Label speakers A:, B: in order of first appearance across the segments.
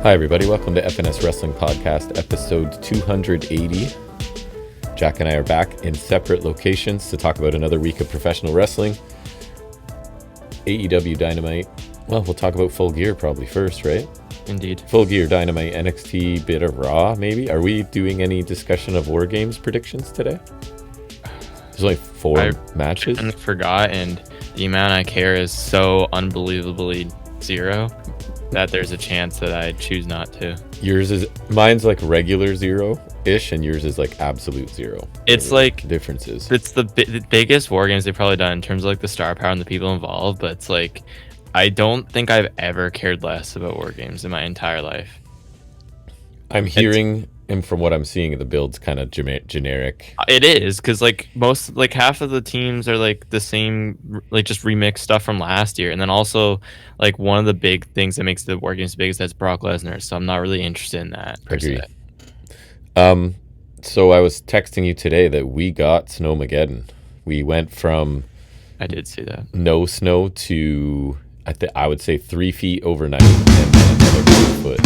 A: Hi, everybody. Welcome to FNS Wrestling Podcast, episode 280. Jack and I are back in separate locations to talk about another week of professional wrestling. AEW Dynamite. Well, we'll talk about Full Gear probably first, right?
B: Indeed.
A: Full Gear, Dynamite, NXT, bit of Raw, maybe? Are we doing any discussion of War Games predictions today? There's only four matches.
B: I forgot, and the amount I care is so unbelievably zero that there's a chance that I choose not to.
A: Mine's like regular zero-ish, and yours is like absolute zero.
B: It's like
A: differences.
B: It's the biggest War Games they've probably done in terms of like the star power and the people involved, but it's like I don't think I've ever cared less about War Games in my entire life.
A: I'm hearing, and from what I'm seeing, the build's kind of generic.
B: It is, because like half of the teams are like the same, like just remixed stuff from last year, and then also like one of the big things that makes the War Games big is that's Brock Lesnar, so I'm not really interested in that.
A: Agreed. So I was texting you today that we got Snowmageddon. We went from
B: I did see that
A: no snow to I would say 3 feet overnight and then another 2 foot.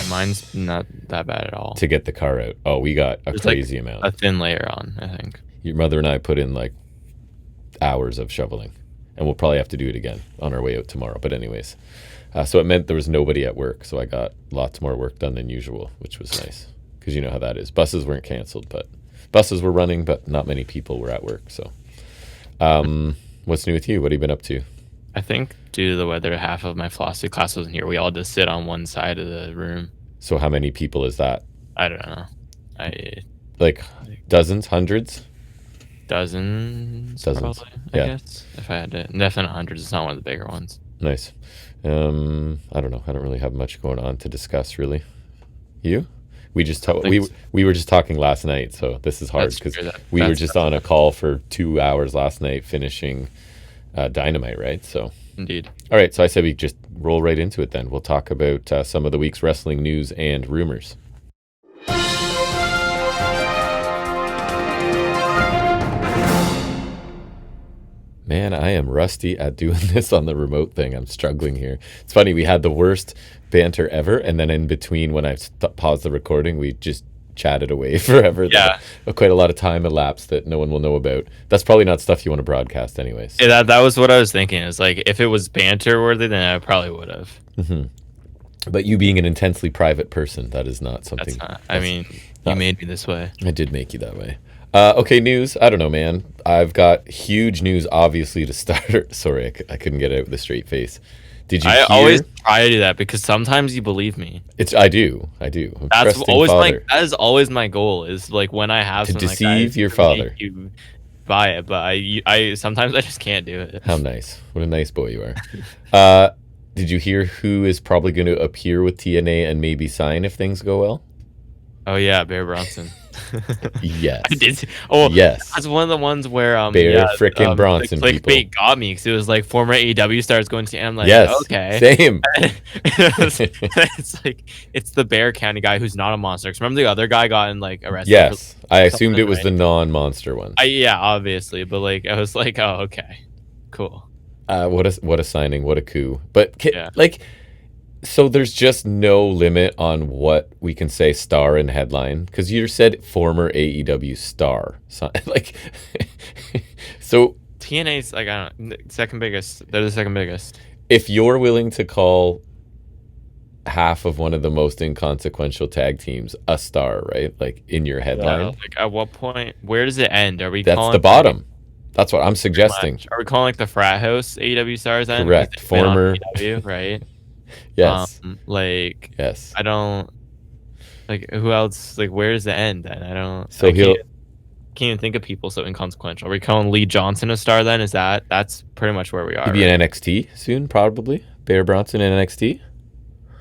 B: Mine's not that bad at all.
A: To get the car out. Oh, we got a crazy amount.
B: A thin layer on, I think.
A: Your mother and I put in like hours of shoveling, and we'll probably have to do it again on our way out tomorrow. But anyways, so it meant there was nobody at work, so I got lots more work done than usual, which was nice because you know how that is. Buses weren't canceled, but buses were running, but not many people were at work. So, what's new with you? What have you been up to?
B: I think due to the weather, half of my philosophy class wasn't here. We all just sit on one side of the room.
A: So how many people is that?
B: I don't know.
A: Like dozens, hundreds?
B: Dozens. Probably, I guess. If I had to, definitely hundreds. It's not one of the bigger ones.
A: Nice. I don't know. I don't really have much going on to discuss, really. You? We just we were just talking last night, so this is hard because we were just on a call for 2 hours last night finishing Dynamite, right? So
B: indeed.
A: All right, so I said we just roll right into it then. We'll talk about some of the week's wrestling news and rumors. Man, I am rusty at doing this on the remote thing. I'm struggling here. It's funny, we had the worst banter ever, and then in between when I paused the recording, we just chatted away forever.
B: Yeah.
A: Quite a lot of time elapsed that no one will know about. That's probably not stuff you want to broadcast anyways.
B: Yeah, that was what I was thinking. Is like, if it was banter worthy, then I probably would have.
A: Mm-hmm. But you being an intensely private person, that is not something.
B: You made me this way.
A: I did make you that way. Okay, news. I don't know, man. I've got huge news, obviously, to start. Sorry, I couldn't get it out with a straight face. Did you hear?
B: Always try to do that because sometimes you believe me.
A: I do.
B: That's always that is always my goal. Is like when I have
A: to deceive your father.
B: You buy it, but I sometimes I just can't do it.
A: How nice! What a nice boy you are. Did you hear who is probably going to appear with TNA and maybe sign if things go well?
B: Oh yeah, Bear Bronson.
A: Yes.
B: I did. Oh
A: yes.
B: That's one of the ones where
A: Bear frickin' Bronson.
B: The clickbait got me because it was like former AEW stars going to. And I'm like,
A: yes,
B: okay,
A: same.
B: It's like it's the Bear County guy who's not a monster. Because remember the other guy got in like arrested.
A: Yes, I assumed it was the non-monster one.
B: Yeah, obviously, but like I was like, oh okay, cool.
A: What a signing! What a coup! But so there's just no limit on what we can say star and headline because you said former AEW star. So, so
B: TNA's like second biggest. They're the second biggest.
A: If you're willing to call half of one of the most inconsequential tag teams a star, right? Like in your headline.
B: Yeah, like at what point? Where does it end? Are we?
A: That's the bottom. That's what I'm suggesting.
B: Are we calling like the frat house AEW stars then?
A: Correct. Former
B: AEW, right?
A: Yes.
B: Yes. I don't who else? Like, where's the end then? I don't.
A: So can't
B: even think of people so inconsequential. Are we calling Lee Johnson a star then? That's pretty much where we are.
A: He'd be in NXT soon, probably. Bear Bronson in NXT.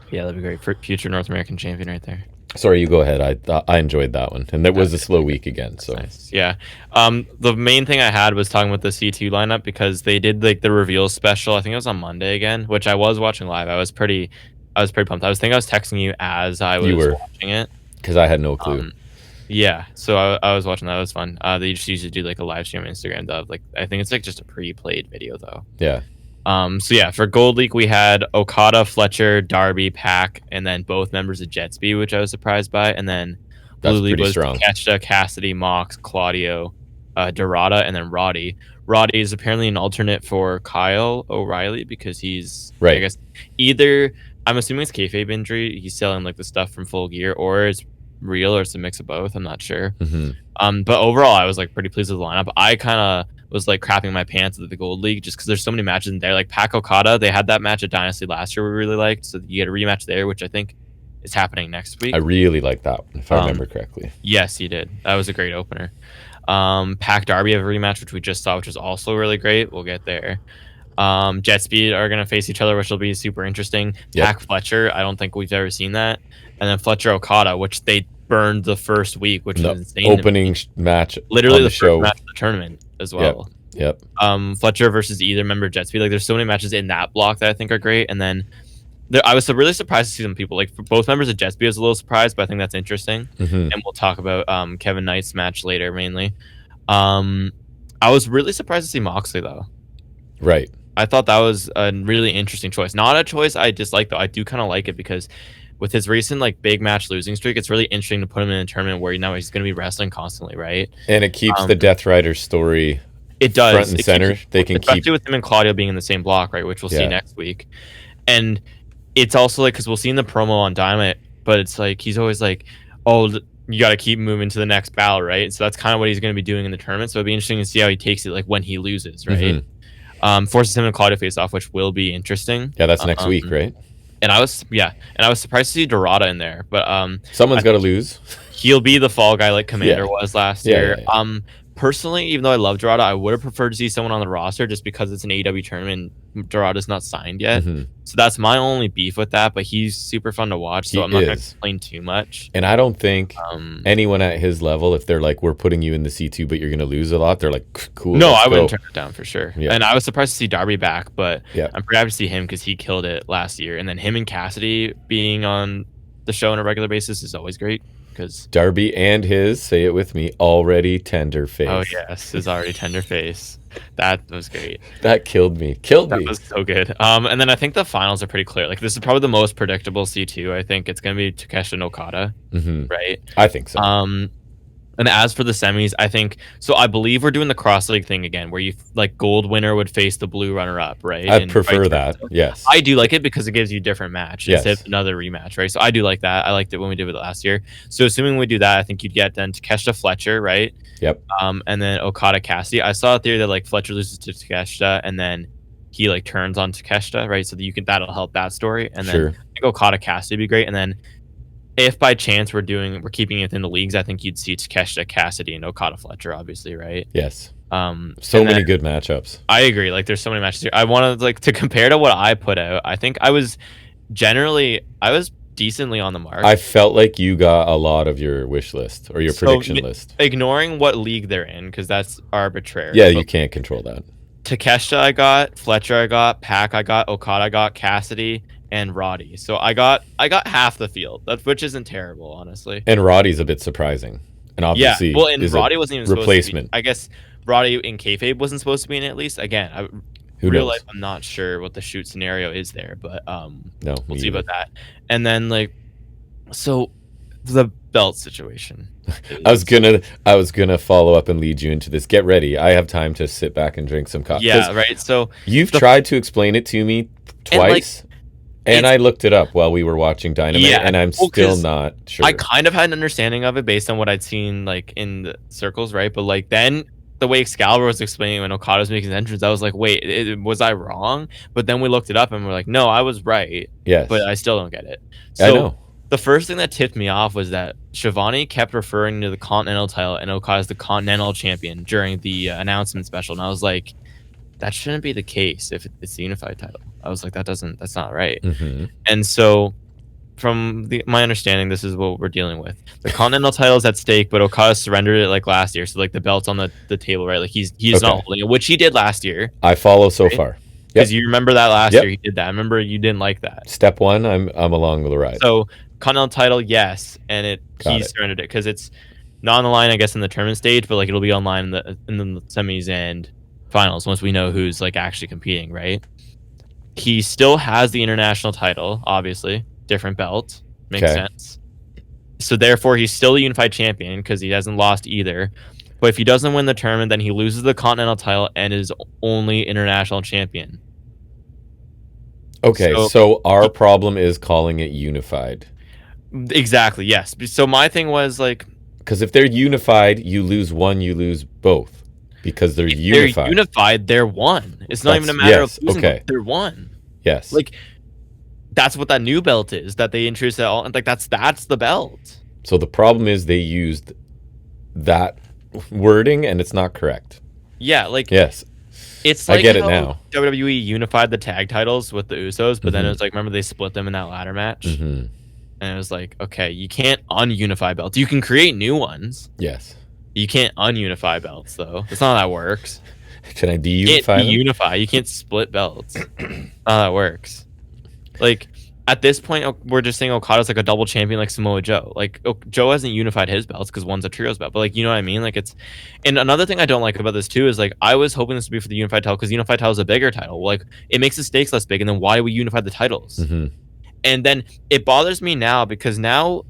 B: Yeah, that'd be great for future North American champion right there.
A: Sorry, you go ahead. I enjoyed that one, and that was a slow week again. So
B: nice. Yeah, the main thing I had was talking about the C2 lineup because they did like the reveal special. I think it was on Monday again, which I was watching live. I was pretty pumped. I was texting you as I was watching it
A: because I had no clue.
B: Yeah, so I was watching that. It was fun. They just usually do like a live stream on Instagram of like I think it's like just a pre-played video though.
A: Yeah.
B: So yeah, for Gold League we had Okada, Fletcher, Darby, Pac, and then both members of Jetsby, which I was surprised by. And then
A: That's
B: Blue League
A: pretty
B: was
A: strong.
B: Takeshita, Cassidy, Mox, Claudio, Dorada, and then Roddy. Roddy is apparently an alternate for Kyle O'Reilly because he's
A: Right.
B: I guess either I'm assuming it's kayfabe injury. He's selling like the stuff from Full Gear, or it's real, or it's a mix of both. I'm not sure. But overall, I was like pretty pleased with the lineup. I kind of was like crapping my pants at the Gold League just because there's so many matches in there. Like Pac Okada, they had that match at Dynasty last year we really liked, so you get a rematch there, which I think is happening next week.
A: I really like that one, if I remember correctly.
B: Yes, you did. That was a great opener. Pac Darby have a rematch, which we just saw, which was also really great. We'll get there. Jet Speed are going to face each other, which will be super interesting.
A: Yep.
B: Pac Fletcher, I don't think we've ever seen that. And then Fletcher Okada, which they burned the first week, which was insane.
A: Opening match,
B: literally the
A: show.
B: first match of the tournament as well.
A: Yep.
B: Fletcher versus either member of Jet Speed. Like, there's so many matches in that block that I think are great. And then I was really surprised to see some people like for both members of Jet Speed. I was a little surprised, but I think that's interesting. And we'll talk about Kevin Knight's match later mainly. I was really surprised to see Moxley though.
A: Right.
B: I thought that was a really interesting choice. Not a choice I dislike though. I do kind of like it because with his recent like big match losing streak, it's really interesting to put him in a tournament where now he's going to be wrestling constantly, right?
A: And it keeps the Death Rider story.
B: It does
A: front and center. They can
B: especially
A: keep
B: with him and Claudio being in the same block, right? Which we'll see next week. And it's also like because we'll see in the promo on Dynamite, but it's like he's always like, "Oh, you got to keep moving to the next battle," right? So that's kind of what he's going to be doing in the tournament. So it'll be interesting to see how he takes it, like when he loses, right? Forces him and Claudio face off, which will be interesting.
A: Yeah, that's next week, right?
B: And I was surprised to see Dorada in there, but
A: someone's got to lose.
B: He'll be the fall guy like Commander was last year.
A: Yeah.
B: Personally, even though I love Dorada, I would have preferred to see someone on the roster just because it's an AEW tournament. Dorada's not signed yet. So that's my only beef with that, but he's super fun to watch, so I'm not going to complain too much.
A: And I don't think anyone at his level, if they're like, we're putting you in the C2, but you're going to lose a lot, they're like, cool.
B: No, I wouldn't turn it down for sure.
A: Yeah.
B: And I was surprised to see Darby back, but I'm pretty happy to see him because he killed it last year. And then him and Cassidy being on the show on a regular basis is always great.
A: Darby and his, say it with me, already tender face.
B: Oh yes, his already tender face. That was great.
A: That killed me.
B: That was so good. And then I think the finals are pretty clear. Like this is probably the most predictable C2. I think it's gonna be Takeshita and Okada, right?
A: I think so.
B: And as for the semis, I think so. I believe we're doing the cross league thing again, where you like gold winner would face the blue runner up, right?
A: I prefer that. Yes,
B: I do like it because it gives you a different match instead of another rematch, right? So I do like that. I liked it when we did it last year. So assuming we do that, I think you'd get then Takeshita Fletcher, right?
A: Yep.
B: And then Okada Cassidy. I saw a theory that like Fletcher loses to Takeshita and then he like turns on Takeshita, right? So that that'll help that story. And then I think Okada Cassidy would be great. And then if by chance we're keeping it within the leagues, I think you'd see Takeshita Cassidy and Okada Fletcher, obviously, right?
A: Yes. So many good matchups.
B: I agree. Like, there's so many matches here. I wanted like to compare to what I put out. I think I was decently on the mark.
A: I felt like you got a lot of your wish list or your prediction list.
B: Ignoring what league they're in, because that's arbitrary.
A: Yeah, you can't control that.
B: Takeshita I got, Fletcher I got, Pac I got, Okada I got, Cassidy, and Roddy. So I got half the field, which isn't terrible, honestly.
A: And Roddy's a bit surprising. And obviously,
B: and Roddy wasn't even
A: replacement.
B: Supposed to be. I guess Roddy in kayfabe wasn't supposed to be in it, at least. Again, real life, I'm not sure what the shoot scenario is there, but
A: no,
B: we'll see about that. And then so the belt situation.
A: I was gonna follow up and lead you into this. Get ready. I have time to sit back and drink some coffee.
B: Yeah, right. So
A: you've tried to explain it to me twice. And I looked it up while we were watching Dynamite, and I'm still not sure.
B: I kind of had an understanding of it based on what I'd seen like in the circles, right? But then the way Excalibur was explaining when Okada was making his entrance, I was like, wait, was I wrong? But then we looked it up and we're like, no, I was right.
A: Yes.
B: But I still don't get it. So
A: I know.
B: The first thing that tipped me off was that Shivani kept referring to the Continental title and Okada as the Continental Champion during the announcement special. And I was like, that shouldn't be the case if it's the unified title. I was like, that's not right. And so from my understanding, this is what we're dealing with. The Continental title is at stake, but Okada surrendered it like last year. So like the belt's on the table, right? Like he's not holding it, which he did last year.
A: I follow so far.
B: Because you remember that last year he did that. I remember you didn't like that.
A: Step one, I'm along the ride.
B: So Continental title, yes, and he surrendered it because not on the line, I guess, in the tournament stage, but like it'll be online in the semis and finals once we know who's like actually competing, right? He still has the international title, obviously, different belt, makes sense. So therefore, he's still a unified champion because he hasn't lost either. But if he doesn't win the tournament, then he loses the continental title and is only international champion.
A: Okay, so our problem is calling it unified.
B: Exactly, yes. So my thing was like,
A: because if they're unified, you lose one, you lose both, because they're unified.
B: They're unified, they're one. It's not even a matter of losing, they're one.
A: Yes.
B: Like, that's what that new belt is that they introduced. Like that's the belt.
A: So the problem is they used that wording and it's not correct.
B: Yeah, like
A: yes.
B: It's like
A: I get it now.
B: WWE unified the tag titles with the Usos, but then it was like, remember they split them in that ladder match? And it was like, okay, you can't ununify belts. You can create new ones.
A: Yes.
B: You can't ununify belts, though. That's not how that works.
A: Can I de-unify them?
B: Unify. You can't split belts. That's not how that works. Like, at this point, we're just saying Okada's like a double champion like Samoa Joe. Like, Joe hasn't unified his belts because one's a trios belt. But, like, you know what I mean? Like, it's... And another thing I don't like about this, too, is, like, I was hoping this would be for the unified title because unified title is a bigger title. Like, it makes the stakes less big, and then why do we unify the titles? And then it bothers me now because now...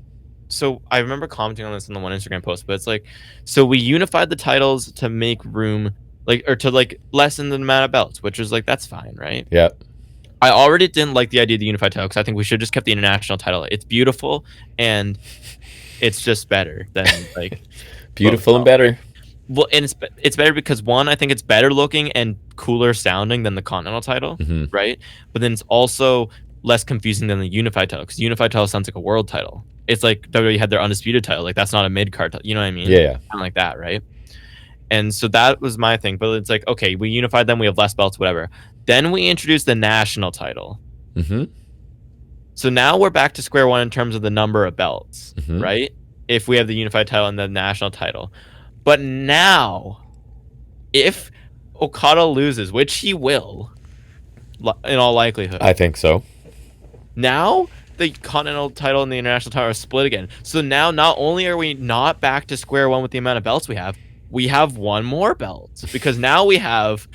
B: So I remember commenting on this in the one Instagram post, but it's like... So we unified the titles to make room... Like, or to, like, lessen the amount of belts, which is, like, that's fine, right?
A: Yep.
B: I already didn't like the idea of the unified title because I think we should just kept the international title. It's beautiful and it's just better than like
A: beautiful and better.
B: Well, and it's better because one, I think it's better looking and cooler sounding than the continental title, right? But then it's also less confusing than the unified title because the unified title sounds like a world title. It's like WWE had their undisputed title, like that's not a mid card title. You know what I mean?
A: Yeah.
B: Kind of like that, right? And so that was my thing. But it's like, okay, we unified them, we have less belts, whatever. Then we introduced the national title. So now we're back to square one in terms of the number of belts, right? If we have the unified title and the national title. But now, if Okada loses, which he will, in all likelihood.
A: I think so.
B: Now, the continental title and the international title are split again. So now, not only are we not back to square one with the amount of belts we have one more belt. Because now we have...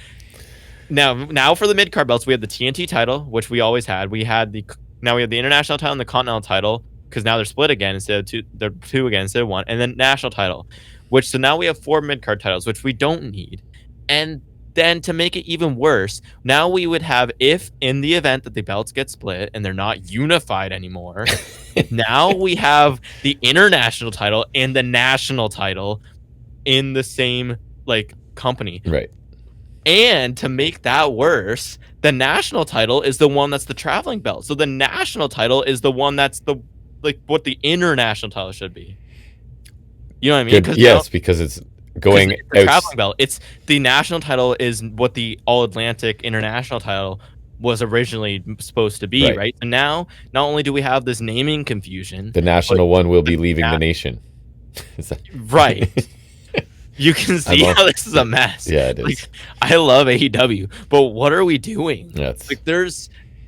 B: Now for the mid-card belts, we have the TNT title, which we always had. Now we have the international title and the continental title, because now they're split again instead of two. They're two again instead of one, and then national title, so now we have 4 mid-card titles, which we don't need. And then to make it even worse, now we would have, if in the event that the belts get split and they're not unified anymore, now we have the international title and the national title in the same like company.
A: Right.
B: And to make that worse, the national title is the one that's the traveling belt. So the national title is the one that's the what the international title should be. You know what I mean?
A: Yes, because it's going
B: it's the traveling belt. It's the national title is what the All Atlantic International title was originally supposed to be, right? And now, not only do we have this naming confusion,
A: the national one will be leaving the nation.
B: Right. You can see how this is a mess.
A: Yeah, it is.
B: Like, I love AEW, but what are we doing?
A: Yes.
B: Like,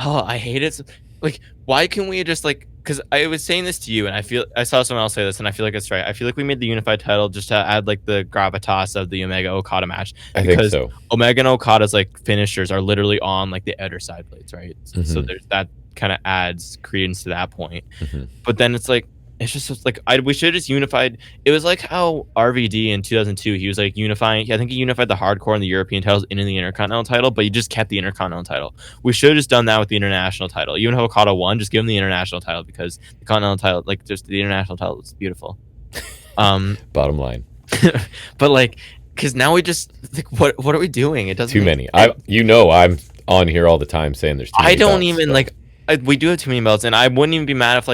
B: I hate it. Like, why can we just because I was saying this to you, and I saw someone else say this, and I feel like it's right. I feel like we made the unified title just to add like the gravitas of the Omega Okada match.
A: I think so.
B: Omega and Okada's like finishers are literally on like the outer side plates, right? So there's that kind of adds credence to that point. But then it's like, it's just like we should have just unified. It was like how RVD in 2002, he was like unifying. I think he unified the hardcore and the European titles into the Intercontinental title, but he just kept the Intercontinental title. We should have just done that with the international title. Even if Okada won, just give him the international title because the Continental title, like just the international title, is beautiful.
A: Bottom line.
B: But because now we just what are we doing? It doesn't
A: too many. I'm on here all the time saying there's too many.
B: I don't even we do have too many belts, and I wouldn't even be mad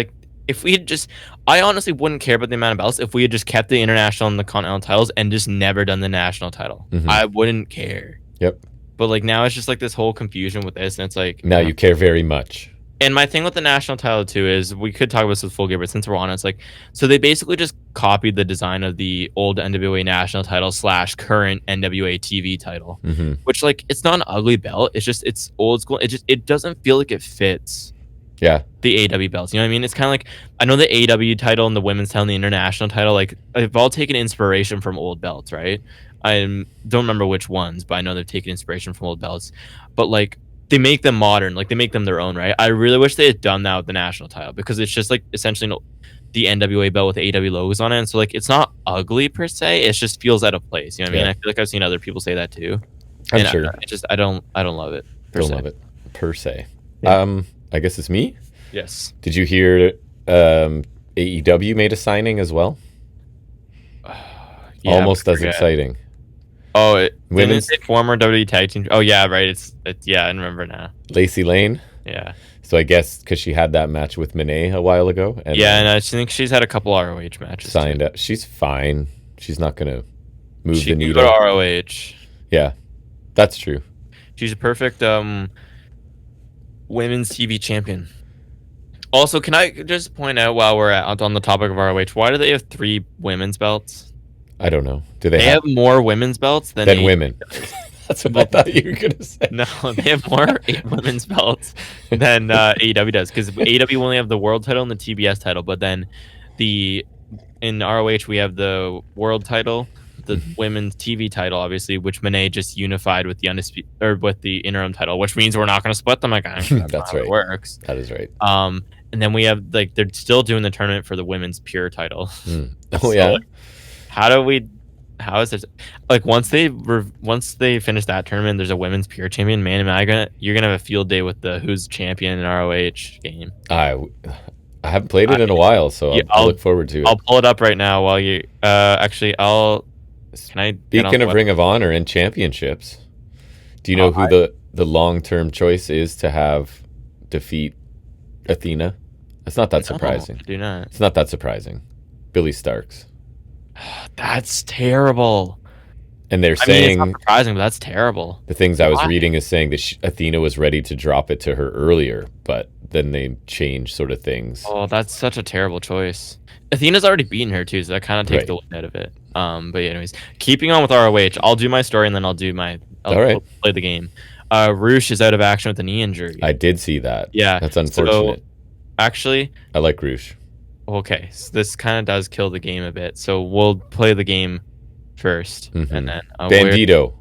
B: if we had just... I honestly wouldn't care about the amount of belts if we had just kept the international and the continental titles and just never done the national title. I wouldn't care.
A: Yep.
B: But now it's just this whole confusion with this, and it's like...
A: Now you care very much.
B: And my thing with the national title too is, we could talk about this with Full Gear, but since we're on it, it's so they basically just copied the design of the old NWA national title / current NWA TV title, which it's not an ugly belt. It's just, it's old school. It doesn't feel like it fits
A: Yeah.
B: the AEW belts. You know what I mean? It's kind of like, I know the AEW title and the women's title and the international title, like, they've all taken inspiration from old belts, right? I don't remember which ones, but I know they've taken inspiration from old belts. But like, they make them modern, like they make them their own, right? I really wish they had done that with the national title, because it's just like essentially the NWA belt with the AEW logos on it. And so like, it's not ugly per se. It just feels out of place. You know what I mean?
A: Yeah.
B: I feel like I've seen other people say that too.
A: I'm
B: And
A: sure.
B: I don't love it.
A: Don't love it per se.
B: Yeah.
A: I guess it's me.
B: Yes.
A: Did you hear AEW made a signing as well?
B: Yeah,
A: Almost
B: I
A: as
B: forget.
A: exciting.
B: Oh, didn't it
A: Women's
B: say former WWE tag team? Oh yeah, right. It's yeah, I remember now.
A: Lacey Lane.
B: Yeah.
A: So I guess because she had that match with Monet a while ago, and
B: Yeah,
A: then
B: and I think she's had a couple ROH matches.
A: signed
B: too.
A: up. She's fine. She's not gonna move
B: She
A: the
B: can go
A: needle.
B: to ROH.
A: Yeah, that's true.
B: She's a perfect women's TV champion. Also, can I just point out while we're on the topic of ROH, why do they have 3 women's belts?
A: I don't know. Do they
B: They
A: have
B: have more women's belts than
A: than
B: AEW
A: women?
B: does.
A: That's what I thought you were gonna say.
B: No, they have more women's belts than AEW does, because AEW only have the world title and the TBS title, but then in ROH we have the world title, the women's TV title, obviously, which Monet just unified with the undisputed or with the interim title, which means we're not going to split them again.
A: That's
B: how
A: right.
B: it works.
A: That is right.
B: And then we have like they're still doing the tournament for the women's pure title.
A: Oh
B: So,
A: yeah.
B: like, how is it like once they finish that tournament, there's a women's pure champion. Man, you're gonna have a field day with the who's champion in ROH game.
A: I haven't played it in a while, so
B: Yeah,
A: I'll look forward to it.
B: I'll pull it up right now while you actually can I get on
A: Speaking
B: the
A: of Ring of Honor and championships, do you know who the long-term choice is to have defeat Athena? It's not that surprising.
B: I do not.
A: It's not that surprising. Billy Starks.
B: That's terrible.
A: And they're
B: I mean,
A: saying
B: it's not surprising, but that's terrible.
A: the things I was
B: Why?
A: reading is saying that Athena was ready to drop it to her earlier, but then they changed sort of things.
B: Oh, that's such a terrible choice. Athena's already beaten her too, so that kind of takes
A: Right.
B: the wind out of it. But yeah, anyways, keeping on with ROH, I'll do my story and then I'll
A: All right.
B: I'll play the game. Roosh is out of action with a knee injury.
A: I did see that.
B: Yeah,
A: That's unfortunate.
B: So, actually,
A: I like Roosh.
B: okay, so this kind of does kill the game a bit. So we'll play the game first,
A: Mhm.
B: and then
A: Bandito.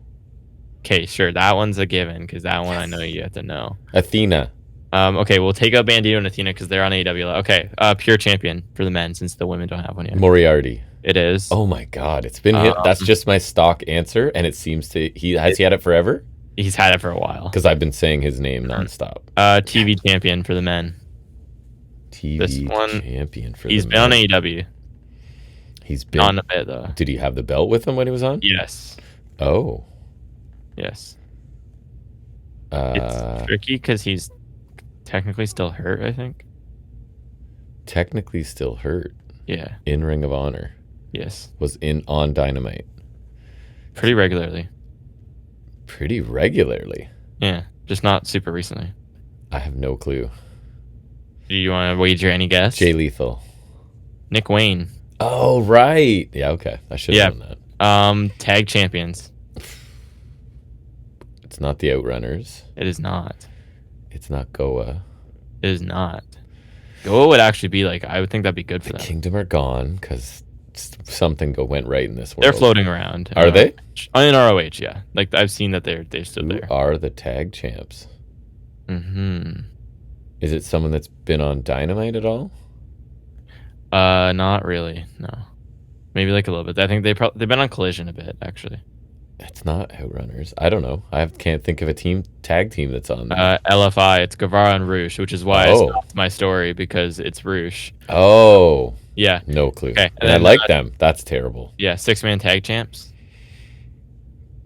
B: okay, sure, that one's a given because that one I know you have to know.
A: Athena.
B: Okay, we'll take out Bandito and Athena because they're on AEW. Okay, pure champion for the men since the women don't have one yet.
A: Moriarty.
B: It is.
A: Oh my god, it's been hit. That's just my stock answer, and it seems to he had it forever?
B: He's had it for a while.
A: Because I've been saying his name nonstop.
B: TV champion for the men.
A: TV
B: This one,
A: champion for
B: He's
A: the
B: been on
A: men.
B: AEW.
A: He's been
B: On a bit though.
A: Did he have the belt with him when he was on?
B: Yes.
A: Oh.
B: Yes. It's tricky because he's technically still hurt, I think.
A: Technically still hurt.
B: Yeah.
A: In Ring of Honor.
B: Yes.
A: Was on Dynamite.
B: Pretty regularly.
A: Pretty regularly.
B: Yeah. Just not super recently.
A: I have no clue.
B: Do you want to wager any guess?
A: Jay Lethal.
B: Nick Wayne.
A: Oh, right. Yeah, okay. I should have known that.
B: Tag champions.
A: It's not the Outrunners.
B: It is not.
A: It's not Goa.
B: It is not. Goa would actually be like, I would think that'd be good for
A: The
B: them.
A: Kingdom are gone because something went right in this world.
B: They're floating around.
A: Are they?
B: In ROH, yeah. Like I've seen that they're still
A: Who
B: there.
A: are the tag champs?
B: Mm-hmm.
A: Is it someone that's been on Dynamite at all?
B: Not really. No. Maybe like a little bit. I think they've been on Collision a bit actually.
A: It's not Outrunners. I don't know. I can't think of a tag team that's on there.
B: LFI. It's Guevara and Roosh, which is why I
A: Oh.
B: stopped my story because it's Roosh.
A: Oh,
B: Yeah.
A: no clue.
B: Okay,
A: And
B: and
A: I
B: then,
A: like them. That's terrible.
B: Yeah. 6-man tag champs.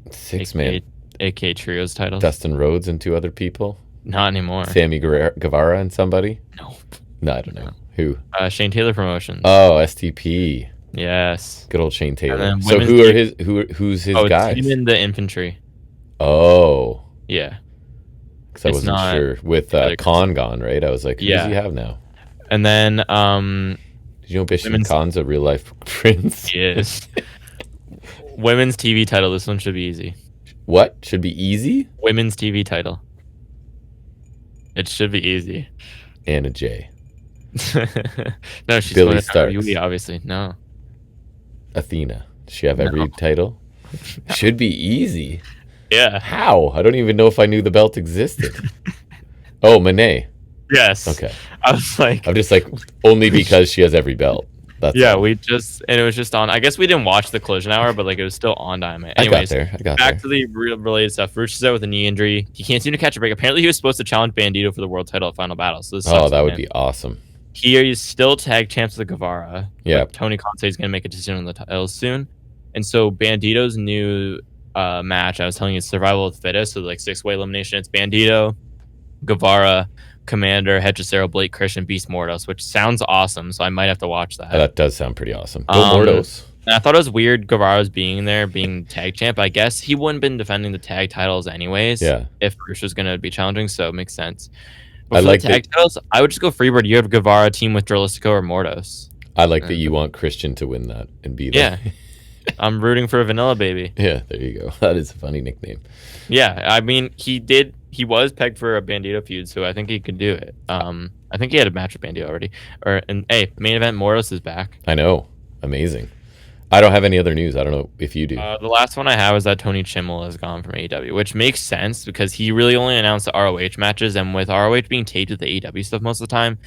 A: 6-man.
B: AK Trios titles.
A: Dustin Rhodes and 2 other people.
B: Not anymore.
A: Sammy Guevara and somebody.
B: No.
A: No, I don't know. Who?
B: Shane Taylor Promotions.
A: Oh, STP.
B: Yes.
A: Good old Shane Taylor.
B: then
A: So
B: women's
A: who's his
B: It's
A: guys?
B: him in the infantry.
A: Oh,
B: Yeah.
A: because I
B: It's
A: wasn't
B: not
A: sure with
B: other
A: Khan gone, right? I was like, who does
B: Yeah.
A: he have now?
B: And then
A: Did you know Bishop
B: Women's-
A: Khan's a real life prince?
B: he is. Women's TV title. This one should be easy.
A: What should be easy?
B: Women's TV title. It should be easy.
A: Anna Jay.
B: No, she's
A: Billy
B: going to
A: Starks.
B: WWE, obviously. No.
A: Athena. Does she have every title? Should be easy.
B: Yeah.
A: How? I don't even know if I knew the belt existed. Oh, Monet.
B: Yes.
A: Okay.
B: I was like,
A: I'm just like, only because she has every belt. That's
B: yeah,
A: all.
B: and it was just on. I guess we didn't watch the Collision Hour, but like it was still on Dynamite. Anyways,
A: I got
B: back
A: there.
B: to the real related stuff. Roosh is out with a knee injury. He can't seem to catch a break. Apparently, he was supposed to challenge Bandito for the world title at Final Battle. So this
A: Oh,
B: sucks
A: that
B: for
A: would
B: him.
A: be awesome.
B: He is still tag champs with Guevara.
A: Yeah.
B: But Tony Khan says he's going to make a decision on the titles soon. And so Bandito's new match, I was telling you, is Survival of the Fittest. So like 6-way elimination. It's Bandito, Guevara, Commander, Hechicero, Blake Christian, Beast Mordos, which sounds awesome. So I might have to watch that.
A: That does sound pretty awesome. Go Mordos.
B: And I thought it was weird Guevara's being there, being tag champ. I guess he wouldn't have been defending the tag titles anyways.
A: Yeah.
B: If Roosh was going to be challenging, so it makes sense. But
A: I
B: for
A: like
B: the tag titles, I would just go Freebird. You have Guevara team with Drolistico or Mordos.
A: I like that you want Christian to win that and be there.
B: Yeah. I'm rooting for a Vanilla Baby.
A: Yeah, there you go. That is a funny nickname.
B: Yeah, I mean, he was pegged for a Bandito feud, so I think he could do it. I think he had a match with Bandito already. Main event, Mordos is back.
A: I know. Amazing. I don't have any other news. I don't know if you do.
B: The last one I have is that Tony Chimmel has gone from AEW, which makes sense because he really only announced the ROH matches, and with ROH being taped with the AEW stuff most of the time,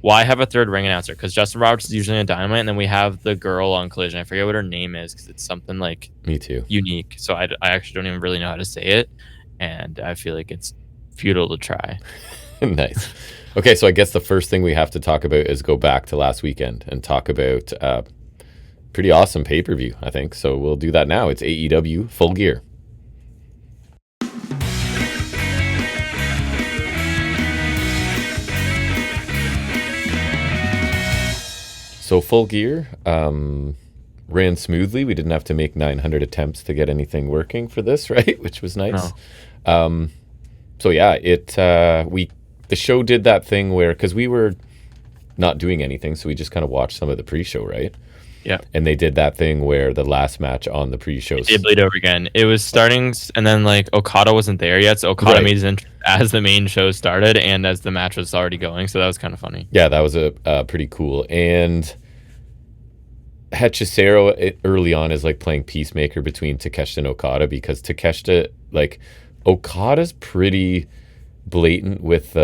B: why have a third ring announcer? Because Justin Roberts is usually on Dynamite, and then we have the girl on Collision. I forget what her name is because it's something like
A: Me too.
B: unique. So I actually don't even really know how to say it, and I feel like it's futile to try.
A: Nice. Okay, so I guess the first thing we have to talk about is go back to last weekend and talk about pretty awesome pay-per-view, I think. So we'll do that now. It's AEW Full Gear. So Full Gear ran smoothly. We didn't have to make 900 attempts to get anything working for this, right? Which was nice.
B: No.
A: So yeah, the show did that thing where, because we were not doing anything, so we just kind of watched some of the pre-show, right?
B: Yeah.
A: And they did that thing where the last match on the pre-show.
B: It bleed over again. It was starting, and then like Okada wasn't there yet, so Okada made his entrance as the main show started and as the match was already going. So that was kind of funny. Yeah,
A: that was a pretty cool. And Hechicero early on is like playing peacemaker between Takeshita and Okada, because Takeshita, like, Okada's pretty blatant with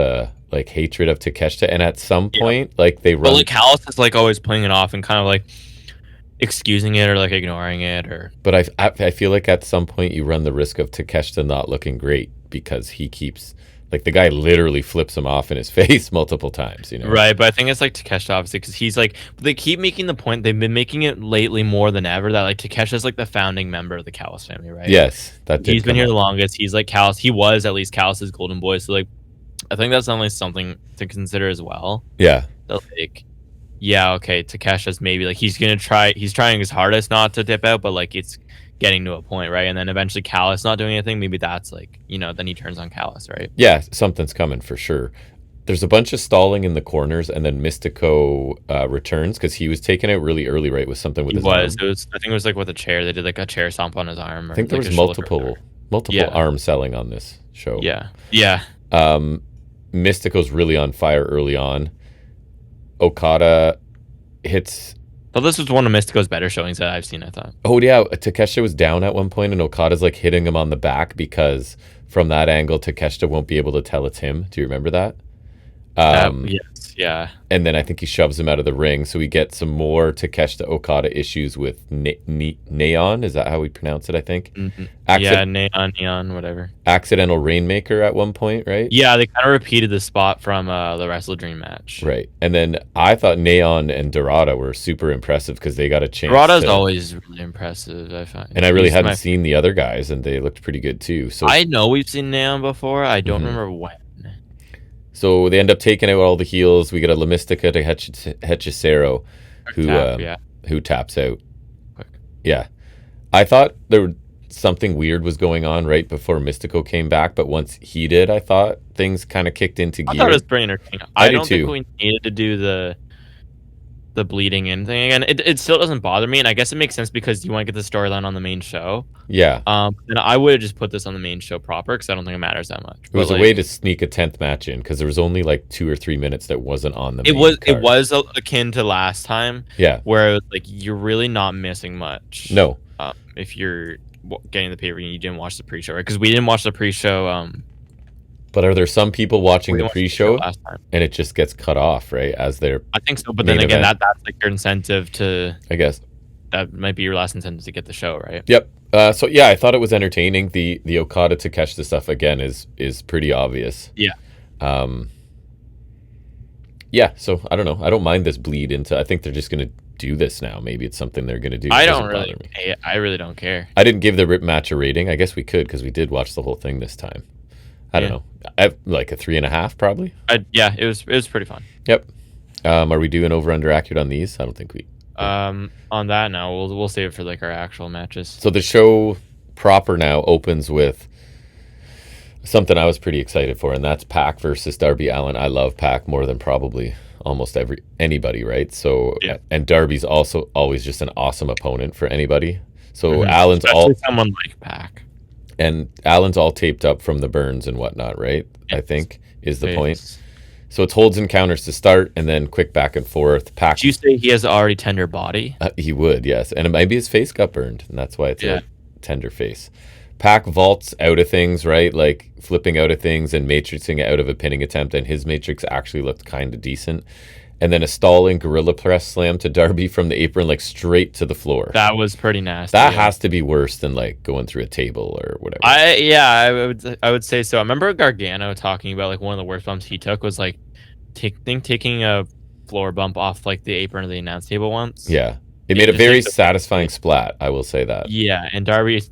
A: like hatred of Takeshita, and at some point like they run.
B: But like Callis is like always playing it off and kind of like excusing it or like ignoring it, or.
A: But I feel like at some point you run the risk of Takeshita not looking great, because he keeps, like, the guy literally flips him off in his face multiple times, you know?
B: Right, but I think it's like Takeshita, obviously, because he's like, they keep making the point, they've been making it lately more than ever, that like Takeshi's like the founding member of the Callis family, right?
A: Yes,
B: he's been here the longest. He's like Callis. He was at least Callis's golden boy. So like, I think that's only something to consider as well.
A: Yeah.
B: That, like, yeah, okay, Takeshi's maybe like he's trying his hardest not to dip out, but like it's getting to a point, right? And then eventually Callis not doing anything, maybe that's like, you know, then he turns on Callis, right?
A: Yeah, something's coming for sure. There's a bunch of stalling in the corners, and then Mystico returns because he was taken out really early, right? With something with his arm.
B: I think it was like with a chair. They did like a chair stomp on his arm.
A: I think there was multiple arm selling on this show.
B: Yeah.
A: Mystico's really on fire early on. Okada hits.
B: Well, this was one of Mystico's better showings that I've seen, I thought.
A: Oh, yeah. Takeshita was down at one point, and Okada's like hitting him on the back, because from that angle, Takeshita won't be able to tell it's him. Do you remember that?
B: Yes, yeah.
A: And then I think he shoves him out of the ring, so we get some more Takeshita Okada issues with Neon. Is that how we pronounce it, I think?
B: Mm-hmm. Neon, whatever.
A: Accidental Rainmaker at one point, right?
B: Yeah, they kind of repeated the spot from the Wrestle Dream match.
A: Right. And then I thought Neon and Dorada were super impressive because they got a chance.
B: Dorada's always really impressive, I find.
A: And I really hadn't seen the other guys, and they looked pretty good too. So
B: I know we've seen Neon before. I don't remember when.
A: So they end up taking out all the heels. We get a La Mystica to Hechicero, who taps out.
B: Quick.
A: Yeah. I thought something weird was going on right before Mystico came back, but once he did, I thought things kind of kicked into gear.
B: I thought it was pretty entertaining. I don't think we needed to do the bleeding in thing again. It still doesn't bother me, and I guess it makes sense because you want to get the storyline on the main show.
A: Yeah.
B: And I would have just put this on the main show proper because I don't think it matters that much.
A: It was a way to sneak a 10th match in because there was only like 2 or 3 minutes that wasn't on the main
B: It
A: card.
B: was akin to last time.
A: Yeah.
B: Where it was like you're really not missing much.
A: No.
B: If you're getting the pay-per-view and you didn't watch the pre-show, right? Because we didn't watch the pre-show.
A: But are there some people watching the pre-show
B: last time,
A: and it just gets cut off, right? As their
B: I think so, but then again, that's like your incentive to.
A: I guess
B: that might be your last incentive to get the show, right?
A: Yep. So yeah, I thought it was entertaining. The Okada Takeshita stuff again is pretty obvious.
B: Yeah.
A: Yeah. So I don't know. I don't mind this bleed into. I think they're just gonna do this now. Maybe it's something they're gonna do.
B: I really don't care.
A: I didn't give the rip match a rating. I guess we could because we did watch the whole thing this time. I don't know. Like a 3.5 probably.
B: Yeah, it was pretty fun.
A: Yep. Are we doing over under accurate on these? I don't think we.
B: On that now we'll save it for like our actual matches.
A: So the show proper now opens with something I was pretty excited for, and that's Pac versus Darby Allin. I love Pac more than probably almost anybody, right? So and Darby's also always just an awesome opponent for anybody. So Allen's
B: especially someone like Pac.
A: And Allen's all taped up from the burns and whatnot, right? Yes. I think is the point. So it's holds and counters to start, and then quick back and forth. Pac.
B: Did you say he has already tender body?
A: He would, yes. And maybe his face got burned, and that's why it's a tender face. Pac vaults out of things, right? Like flipping out of things and matrixing out of a pinning attempt, and his matrix actually looked kind of decent. And then a stalling gorilla press slam to Darby from the apron, like straight to the floor.
B: That was pretty nasty.
A: That has to be worse than like going through a table or whatever.
B: I would say so. I remember Gargano talking about like one of the worst bumps he took was like taking a floor bump off like the apron of the announce table once.
A: Yeah, it made a very satisfying splat. I will say that.
B: Yeah, and Darby.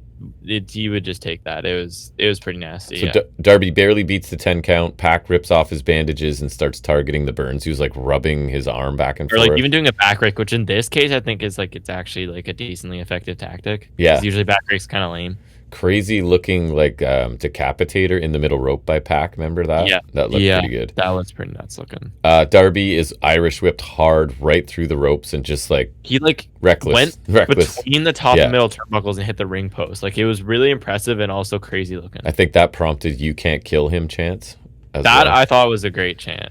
B: He would just take that. It was pretty nasty.
A: So Darby barely beats the 10 count. Pac rips off his bandages and starts targeting the burns. He was like rubbing his arm back and forth.
B: Or like even doing a back rake, which in this case I think is like it's actually like a decently effective tactic.
A: Yeah.
B: Usually back rake's kind of lame.
A: Crazy looking like decapitator in the middle rope by Pac. Remember that?
B: Yeah.
A: That looked pretty good.
B: That was pretty nuts looking.
A: Darby is Irish whipped hard right through the ropes and just like
B: he like
A: reckless
B: between the top and middle turnbuckles and hit the ring post. Like it was really impressive and also crazy looking.
A: I think that prompted "You can't kill him" chants.
B: I thought was a great chant.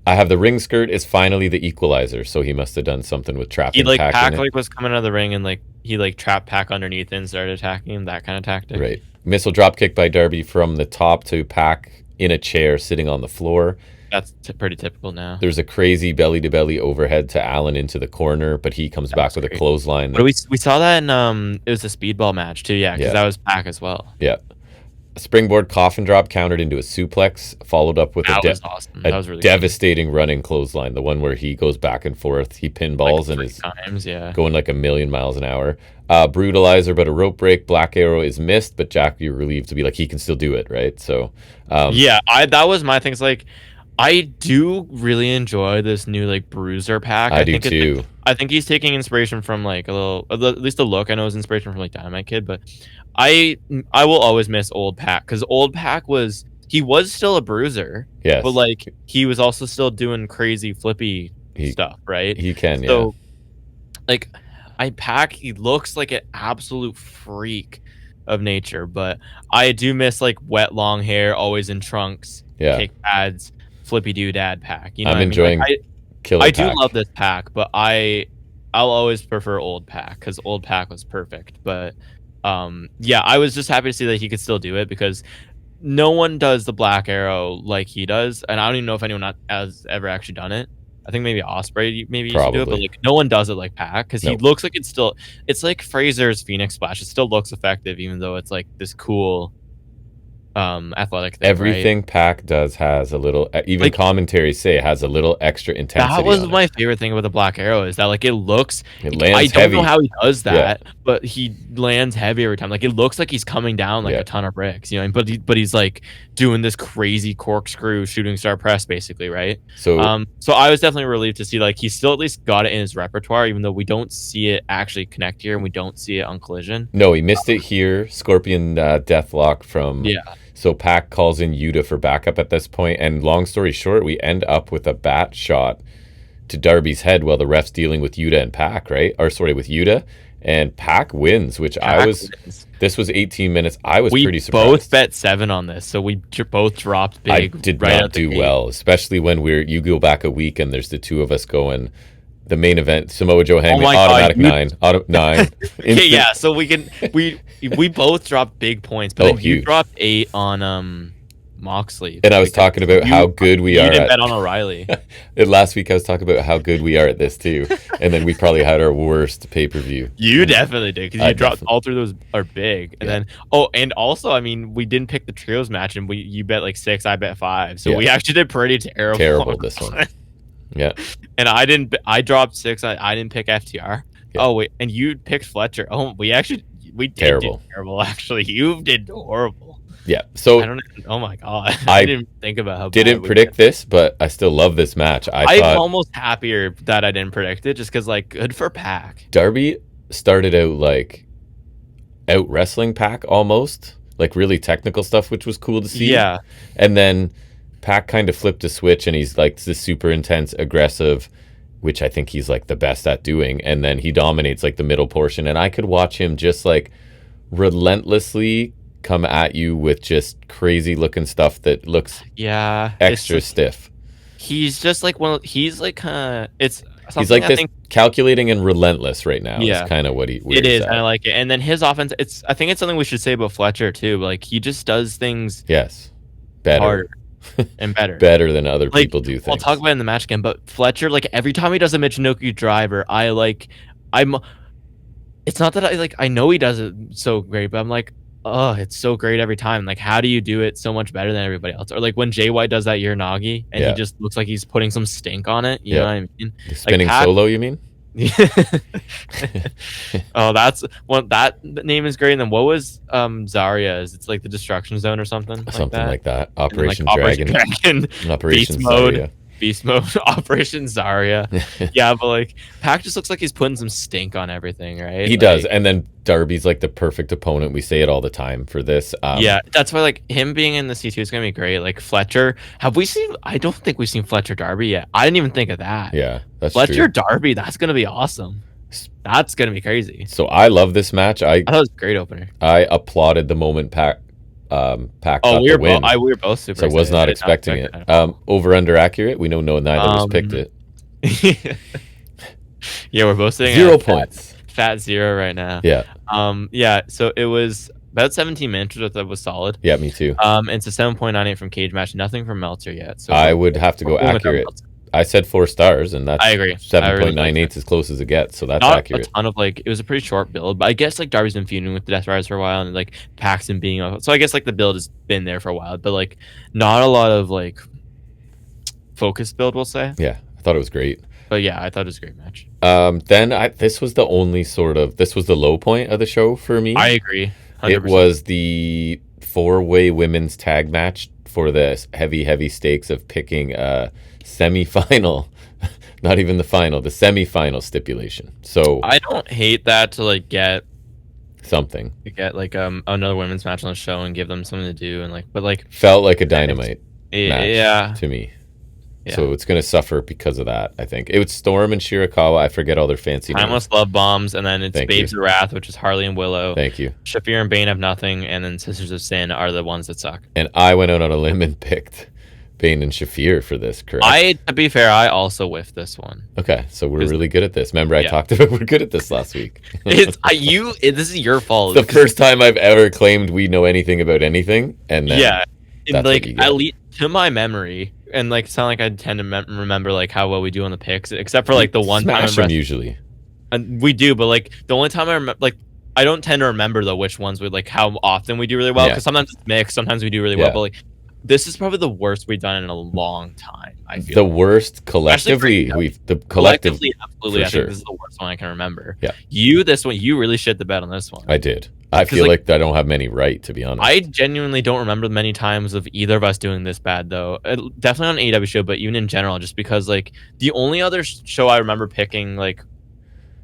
A: I have the ring skirt is finally the equalizer, so he must have done something with trapping.
B: Pac was coming out of the ring and like he like trapped Pac underneath and started attacking him. That kind of tactic.
A: Right. Missile drop kick by Darby from the top to Pac in a chair sitting on the floor.
B: That's pretty typical now.
A: There's a crazy belly to belly overhead to Allen into the corner, but he comes back with a clothesline.
B: But we saw that in it was a speedball match too. Yeah, because that was Pac as well.
A: Yeah. A springboard coffin drop countered into a suplex, followed up with a devastating running clothesline. The one where he goes back and forth, he pinballs and is going like 1,000,000 miles an hour. Brutalizer, but a rope break. Black Arrow is missed, but Jack, you're relieved to be like he can still do it, right? So,
B: that was my thing. It's like I do really enjoy this new like bruiser Pac.
A: I do too.
B: I think he's taking inspiration from like at least the look. I know it was inspiration from like Dynamite Kid, but I will always miss old Pac because old Pac was still a bruiser.
A: Yes.
B: But like he was also still doing crazy flippy stuff, right?
A: He can,
B: so, like Pac, he looks like an absolute freak of nature, but I do miss like wet long hair, always in trunks, kick pads, flippy doodad Pac. You know,
A: I'm enjoying.
B: I do love this Pac, but I'll always prefer old Pac because old Pac was perfect. But I was just happy to see that he could still do it because no one does the Black Arrow like he does, and I don't even know if anyone has ever actually done it. I think maybe Ospreay maybe used to do it, but like no one does it like Pac because he looks like it's like Fraser's Phoenix Splash. It still looks effective even though it's like this cool athletic thing.
A: Everything Pac does has a little, even like, commentaries say it has a little extra intensity.
B: That was my favorite thing about the Black Arrow is that like it lands I don't
A: heavy.
B: Know how he does that, but he lands heavy every time. Like it looks like he's coming down like a ton of bricks, you know. But he's like doing this crazy corkscrew shooting star press basically, right? So I was definitely relieved to see like he still at least got it in his repertoire, even though we don't see it actually connect here and we don't see it on Collision.
A: No, he missed it here. Scorpion Deathlock from So Pac calls in Yuta for backup at this point, and long story short, we end up with a bat shot to Darby's head while the ref's dealing with Yuta and Pac, right? Or sorry, with Yuta, and Pac wins, which
B: Wins.
A: This was 18 minutes. I was
B: We
A: pretty surprised.
B: both bet 7 on this, so we both dropped big.
A: I did
B: right
A: not
B: out the
A: do
B: gate.
A: well, especially when you go back a week and there's the two of us going. The main event, Samoa Joe Hangman,
B: my
A: automatic
B: God,
A: 9.
B: Okay, yeah, so we both dropped big points, but then you
A: huge.
B: dropped 8 on Moxley.
A: And I was talking about how good we are.
B: You didn't
A: at,
B: bet on O'Reilly.
A: Last week I was talking about how good we are at this too, and then we probably had our worst pay-per-view.
B: You definitely did, because you dropped all 3 of those are big, and
A: Yeah.
B: then and also, I mean, we didn't pick the trios match, and you bet like 6, I bet 5, so
A: Yeah.
B: we actually did pretty terrible.
A: Terrible this one. Yeah.
B: And I dropped 6. I didn't pick FTR.
A: Yeah.
B: Oh wait, and you picked Fletcher. Oh, we did
A: Terrible.
B: do terrible. Actually, you did horrible.
A: Yeah. So
B: I don't. Oh my God,
A: I
B: I didn't think about how.
A: didn't
B: bad we
A: predict
B: did.
A: this, but I still love this match.
B: I'm
A: thought
B: almost happier that I didn't predict it, just because like good for Pac.
A: Darby started out like out wrestling Pac almost, like really technical stuff, which was cool to see.
B: Yeah,
A: And then Pac kind of flipped a switch, and he's like this super intense, aggressive, which I think he's like the best at doing. And then he dominates like the middle portion, and I could watch him just like relentlessly come at you with just crazy looking stuff that looks
B: yeah.
A: extra
B: It's,
A: stiff.
B: he's just like he's like kind of. It's something
A: He's like
B: I
A: this
B: think
A: calculating and relentless right now.
B: Yeah.
A: Is kind of what where
B: it
A: he's
B: is,
A: at.
B: and I like it. And then his offense. I think it's something we should say about Fletcher too. Like he just does things
A: Yes, better.
B: harder and better.
A: Better than other
B: Like,
A: people do things.
B: I'll talk about it in the match again, but Fletcher, like every time he does a Michinoku driver, it's not that I know he does it so great, but I'm like, oh, it's so great every time. Like, how do you do it so much better than everybody else? Or like when Jay White does that Uranagi and
A: Yeah.
B: he just looks like he's putting some stink on it. You
A: Yeah.
B: know what I mean?
A: The spinning
B: Pac-
A: solo, you mean?
B: Oh, that name is great. And then what was Zarya's? It's like the Destruction Zone or something.
A: Something like that.
B: And then,
A: Operation
B: Operation
A: Dragon.
B: Dragon.
A: Operation
B: Beast mode.
A: Zarya.
B: Beast mode, Operation Zarya. Yeah, but like Pac just looks like he's putting some stink on everything, right?
A: He does. And then Darby's like the perfect opponent. We say it all the time for this.
B: Yeah, that's why like him being in the C2 is gonna be great. Like Fletcher, have we seen? I don't think we've seen Fletcher Darby yet. I didn't even think of that.
A: Yeah, that's
B: Fletcher
A: true.
B: Darby, that's gonna be awesome. That's gonna be crazy.
A: So I love this match.
B: I thought it was a great opener.
A: I applauded the moment Pac got
B: we
A: the
B: were
A: win.
B: we were both super.
A: So I was
B: excited.
A: not
B: I did
A: expecting
B: expect
A: it.
B: that.
A: Over under accurate. We know neither of us picked it.
B: Yeah, we're both sitting
A: 0
B: at
A: points.
B: fat 0 right now.
A: Yeah.
B: Yeah. So it was about 17 minutes, which I thought was solid.
A: Yeah, me too.
B: It's a 7.98 from Cage Match. Nothing from Meltzer yet. So
A: I would have to go
B: we're going with
A: accurate.
B: Meltzer.
A: I said 4 stars, and that's
B: I agree.
A: 7.98 is as close as it gets. So that's
B: Not
A: accurate.
B: a ton of like, it was a pretty short build, but I guess like Darby's been feuding with the Death Riders for a while, and like Paxton being so I guess like the build has been there for a while, but like not a lot of like focused build, we'll say.
A: Yeah, I thought it was great.
B: But yeah, I thought it was a great match.
A: Then this was the only this was the low point of the show for me.
B: I agree. 100%.
A: It was the 4-way women's tag match for the heavy stakes of picking a semi-final, not even the final, the semi-final stipulation. So
B: I don't hate that to like get
A: something
B: like another women's match on the show and give them something to do and like, but like
A: felt like a Dynamite match
B: yeah.
A: to me.
B: Yeah.
A: So it's going to suffer because of that, I think. It was Storm and Shirakawa. I forget all their fancy names.
B: Timeless Love Bombs, and then it's
A: Thank
B: Babes
A: you.
B: of Wrath, which is Harley and Willow.
A: Thank you.
B: Shafir and Bane have nothing, and then Sisters of Sin are the ones that suck.
A: And I went out on a limb and picked Bane and Shafir for this, correct?
B: To be fair, I also whiffed this one.
A: Okay, so we're really good at this. Remember, I
B: Yeah.
A: talked about we're good at this last week.
B: This is your fault.
A: The first time I've ever claimed we know anything about anything, and then
B: yeah, and
A: that's
B: like
A: what you get.
B: at least to my memory, and like it's not like I tend to remember like how well we do on the picks, except for like the one time.
A: Smash them usually.
B: And we do, but like the only time I remember, like I don't tend to remember though which ones we like how often we do really well,
A: Yeah.
B: because sometimes it's mixed, sometimes we do really well, but like this is probably the worst we've done in a long time. I feel
A: The worst collectively.
B: collectively, absolutely.
A: for
B: I
A: sure.
B: think this is the worst one I can remember.
A: Yeah.
B: This one, you really shit the bed on this one.
A: I did. I feel like I don't have many right, to be honest.
B: I genuinely don't remember many times of either of us doing this bad, though. Definitely on an AEW show, but even in general, just because like the only other show I remember picking like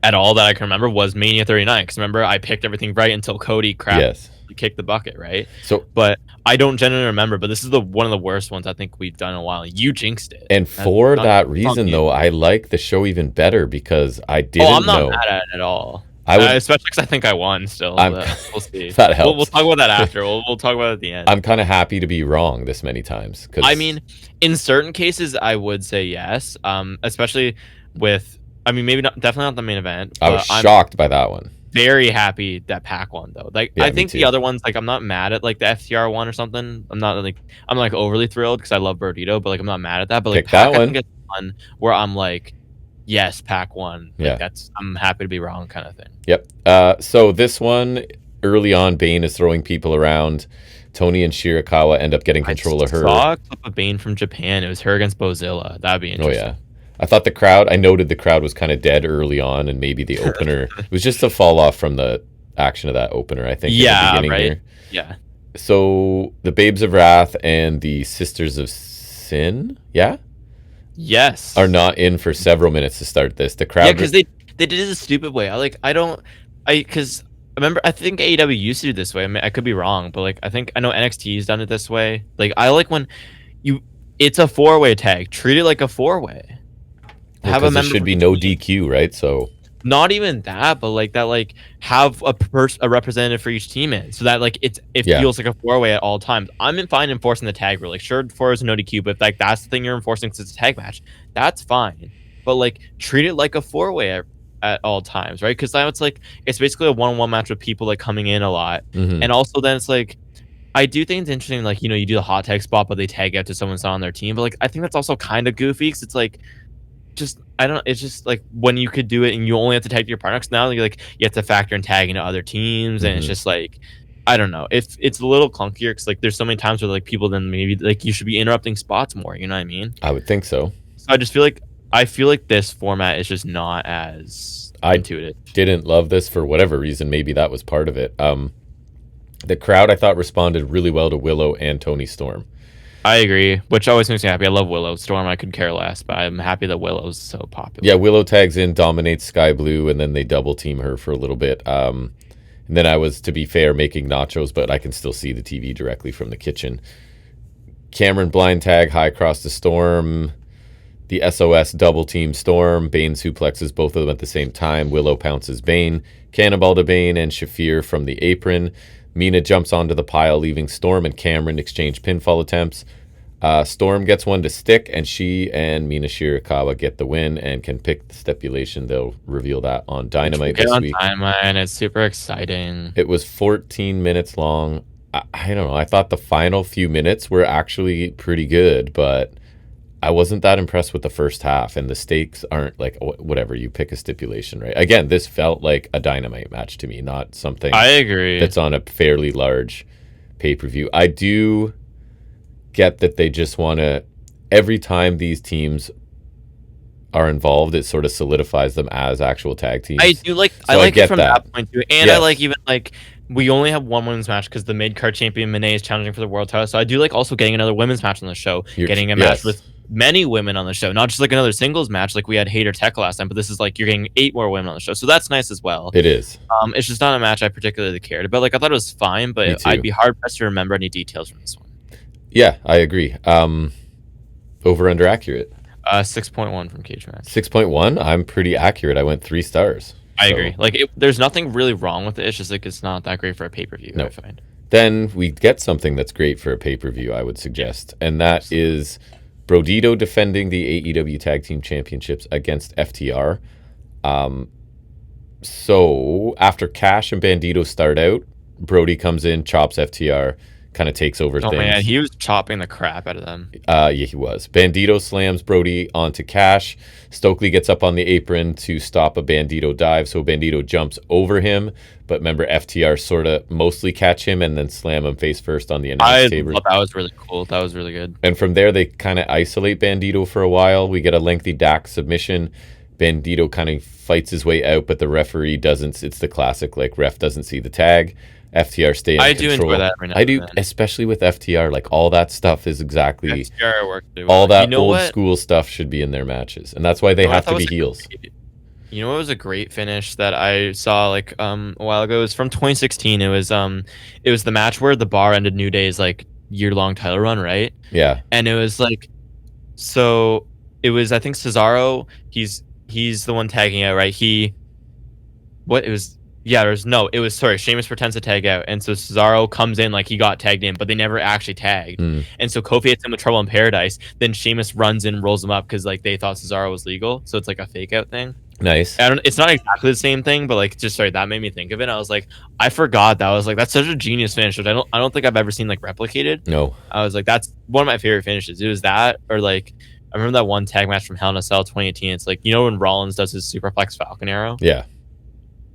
B: at all that I can remember was Mania 39. Because remember, I picked everything right until Cody crapped
A: Yes.
B: kick the bucket, right?
A: So,
B: But I don't generally remember. But this is one of the worst ones I think we've done in a while. You jinxed it,
A: and
B: That's
A: for
B: not-
A: that
B: it's not
A: reason,
B: you.
A: though, I like the show even better because I
B: Oh,
A: didn't
B: I'm not
A: know.
B: mad at it at all.
A: I would.
B: Especially because I think I won still.
A: I'm.
B: But we'll see.
A: That
B: We'll
A: helps.
B: talk about that after. We'll talk about it at the end.
A: I'm kind of happy to be wrong this many times. Cause
B: I mean, in certain cases, I would say yes. Especially with, I mean, maybe not, definitely not the main event.
A: I was
B: I'm
A: shocked by that one.
B: very happy that Pac won though. Like,
A: Yeah,
B: I
A: me
B: think
A: too.
B: the other ones, like, I'm not mad at like the FTR one or something. I'm like overly thrilled because I love Brodito, but like I'm not mad at that. But like
A: Pick that
B: Pac, I
A: one.
B: think it's one where I'm like, yes, Pac won. Like,
A: Yeah.
B: I'm happy to be wrong kind of thing.
A: Yep. So this one, early on, Bane is throwing people around. Tony and Shirakawa end up getting control of her.
B: I saw a clip of Bane from Japan. It was her against Bozilla. That'd be
A: Oh,
B: interesting.
A: yeah. I thought I noted the crowd was kind of dead early on, and maybe the opener it was just a fall off from the action of that opener, I think,
B: Yeah,
A: in the beginning
B: right.
A: here.
B: Yeah.
A: So the Babes of Wrath and the Sisters of Sin,
B: Yes.
A: are not in for several minutes to start this. The crowd,
B: Yeah, because they did it a stupid way. Because remember, I think AEW used to do this way. I mean, I could be wrong, but like I know NXT's done it this way. Like I like when it's a 4-way tag. Treat it like a 4-way. Have a
A: there
B: member
A: should
B: from
A: be
B: each
A: no
B: team.
A: DQ, right? So
B: Not even that, but like that, like have a representative for each team in, so that like it feels like a 4-way at all times. I'm fine enforcing the tag rule. Like sure, 4 is no DQ, but like that's the thing you're enforcing because it's a tag match. That's fine, but like treat it like a 4-way at all times, right? Because now it's basically a 1-on-1 match with people like coming in a lot,
A: mhm.
B: and also then it's like I do think it's interesting, like you do the hot tag spot, but they tag out to someone's not on their team. But like I think that's also kind of goofy because it's like it's just like when you could do it and you only have to tag to your partner. 'Cause now you have to factor in tagging to other teams, and it's just like I don't know. If it's a little clunkier because like there's so many times where like people then maybe like you should be interrupting spots more. You know what I mean?
A: I would think so.
B: So I just feel like this format is just not as intuitive.
A: Didn't love this for whatever reason. Maybe that was part of it. The crowd, I thought, responded really well to Willow and Tony Storm.
B: I agree, which always makes me happy. I love Willow. Storm, I could care less, but I'm happy that Willow's so popular.
A: Yeah, Willow tags in, dominates Sky Blue, and then they double team her for a little bit. And then I was, to be fair, making nachos, but I can still see the TV directly from the kitchen. Cameron blind tag, high cross to Storm. The SOS double team Storm. Bane suplexes both of them at the same time. Willow pounces Bane. Cannonball to Bane and Shafir from the apron. Mina jumps onto the pile, leaving Storm and Cameron exchange pinfall attempts. Storm gets one to stick, and she and Mina Shirakawa get the win and can pick the stipulation. They'll reveal that on Dynamite this week.
B: Dynamite, and it's super exciting.
A: It was 14 minutes long. I don't know. I thought the final few minutes were actually pretty good, but I wasn't that impressed with the first half, and the stakes aren't like whatever. You pick a stipulation, right? Again, this felt like a Dynamite match to me, not something
B: I agree
A: that's on a fairly large pay-per-view. I do get that they just want to, every time these teams are involved, it sort of solidifies them as actual tag teams.
B: I do like
A: So I
B: it
A: get
B: from that point too, and
A: Yes.
B: I like even like we only have one women's match because the mid-card champion Monet is challenging for the world title. So I do like also getting another women's match on the show, getting a match with many women on the show, not just like another singles match like we had Hater Tech last time, but this is like you're getting 8 more women on the show, so that's nice as well.
A: It is.
B: It's just not a match I particularly cared about. Like I thought it was fine, but I'd be hard pressed to remember any details from this one.
A: Yeah, I agree. Over under accurate.
B: 6.1 from Cage Match.
A: 6.1. I'm pretty accurate. I went 3 stars.
B: I agree. Like there's nothing really wrong with it. It's just like it's not that great for a pay-per-view.
A: No.
B: I find.
A: Then we get something that's great for a pay-per-view, I would suggest, and that is Brodito defending the AEW Tag Team Championships against FTR. So after Cash and Bandito start out, Brody comes in, chops FTR, kind of takes over things.
B: Oh man, he was chopping the crap out of them.
A: Yeah, he was. Bandito slams Brody onto Cash. Stokely gets up on the apron to stop a Bandito dive, so Bandito jumps over him. But remember, FTR sort of mostly catch him and then slam him face first on the announce table.
B: Thought that was really cool. That was really good.
A: And from there, they kind of isolate Bandito for a while. We get a lengthy Dax submission. Bandito kind of fights his way out, but the referee doesn't. It's the classic, like, ref doesn't see the tag. FTR stay in control.
B: I do enjoy that.
A: I do, especially with FTR. Like, all that stuff is exactly...
B: FTR worked
A: all that old school stuff should be in their matches. And that's why they have to be heels.
B: You know what was a great finish that I saw like a while ago? It was from 2016. It was the match where the bar ended New Day's like year-long title run, right?
A: Yeah.
B: And it was like, so it was, I think, Cesaro, he's the one tagging out, right? What it was, yeah, it was, sorry, Sheamus pretends to tag out, and so Cesaro comes in like he got tagged in, but they never actually tagged. And so Kofi hits him with Trouble in Paradise, then Sheamus runs in, rolls him up because like they thought Cesaro was legal, so it's like a fake out thing.
A: Nice.
B: It's not exactly the same thing, but like, just sorry, that made me think of it. I was like, I forgot that. I was like, that's such a genius finish, which I don't think I've ever seen like replicated.
A: No.
B: I was like, that's one of my favorite finishes. It was that, or like, I remember that one tag match from Hell in a Cell 2018. It's like, you know when Rollins does his Superplex Falcon Arrow?
A: Yeah.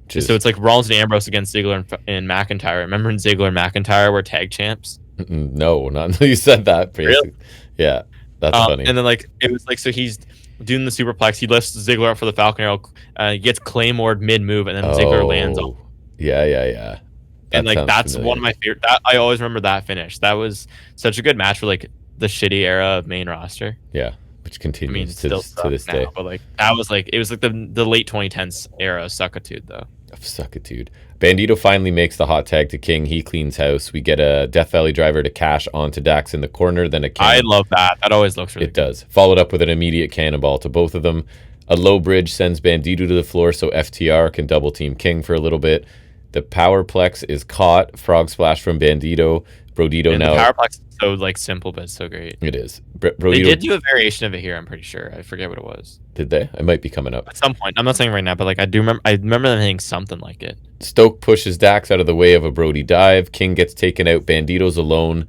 B: So it's like Rollins and Ambrose against Ziggler and McIntyre. Remember when Ziggler and McIntyre were tag champs?
A: No, not until you said that. Basically. Really? Yeah, that's funny.
B: And then like it was like, so he's doing the superplex. He lifts Ziggler up for the Falcon Arrow. He gets Claymored mid move, and then Ziggler lands on.
A: Yeah.
B: That and like that's familiar. One of my favorite. That I always remember that finish. That was such a good match for like the shitty era of main roster.
A: Yeah, which continues to this
B: now,
A: day.
B: But like that was like, it was like the late 2010s era of suckitude though.
A: Of suckitude. Bandito finally makes the hot tag to King. He cleans house. We get a Death Valley driver to Cash onto Dax in the corner. Then a
B: I love that. That always looks really
A: good. It does. Followed up with an immediate cannonball to both of them. A low bridge sends Bandito to the floor so FTR can double team King for a little bit. The Powerplex is caught. Frog splash from Bandito. Brodito
B: and
A: now.
B: The Powerplex is so like simple, but it's so great.
A: It is.
B: They did do a variation of it here, I'm pretty sure. I forget what it was.
A: Did they? I might be coming up.
B: At some point. I'm not saying right now, but like I remember them hitting something like it.
A: Stoke pushes Dax out of the way of a Brody dive. King gets taken out. Bandito's alone.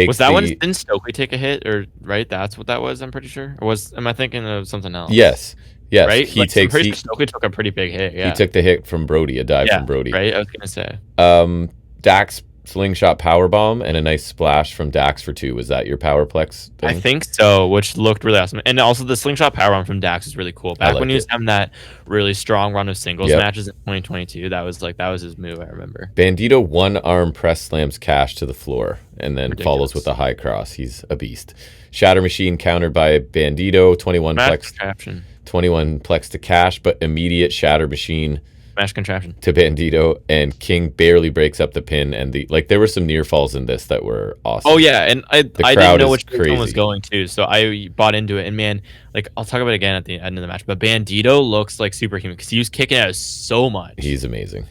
B: Was that one? Didn't Stokely take a hit? Or right? That's what that was, I'm pretty sure. Or am I thinking of something else?
A: Yes.
B: Right?
A: He takes.
B: Stokely took a pretty big hit. Yeah.
A: He took the hit from Brody, a dive from Brody.
B: Right? I was gonna say.
A: Dax slingshot powerbomb and a nice splash from Dax for 2. Was that your Powerplex thing?
B: I think so, which looked really awesome. And also the slingshot powerbomb from Dax is really cool. Back when he was having that really strong run of singles matches in 2022, that was his move, I remember.
A: Bandito one arm press slams Cash to the floor and then follows with a high cross. He's a beast. Shatter Machine countered by Bandito, 21 plex to Cash, but immediate Shatter Machine
B: Smash contraption
A: to Bandito, and King barely breaks up the pin. And there were some near falls in this that were awesome.
B: Oh yeah, and I didn't know which one was going to, so I bought into it. And man, like I'll talk about it again at the end of the match, but Bandito looks like superhuman because he was kicking out so much.
A: He's amazing.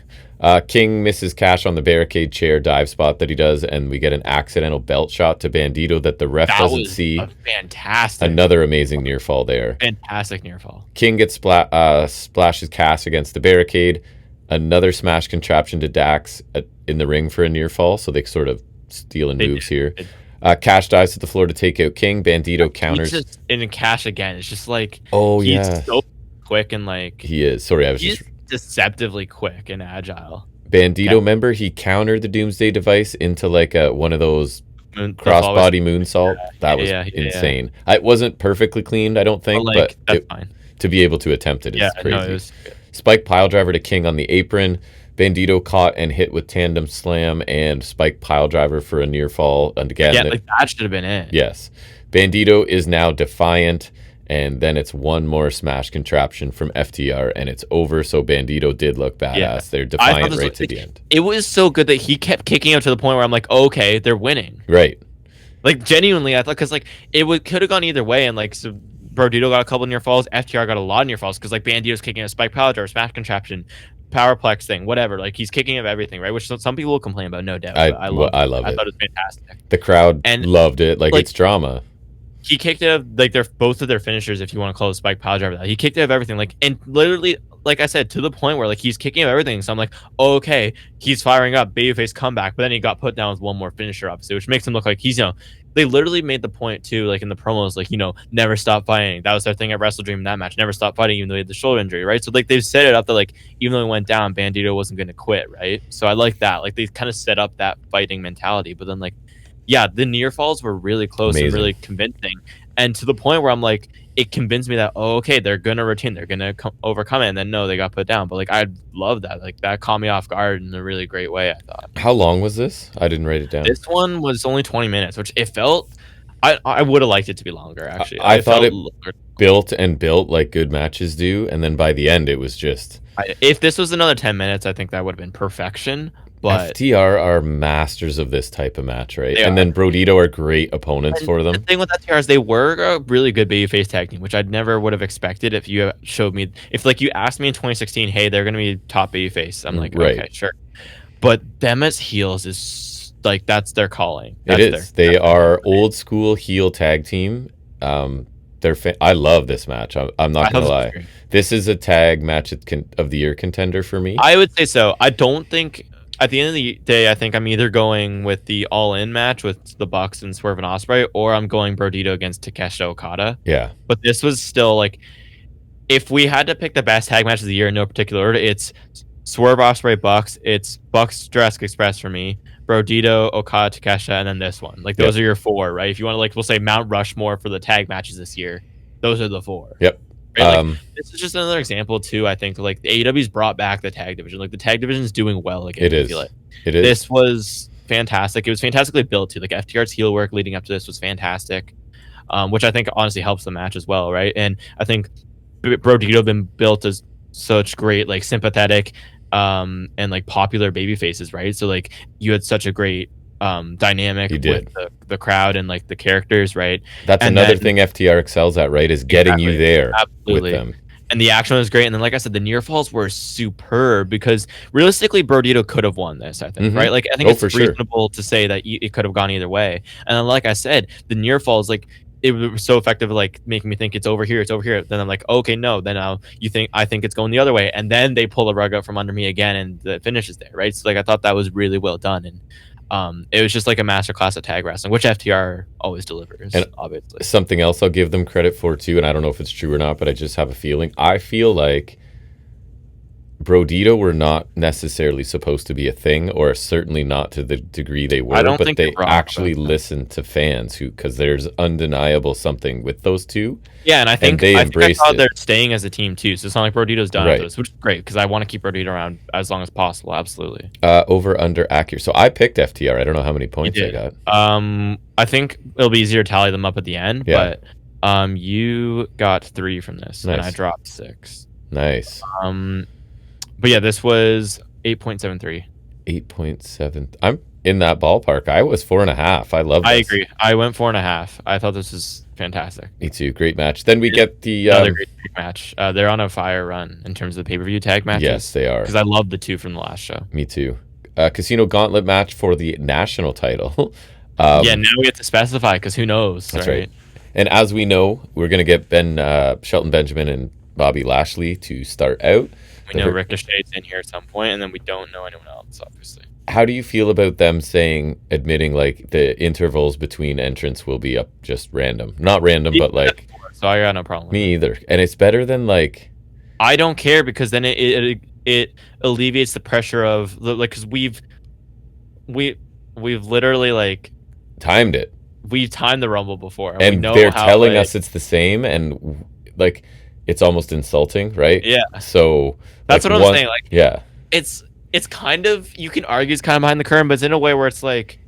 A: King misses Cash on the barricade chair dive spot that he does, and we get an accidental belt shot to Bandito that the ref doesn't see.
B: Fantastic.
A: Another amazing near fall there.
B: Fantastic near fall.
A: King gets splashes Cash against the barricade. Another smash contraption to Dax in the ring for a near fall, so they sort of stealing moves here. Cash dives to the floor to take out King. Bandito counters.
B: He's just in Cash again. It's just like,
A: he's
B: so quick and like
A: he is. Sorry, I was
B: just deceptively quick and agile.
A: Bandito, remember he countered the Doomsday Device into like one of those crossbody moonsault. That was insane. It wasn't perfectly cleaned, I don't think, but
B: that's fine.
A: To be able to attempt it is crazy.
B: No, it was good.
A: Spike piledriver to King on the apron. Bandito caught and hit with tandem slam and Spike piledriver for a near fall. And again,
B: that should have been it.
A: Yes. Bandito is now defiant. And then it's one more smash contraption from FTR, and it's over. So Bandito did look badass. Yeah. They're defiant right to the end.
B: It was so good that he kept kicking out to the point where I'm like, oh, okay, they're winning.
A: Right.
B: Like, genuinely, I thought, because, like, could have gone either way. And, like, so Bandito got a couple near falls. FTR got a lot of near falls because, like, Bandito's kicking a spike power driver, smash contraption, powerplex thing, whatever. Like, he's kicking of everything, right? Which some people will complain about, no doubt. I love it. I thought it was fantastic.
A: The crowd loved it. Like, it's drama.
B: He kicked out of like both of their finishers, if you want to call it spike power driver. He kicked out of everything, like, and literally, like I said, to the point where like he's kicking out everything. So I'm like, oh, okay, he's firing up, babyface comeback, but then he got put down with one more finisher, obviously, which makes him look like he's they literally made the point too, like in the promos, like never stop fighting. That was their thing at Wrestle Dream in that match, never stop fighting, even though he had the shoulder injury, right? So like they've set it up that like even though he went down, Bandito wasn't going to quit, right? So I like that, like they kind of set up that fighting mentality, but then like. Yeah, the near falls were really close and really convincing. And to the point where I'm like, it convinced me that, oh, okay, they're going to retain, they're going to overcome it. And then, no, they got put down. But, like, I love that. Like, that caught me off guard in a really great way, I thought.
A: How long was this? I didn't write it down.
B: This one was only 20 minutes, which it felt, I would have liked it to be longer. Actually,
A: I thought it
B: longer.
A: built like good matches do, and then by the end it was just
B: If this was another 10 minutes, I think that would have been perfection. But
A: FTR are masters of this type of match, right?
B: They
A: And
B: are.
A: then Brodito are great opponents for
B: the
A: them.
B: thing with FTR is they were a really good babyface tag team, which I never would have expected if you showed me. If like you asked me in 2016, hey, they're gonna be top babyface, I'm like,
A: Right.
B: okay, sure. But them as heels is like that's their calling.
A: It is. They are old school heel tag team. I love this match. I'm not gonna lie. This is a tag match of the year contender for me.
B: I would say so. I don't think at the end of the day, I think I'm either going with the all-in match with the Bucks and Swerve and Ospreay, or I'm going Brodito against Takeshita Okada.
A: Yeah.
B: But this was still like, if we had to pick the best tag match of the year in no particular order, it's Swerve, Ospreay, Bucks. It's Bucks, Jurassic Express for me. Brodito, Okada, Takeshita, and then this one. Like those are your four, right? If you want to, like, we'll say Mount Rushmore for the tag matches this year. Those are the four.
A: Yep.
B: Right? Like, this is just another example too. I think like the AEW's brought back the tag division. Like the tag division is doing well again.
A: It is.
B: I feel like.
A: It is.
B: This was fantastic. It was fantastically built too. Like FTR's heel work leading up to this was fantastic, which I think honestly helps the match as well, right? And I think Brodito been built as such great, like sympathetic, and like popular baby faces, right? So like you had such a great dynamic with the crowd and like the characters, right?
A: That's another thing FTR excels at, right? Is getting you there with them.
B: And the action was great. And then, like I said, the near falls were superb because realistically, Brodito could have won this, I think, right? Like, I think it's reasonable to say that it could have gone either way. And then, like I said, the near falls, like, it was so effective, like making me think it's over here, it's over here. Then I'm like, okay, no. Then now I think it's going the other way. And then they pull the rug out from under me again, and the finish is there, right? So, like, I thought that was really well done. And it was just like a masterclass at tag wrestling, which FTR always delivers, and obviously.
A: Something else I'll give them credit for too, and I don't know if it's true or not, but I just have a feeling. I feel like Brodito were not necessarily supposed to be a thing, or certainly not to the degree they were, but they actually listened to fans because there's undeniable something with those two.
B: Yeah, and I think
A: they embraced it.
B: They're staying as a team too, so it's not like Brodito's done after this, which is great because I want to keep Brodito around as long as possible. Absolutely.
A: Over under accurate. So I picked FTR. I don't know how many points I got.
B: I think it'll be easier to tally them up at the end, but you got 3 from this, and I dropped 6.
A: Nice.
B: But yeah, this was 8.73.
A: 8.7. I'm in that ballpark. I was 4.5. I love this.
B: I agree. I went 4.5. I thought this was fantastic.
A: Me too. Great match. Then we get the
B: another great match. They're on a fire run in terms of the pay-per-view tag matches.
A: Yes, they are.
B: Because I love the 2 from the last show.
A: Me too. Casino Gauntlet match for the national title.
B: Yeah, now we have to specify because who knows?
A: That's right. And as we know, we're going to get Shelton Benjamin and Bobby Lashley to start out.
B: We know Ricochet's in here at some point, and then we don't know anyone else, obviously.
A: How do you feel about them admitting like the intervals between entrants will be up just random? Not random, but like.
B: So I got no problem with
A: me either. And it's better than like.
B: I don't care because then it alleviates the pressure of like, because we've literally like
A: timed it.
B: We've timed the Rumble before,
A: and we know they're telling us it's the same, and like it's almost insulting, right?
B: Yeah.
A: So
B: that's what I'm saying. Like,
A: yeah,
B: it's kind of, you can argue it's kind of behind the curtain, but it's in a way where it's like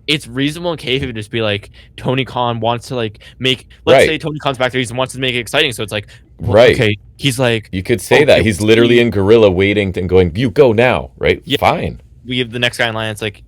B: it's reasonable in kayfabe to just be like Tony Khan wants to like make. Let's say Tony Khan's back there, he wants to make it exciting, so it's like okay, he's like
A: you could say that he's literally in gorilla waiting and going, you go now, right? Yeah. Fine.
B: We have the next guy in line. It's like.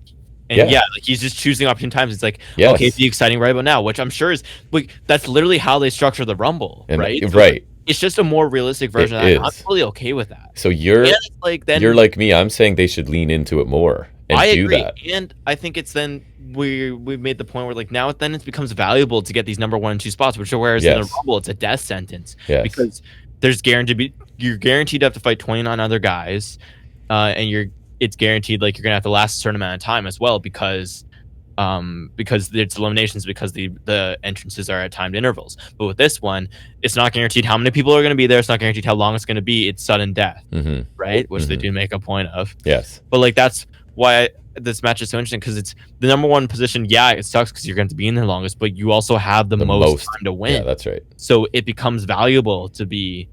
B: And like he's just choosing opportune times. It's like, okay, be exciting right about now, which I'm sure is like that's literally how they structure the Rumble, right? So it's just a more realistic version of that. I'm totally okay with that.
A: So you're you're like me. I'm saying they should lean into it more and do that.
B: And I think it's then we've made the point where like now then it becomes valuable to get these number 1 and 2 spots, which are whereas in the Rumble it's a death sentence because there's you're guaranteed to have to fight 29 other guys, and it's guaranteed like you're gonna have to last a certain amount of time as well because it's eliminations because the entrances are at timed intervals. But with this one, it's not guaranteed how many people are gonna be there. It's not guaranteed how long it's gonna be. It's sudden death, right? Which they do make a point of.
A: Yes.
B: But like that's why this match is so interesting because it's the number 1 position. Yeah, it sucks because you're going to be in there longest, but you also have the most time to win.
A: Yeah, that's right.
B: So it becomes valuable to be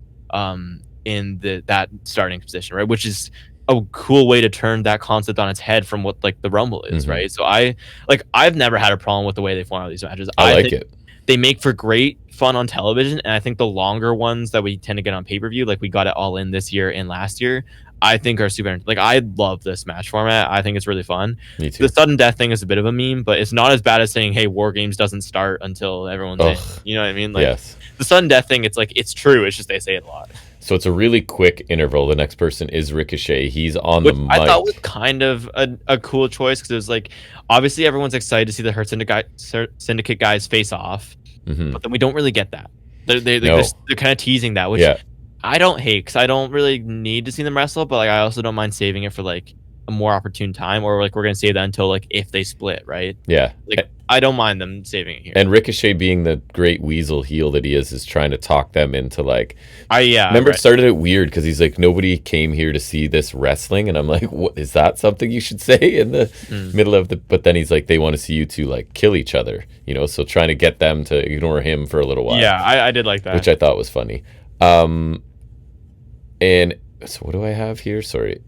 B: in that starting position, right? Which is a cool way to turn that concept on its head from what like the Rumble is, right? So I've never had a problem with the way they form out these matches.
A: I like
B: think
A: it.
B: they make for great fun on television, and I think the longer ones that we tend to get on pay-per-view, like we got it All In this year and last year, I think are super. Like I love this match format. I think it's really fun.
A: Me too.
B: The sudden death thing is a bit of a meme, but it's not as bad as saying, "Hey, War Games doesn't start until everyone's in." You know what I mean? Like
A: Yes.
B: the sudden death thing, it's like it's true. It's just they say it a lot.
A: So it's a really quick interval. The next person is Ricochet. He's on
B: Which
A: the mic.
B: I thought was kind of a cool choice because it was like obviously everyone's excited to see the Hurt Syndicate guys face off, but then we don't really get that. They're kind of teasing that, which I don't hate because I don't really need to see them wrestle, but like I also don't mind saving it for like a more opportune time, or like we're gonna save that until like if they split, right?
A: Yeah.
B: Like I don't mind them saving it here.
A: And Ricochet, being the great weasel heel that he is trying to talk them into like.
B: Remember
A: it started it weird because he's like, nobody came here to see this wrestling, and I'm like, what is that something you should say in the middle of the? But then he's like, they want to see you two like kill each other, you know. So trying to get them to ignore him for a little while.
B: Yeah, I did like that,
A: which I thought was funny. And so what do I have here? Sorry.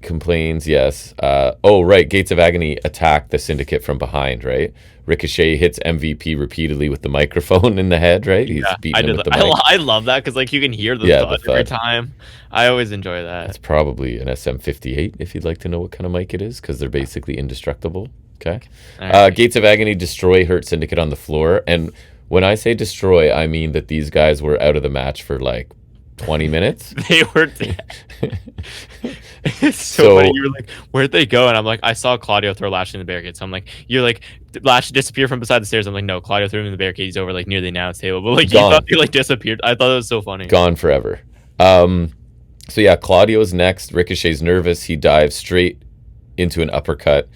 A: Complains, yes. Right. Gates of Agony attack the Syndicate from behind, right? Ricochet hits MVP repeatedly with the microphone in the head, right? He's beating him with the mic.
B: I love that because like you can hear the thud every time. I always enjoy that.
A: It's probably an SM58 if you'd like to know what kind of mic it is, because they're basically indestructible. Okay. Right. Gates of Agony destroy Hurt Syndicate on the floor, and when I say destroy, I mean that these guys were out of the match for like 20 minutes.
B: They were. It's so funny. You were like, where'd they go? And I'm like, I saw Claudio throw Lashley in the barricade. So I'm like, you're like, Lashley disappeared from beside the stairs. I'm like, no, Claudio threw him in the barricade. He's over like near the announce table. But like, you thought he like disappeared. I thought it was so funny.
A: Gone forever. So yeah, Claudio's next. Ricochet's nervous. He dives straight into an uppercut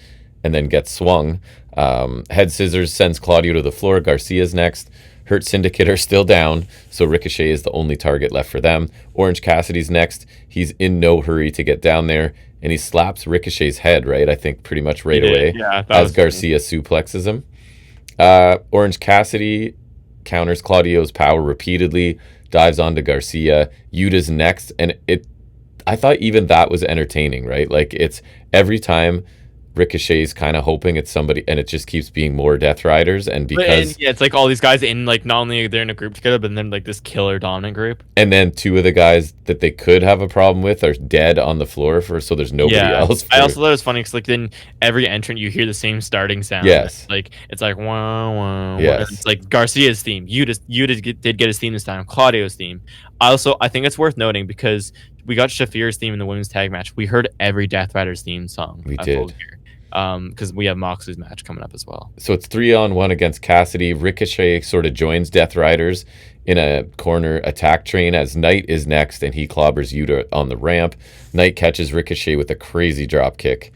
A: and then gets swung. Head scissors sends Claudio to the floor. Garcia's next. Hurt Syndicate are still down, so Ricochet is the only target left for them. Orange Cassidy's next. He's in no hurry to get down there, and he slaps Ricochet's head, right? I think pretty much right away, as Garcia suplexes him. Orange Cassidy counters Claudio's power repeatedly, dives onto Garcia. Yuta's next, and I thought even that was entertaining, right? Like, it's every time Ricochet's kind of hoping it's somebody, and it just keeps being more Death Riders, and because
B: it's like all these guys in like not only they're in a group together, but then like this killer dominant group,
A: and then two of the guys that they could have a problem with are dead on the floor so there's nobody else.
B: I also thought it was funny because like then every entrant you hear the same starting sound.
A: Yes,
B: it's like wow, wow. Yes, it's like Garcia's theme. Yuta did get his theme this time. Claudio's theme. I think it's worth noting because we got Shafir's theme in the women's tag match. We heard every Death Riders theme song.
A: We did.
B: Because we have Moxley's match coming up as well.
A: So it's 3-on-1 against Cassidy. Ricochet sort of joins Death Riders in a corner attack train as Knight is next, and he clobbers Yuta on the ramp. Knight catches Ricochet with a crazy drop kick.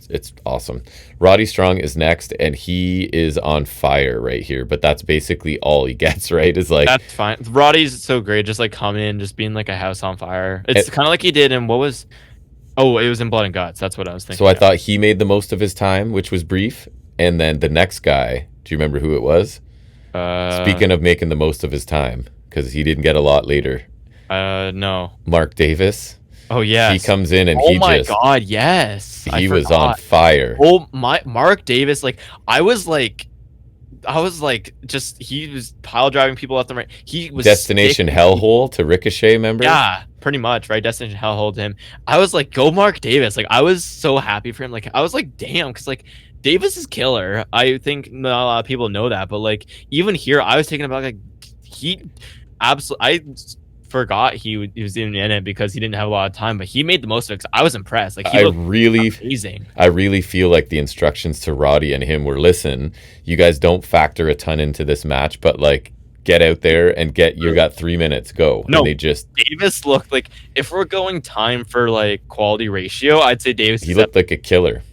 A: It's awesome. Roddy Strong is next, and he is on fire right here, but that's basically all he gets, right? Is like,
B: that's fine. Roddy's so great, just like coming in, just being like a house on fire. It's kind of like he did in what was... Oh, it was in Blood and Guts. That's what I was thinking.
A: So I thought he made the most of his time, which was brief. And then the next guy, do you remember who it was? Speaking of making the most of his time, because he didn't get a lot later.
B: No.
A: Mark Davis.
B: Oh, yeah.
A: He comes in and
B: God, yes.
A: He was on fire.
B: Oh, Mark Davis, like, I was like, he was pile driving people left and right. He was
A: Destination Hellhole to Ricochet, remember?
B: Yeah, pretty much, right? Destination Hellhole to him. I was like, go Mark Davis. Like, I was so happy for him. Like, I was like, damn, because like Davis is killer. I think not a lot of people know that, but like even here, I was taken aback. Like he absolutely, I forgot he was in it because he didn't have a lot of time, but he made the most of it. 'Cause I was impressed. Like he looked amazing.
A: I really feel like the instructions to Roddy and him were, listen, you guys don't factor a ton into this match, but like get out there and you got 3 minutes, go.
B: No,
A: and they just
B: Davis looked like, if we're going time for like quality ratio, I'd say Davis.
A: He looked like a killer.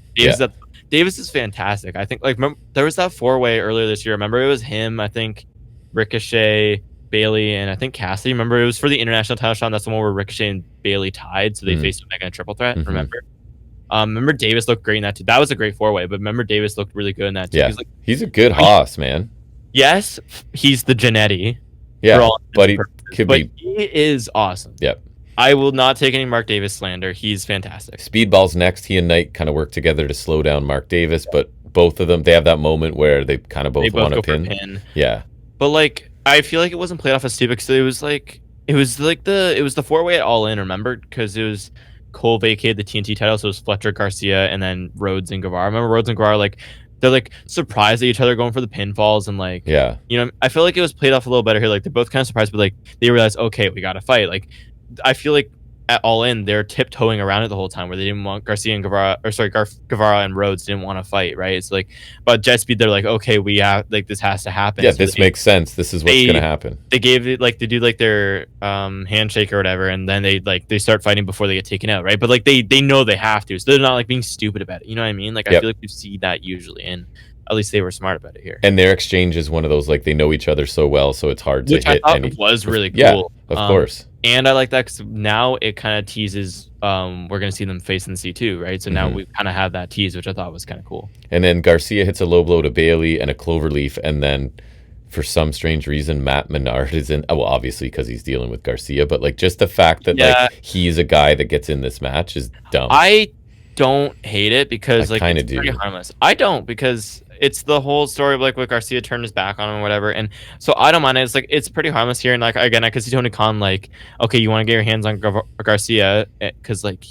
B: Davis is fantastic. I think like there was that 4-way earlier this year. Remember it was him, I think Ricochet, Bailey, and I think Cassidy. Remember it was for the international title shot. That's the one where Ricochet and Bailey tied, so they faced Omega in a triple threat. Remember? Remember Davis looked great in that too. That was a great 4-way, but remember Davis looked really good in that too.
A: Yeah, he's a good hoss, man.
B: Yes, he's the Genetti.
A: Yeah, but he could be.
B: He is awesome.
A: Yep.
B: I will not take any Mark Davis slander. He's fantastic.
A: Speedball's next. He and Knight kind of work together to slow down Mark Davis, but both of them, they have that moment where they kind of both want to pin. Yeah.
B: But like, I feel like it wasn't played off as stupid because it was the 4-way at All In, remember? Because it was Cole vacated the TNT title, so it was Fletcher, Garcia, and then Rhodes and Guevara. Remember Rhodes and Guevara, like, they're like surprised at each other going for the pinfalls, and like,
A: yeah,
B: you know, I feel like it was played off a little better here. Like, they're both kind of surprised, but like they realized, okay, we got to fight. Like, I feel like at All In, they're tiptoeing around it the whole time, where they didn't want Garcia and Guevara, or sorry, Guevara and Rhodes didn't want to fight, right? It's like, but Jet Speed, they're like, okay, we have, like, this has to happen.
A: Yeah, so this makes sense. This is what's gonna happen.
B: They gave it, like, they do like their handshake or whatever, and then they start fighting before they get taken out, right? But like they know they have to, so they're not like being stupid about it. You know what I mean? Like, I feel like we see that usually, and at least they were smart about it here.
A: And their exchange is one of those, like, they know each other so well, so it's hard to hit.
B: I thought was really cool.
A: Yeah, of course.
B: And I like that because now it kind of teases we're going to see them face in the C2, right? So now we kind of have that tease, which I thought was kind of cool.
A: And then Garcia hits a low blow to Bailey and a cloverleaf, and then for some strange reason, Matt Menard is in. Well, obviously because he's dealing with Garcia, but like just the fact that like he's a guy that gets in this match is dumb.
B: I don't hate it because
A: I
B: like it's pretty harmless. I don't, because it's the whole story of like what Garcia turned his back on him or whatever, and so I don't mind it. It's like it's pretty harmless here, and like again, I could see Tony Khan like, okay, you want to get your hands on Garcia because like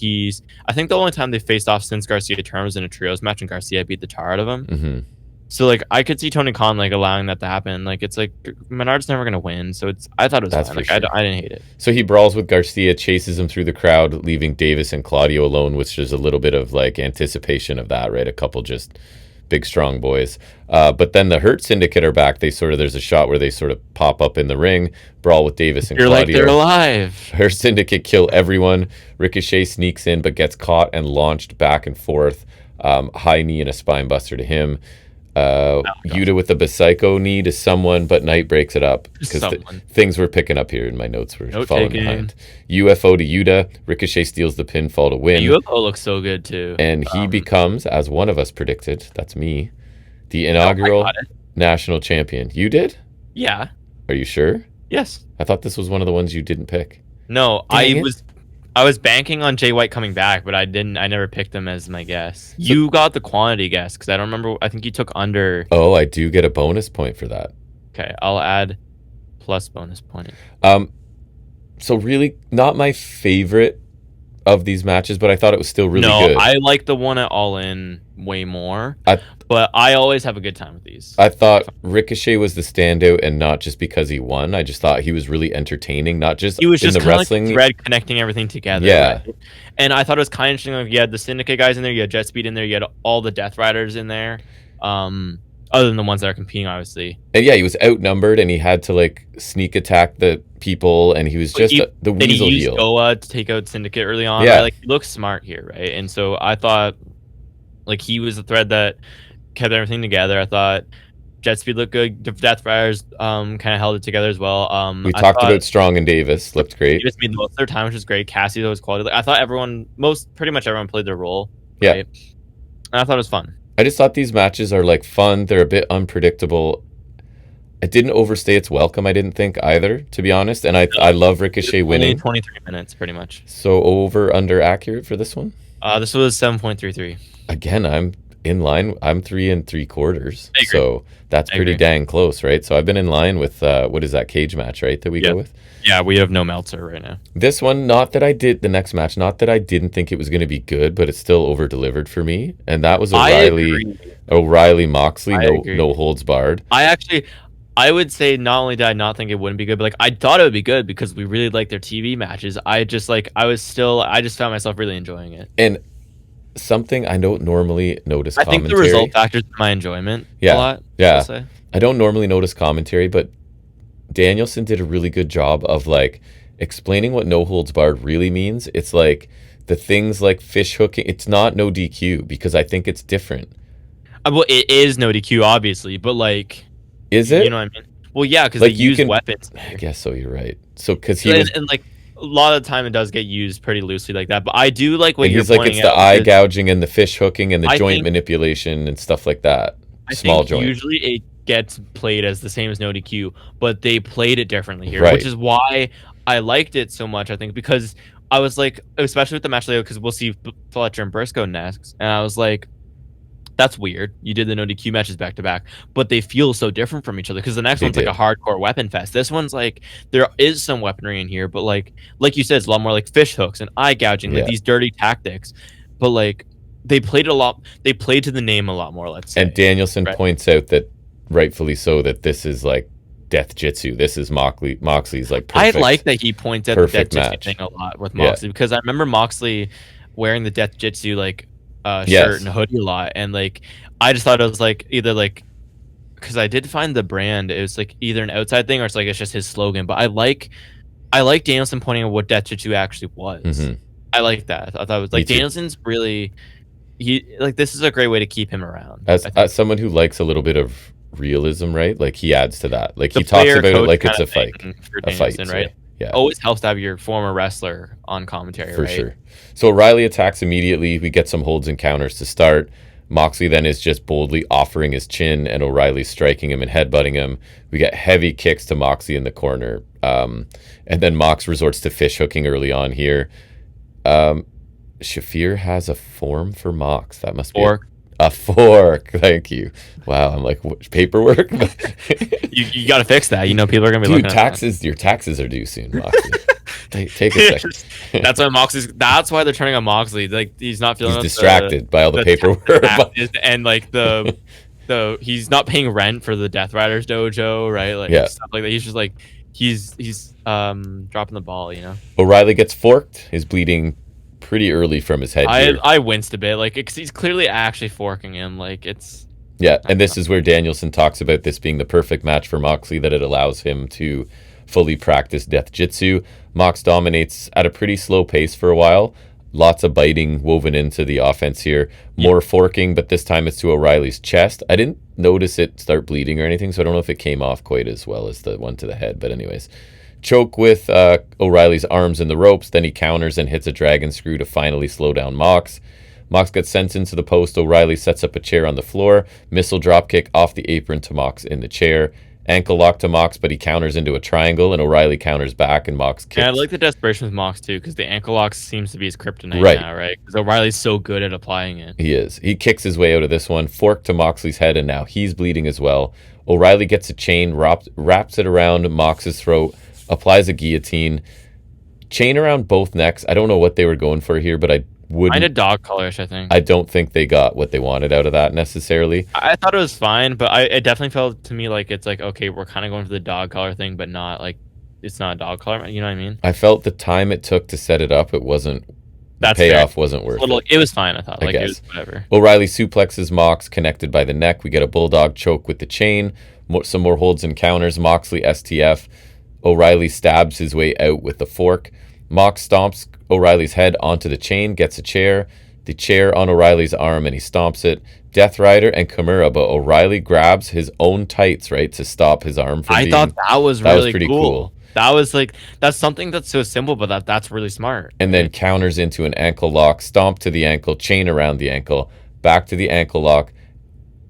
B: I think the only time they faced off since Garcia turned was in a trios match, and Garcia beat the tar out of him. So like I could see Tony Khan like allowing that to happen. Like it's like Menard's never gonna win, so I thought it was fine. Like I didn't hate it.
A: So he brawls with Garcia, chases him through the crowd, leaving Davis and Claudio alone, which is a little bit of like anticipation of that, right? A couple just big strong boys. But then the Hurt Syndicate are back. There's a shot where they sort of pop up in the ring, brawl with Davis and Claudio.
B: Like they're alive.
A: Hurt Syndicate kill everyone. Ricochet sneaks in but gets caught and launched back and forth. High knee and a spine buster to him. Yuta with the Psycho knee to someone, but Knight breaks it up because things were picking up here, and my notes were falling behind. UFO to Yuta. Ricochet steals the pinfall to win.
B: The UFO looks so good too,
A: and he becomes, as one of us predicted, that's me, the inaugural national champion. You did?
B: Yeah.
A: Are you sure?
B: Yes.
A: I thought this was one of the ones you didn't pick.
B: No, I was banking on Jay White coming back, but I never picked him as my guess. So, you got the quantity guess because I don't remember. I think you took under.
A: Oh, I do get a bonus point for that.
B: Okay, I'll add plus bonus point.
A: So really not my favorite of these matches, but I thought it was still really good.
B: No, I like the one at All In way more. But I always have a good time with these.
A: I thought Ricochet was the standout, and not just because he won. I just thought he was really entertaining, not just
B: he was
A: in
B: just
A: the wrestling.
B: Like the thread connecting everything together.
A: Yeah.
B: Right? And I thought it was kind of interesting. Like, you had the Syndicate guys in there, you had Jet Speed in there, you had all the Death Riders in there. Other than the ones that are competing, obviously.
A: And yeah, he was outnumbered, and he had to like sneak attack the people, and he was just the weasel heel.
B: He used Goa to take out Syndicate early on. Yeah. Right? Like, he looks smart here, right? And so I thought like he was the thread that kept everything together. I thought Jet Speed looked good. Death Riders kind of held it together as well.
A: We talked about Strong and Davis looked great.
B: Davis made the most of their time, which was great. Cassie, that was quality. Like, I thought pretty much everyone played their role.
A: Yeah,
B: right? And I thought it was fun.
A: I just thought these matches are like fun. They're a bit unpredictable. It didn't overstay its welcome, I didn't think either, to be honest. And I love Ricochet winning.
B: 23 minutes, pretty much.
A: So over under accurate for this one?
B: This was 7.33.
A: Again, I'm in line. I'm 3 3/4, so that's pretty dang close, right? So I've been in line with what is that cage match, right? That we go with.
B: Yeah, we have no Meltzer right now.
A: This one, the next match, not that I didn't think it was going to be good, but it still over delivered for me, and that was O'Reilly Moxley, no holds barred.
B: I would say not only did I not think it wouldn't be good, but like I thought it would be good because we really like their TV matches. I just found myself really enjoying it.
A: And something I don't normally notice.
B: I think the result factors my enjoyment a lot.
A: Yeah, I don't normally notice commentary, but Danielson did a really good job of like explaining what no holds barred really means. It's like the things like fish hooking. It's not no DQ because I think it's different.
B: Well, it is no DQ, obviously, but like,
A: is it?
B: You know what I mean? Well, yeah, because like they use weapons.
A: I guess so. You're right. So because
B: and like a lot of the time it does get used pretty loosely like that. But I do like what you're pointing out.
A: It's the eye gouging and the fish hooking and the joint manipulation and stuff like that. Small joint.
B: Usually it gets played as the same as no DQ, but they played it differently here, which is why I liked it so much. I think because I was like, especially with the match later, because we'll see Fletcher and Briscoe next, and I was like, that's weird. You did the no DQ matches back to back, but they feel so different from each other because the next one's like a hardcore weapon fest. This one's like there is some weaponry in here, but like you said, it's a lot more like fish hooks and eye gouging, like these dirty tactics. But like they played a lot. They played to the name a lot more. Let's say.
A: And Danielson points out that rightfully so that this is like death jitsu. This is Moxley's like perfect.
B: I like that he points out the death jitsu thing a lot with Moxley because I remember Moxley wearing the death jitsu like shirt and hoodie a lot, and like I just thought it was like either like because I did find the brand, it was like either an outside thing or it's like it's just his slogan. But I like Danielson pointing out what death jitsu actually was. I like that. I thought it was like Danielson's really this is a great way to keep him around.
A: As someone who likes a little bit of realism, right? Like he adds to that. Like he talks about it like it's a fight. A fight, right? Yeah.
B: Always helps to have your former wrestler on commentary,
A: for sure. So O'Reilly attacks immediately. We get some holds and counters to start. Moxley then is just boldly offering his chin, and O'Reilly's striking him and headbutting him. We get heavy kicks to Moxley in the corner. And then Mox resorts to fish hooking early on here. Shafir has a form for Mox. That must be a fork. Thank you. Wow, I'm like, what, paperwork?
B: you got to fix that. You know, people are going to be looking
A: at that. Your taxes are due soon, Moxley. Take a second.
B: That's why that's why they're turning on Moxley. Like he's not feeling.
A: He's distracted by all the paperwork.
B: And like the he's not paying rent for the Death Riders dojo, right? Like stuff like that. He's just like he's dropping the ball, you know.
A: O'Reilly gets forked. He's bleeding pretty early from his head.
B: I winced a bit. Like he's clearly actually forking him. Like it's
A: and this is where Danielson talks about this being the perfect match for Moxley, that it allows him to fully practice death jitsu. Mox dominates at a pretty slow pace for a while. Lots of biting woven into the offense here. More forking, but this time it's to O'Reilly's chest. I didn't notice it start bleeding or anything, so I don't know if it came off quite as well as the one to the head. But anyways, choke with O'Reilly's arms in the ropes. Then he counters and hits a dragon screw to finally slow down Mox. Mox gets sent into the post. O'Reilly sets up a chair on the floor. Missile dropkick off the apron to Mox in the chair. Ankle lock to Mox, but he counters into a triangle, and O'Reilly counters back, and Mox kicks.
B: Yeah, I like the desperation with Mox, too, because the ankle lock seems to be his kryptonite now, right? Because O'Reilly's so good at applying it.
A: He is. He kicks his way out of this one, fork to Moxley's head, and now he's bleeding as well. O'Reilly gets a chain, wraps it around Mox's throat, applies a guillotine. Chain around both necks. I don't know what they were going for here, but I wouldn't.
B: Kind of dog colorish, I think.
A: I don't think they got what they wanted out of that necessarily.
B: I thought it was fine, but it definitely felt to me like it's like, okay, we're kind of going for the dog collar thing, but not like it's not a dog collar. You know what I mean?
A: I felt the time it took to set it up, it wasn't.
B: That
A: payoff wasn't worth it.
B: It was fine, I thought.
A: I
B: like
A: guess.
B: It was whatever.
A: O'Reilly suplexes Mox, connected by the neck. We get a bulldog choke with the chain. Some more holds and counters. Moxley STF. O'Reilly stabs his way out with the fork. Mox stomps O'Reilly's head onto the chain, gets a chair. The chair on O'Reilly's arm, and he stomps it. Death Rider and Kimura, but O'Reilly grabs his own tights, right, to stop his arm from being...
B: I thought that was really pretty cool. That was like, that's something that's so simple, but that's really smart.
A: And then counters into an ankle lock, stomp to the ankle, chain around the ankle, back to the ankle lock.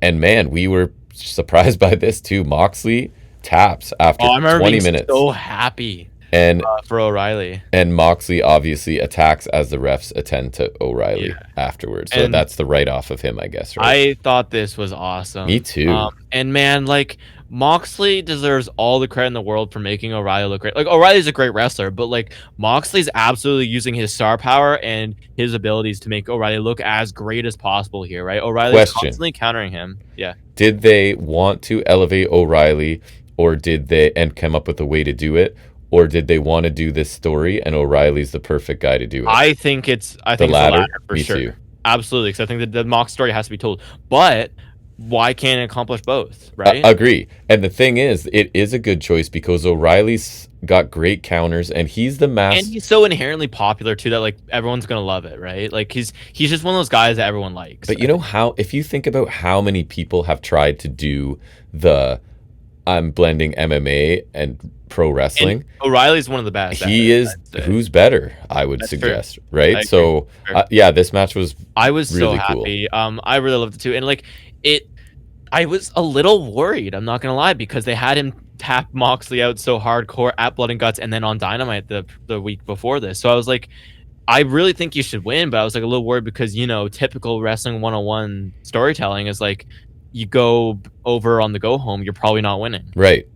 A: And man, we were surprised by this too. Moxley taps after 20 minutes.
B: So happy.
A: And
B: for O'Reilly.
A: And Moxley obviously attacks as the refs attend to O'Reilly afterwards. So that's the write-off of him, I guess, right?
B: I thought this was awesome.
A: Me too.
B: And man, like, Moxley deserves all the credit in the world for making O'Reilly look great. Like, O'Reilly's a great wrestler, but like Moxley's absolutely using his star power and his abilities to make O'Reilly look as great as possible here, right? O'Reilly's constantly countering him. Yeah.
A: Did they want to elevate O'Reilly, or did they come up with a way to do it? Or did they want to do this story and O'Reilly's the perfect guy to do it?
B: I think it's the latter for sure. Too. Absolutely, because I think that the Mox story has to be told. But why can't it accomplish both, right?
A: Agree. And the thing is, it is a good choice because O'Reilly's got great counters and he's the master.
B: And he's so inherently popular too that like everyone's going to love it, right? Like he's just one of those guys that everyone likes.
A: But you know how, if you think about how many people have tried to do I'm blending MMA and pro wrestling.
B: And O'Reilly's one of the best.
A: He is. Who's better? I would suggest, right? So, this match was.
B: I was
A: really
B: so happy.
A: Cool.
B: I really loved it too, and like it. I was a little worried. I'm not gonna lie, because they had him tap Moxley out so hardcore at Blood and Guts and then on Dynamite the week before this. So I was like, I really think you should win, but I was like a little worried because, you know, typical wrestling 101 storytelling is like you go over on the go home, you're probably not winning.
A: Right.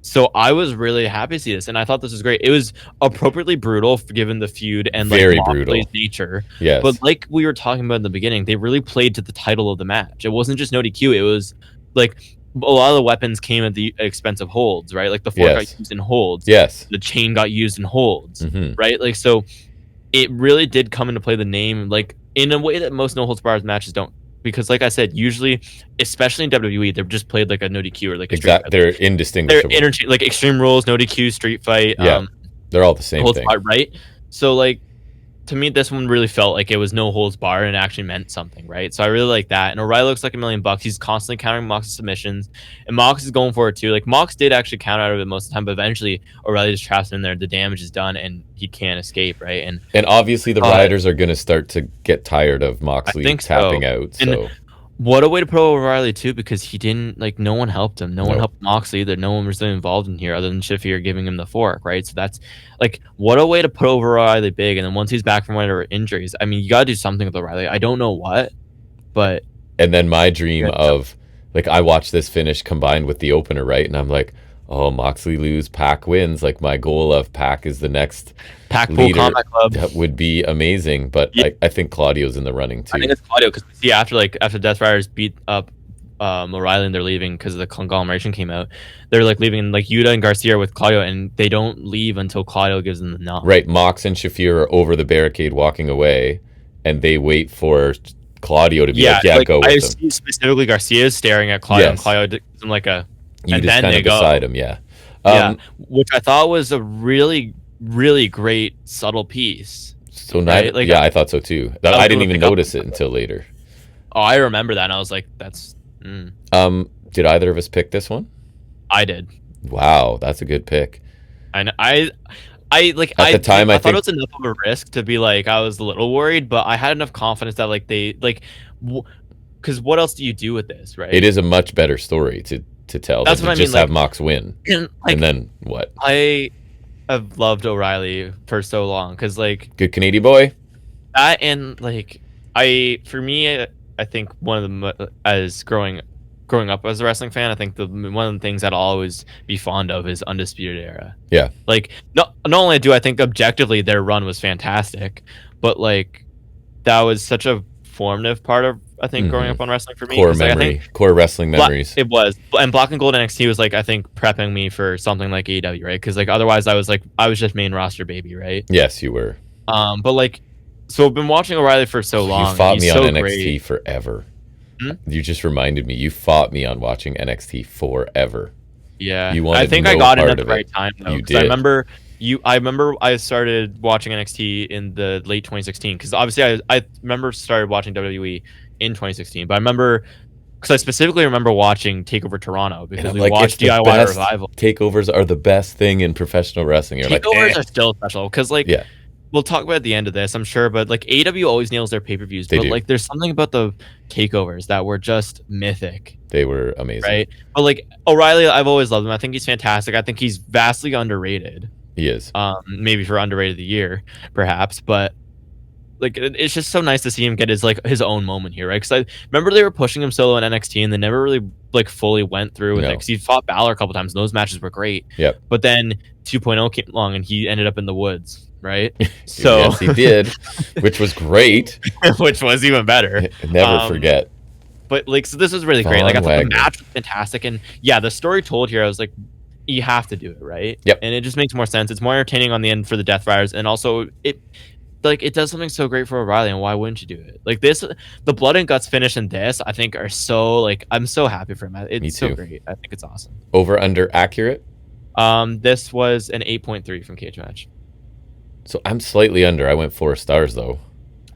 B: So I was really happy to see this, and I thought this was great. It was appropriately brutal given the feud and like
A: Very brutal
B: nature.
A: Yes.
B: But like we were talking about in the beginning, they really played to the title of the match. It wasn't just no DQ. It was like a lot of the weapons came at the expense of holds, right? Like the fork got used in holds.
A: Yes.
B: The chain got used in holds, right? Like, so it really did come into play the name, like in a way that most no holds barred matches don't. Because, like I said, usually, especially in WWE, they're just played like a no DQ or like a street fight.
A: They're indistinguishable.
B: They're like Extreme Rules, no DQ, street fight.
A: Yeah, they're all the same
B: holds
A: thing,
B: barred, right? So, like, to me, this one really felt like it was no holds barred and it actually meant something, right? So I really like that. And O'Reilly looks like $1,000,000. He's constantly countering Mox's submissions, and Mox is going for it too. Like, Mox did actually counter out of it most of the time, but eventually O'Reilly just traps him in there. The damage is done, and he can't escape, right? And
A: obviously the riders are going to start to get tired of Moxley tapping out. So.
B: And what a way to put O'Reilly too, because he didn't, like, no one helped him. No one helped Moxley either. No one was really involved in here other than Shafir giving him the fork, right? So that's like, what a way to put O'Reilly big. And then once he's back from whatever injuries, I mean, you got to do something with O'Reilly. I don't know what, but.
A: And then my dream of, like, I watched this finish combined with the opener, right? And I'm like, oh, Moxley lose, Pac wins. Like, my goal of Pac is the next
B: Pac Pool Combat Club.
A: That would be amazing, but I think Claudio's in the running too.
B: I think it's Claudio because see, after Death Riders beat up O'Reilly and they're leaving because the conglomeration came out. They're like leaving, like Yuta and Garcia with Claudio, and they don't leave until Claudio gives them the nod.
A: Right, Mox and Shafir are over the barricade walking away, and they wait for Claudio to be go with
B: I
A: them.
B: see specifically Garcia staring at Claudio, and Claudio gives him like a.
A: You
B: and
A: just
B: then
A: kind
B: they
A: of
B: go.
A: beside him, yeah.
B: Which I thought was a really, really great subtle piece.
A: So nice, right? Like, I thought so too. I didn't even notice it until later.
B: Oh, I remember that, and I was like, "That's."
A: Did either of us pick this one?
B: I did.
A: Wow, that's a good pick.
B: I know. I at
A: the time,
B: I thought it was enough of a risk to be like, I was a little worried, but I had enough confidence that like they like, because what else do you do with this, right?
A: It is a much better story to tell.
B: That's what I mean.
A: Just have Mox win, and then what?
B: I have loved O'Reilly for so long because like
A: good Canadian boy.
B: That and like for me, I think one of the as growing up as a wrestling fan, I think one of the things that I'll always be fond of is Undisputed Era.
A: Yeah.
B: Like not only do I think objectively their run was fantastic, but like that was such a formative part of I think growing up on wrestling for me.
A: Core memory, core wrestling memories.
B: It was, and Black and Gold NXT was like I think prepping me for something like AEW, right? Because like otherwise I was just main roster baby, right?
A: Yes, you were.
B: But like, so I've been watching O'Reilly for so long.
A: You fought me on NXT
B: great.
A: forever. You just reminded me. You fought me on watching NXT forever.
B: Yeah,
A: you wanted
B: I think
A: no
B: I got it
A: part
B: at the
A: of
B: right
A: it.
B: time though.
A: You did.
B: I remember I started watching NXT in the late 2016 because obviously I remember started watching WWE in 2016, but I remember because I specifically remember watching Takeover Toronto because we watched DIY Revival.
A: Takeovers are the best thing in professional wrestling.
B: Takeovers are still special because like we'll talk about it at the end of this, I'm sure, but like AEW always nails their pay-per-views, but like there's something about the takeovers that were just mythic.
A: They were amazing,
B: right? But like O'Reilly, I've always loved him. I think he's fantastic. I think he's vastly underrated.
A: He is.
B: Maybe for underrated of the year, perhaps, but like it's just so nice to see him get his own moment here, right? Because I remember they were pushing him solo in NXT, and they never really like fully went through with it. Because he fought Balor a couple times, and those matches were great.
A: Yep.
B: But then 2.0 came along, and he ended up in the woods. Right, so
A: yes, he did, which was great,
B: which was even better.
A: Never forget.
B: But like, so this was really great. Like, I thought the match was fantastic, and yeah, the story told here, I was like, you have to do it, right?
A: Yep.
B: And it just makes more sense. It's more entertaining on the end for the Death Riders, and also it does something so great for O'Reilly, and why wouldn't you do it? Like this, the blood and guts finish in this, I think are so like I'm so happy for him. It's so great. I think it's awesome.
A: Over under accurate.
B: This was an 8.3 from Cage Match.
A: So I'm slightly under. I went 4 stars though.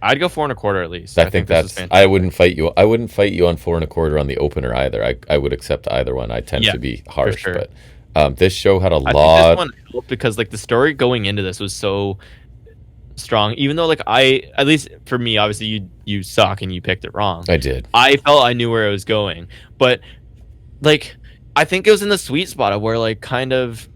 B: I'd go 4.25 at least.
A: I think that's. I wouldn't fight you. I wouldn't fight you on 4.25 on the opener either. I would accept either one. I tend to be harsh,
B: sure.
A: But this show had a lot.
B: Think this one helped because like the story going into this was so strong. Even though like at least for me, obviously you suck and you picked it wrong.
A: I did.
B: I felt I knew where it was going, but like I think it was in the sweet spot of where like kind of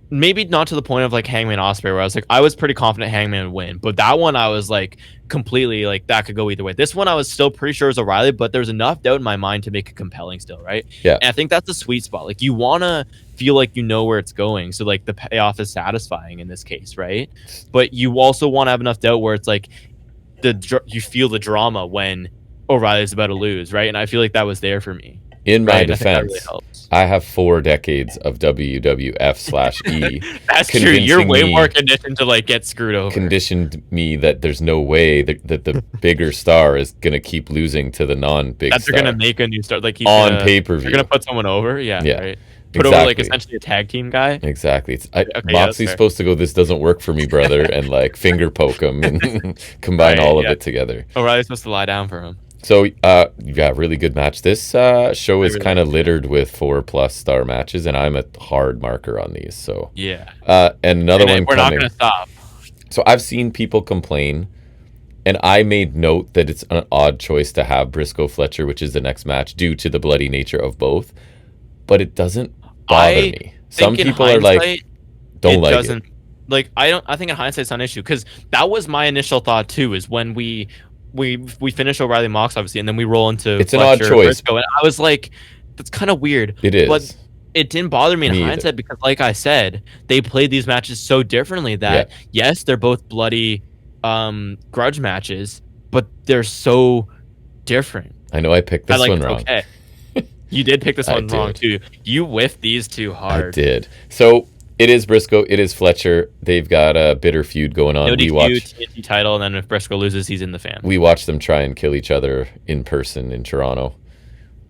B: maybe not to the point of like Hangman Osprey where I was pretty confident Hangman would win, but that one I was like completely like that could go either way. This one I was still pretty sure it was O'Reilly, but there's enough doubt in my mind to make it compelling still, right?
A: Yeah.
B: And I think that's the sweet spot. Like you want to feel like you know where it's going, so like the payoff is satisfying in this case, right? But you also want to have enough doubt where it's like you feel the drama when O'Reilly's about to lose, right? And I feel like that was there for me.
A: In my
B: Right,
A: defense, I have 4 decades of WWF/E.
B: That's true. You're way more conditioned to like get screwed over.
A: Conditioned me that there's no way that the bigger star is gonna keep losing to the non-big star.
B: That they're gonna make a new star, like
A: on pay-per-view.
B: They're gonna put someone over, yeah. Right? Put
A: Exactly.
B: over like essentially a tag team guy.
A: Exactly. Moxley's supposed to go, this doesn't work for me, brother, and like finger poke him and combine all of it together.
B: O'Reilly's supposed to lie down for him.
A: So, yeah, really good match. This show is kind of littered with 4+ star matches, and I'm a hard marker on these. So,
B: yeah.
A: And another one
B: we're
A: coming.
B: Not going to stop.
A: So I've seen people complain, and I made note that it's an odd choice to have Briscoe Fletcher, which is the next match, due to the bloody nature of both. But it doesn't bother me. Some people are like, don't like it.
B: Like I think in hindsight it's not an issue, because that was my initial thought too. Is when we finish O'Reilly Mox obviously, and then we roll into
A: it's
B: Fletcher,
A: an odd choice,
B: Briscoe, and I was like, that's kind of weird.
A: It is,
B: but it didn't bother me in hindsight because, like I said, they played these matches so differently that yes, they're both bloody grudge matches, but they're so different.
A: I know I picked this one wrong.
B: Okay. You did pick this one wrong too. You whiffed these two hard.
A: I did. So it is Briscoe. It is Fletcher. They've got a bitter feud going on.
B: We watch TNT title, and then if Briscoe loses, he's in the fan.
A: We watched them try and kill each other in person in Toronto.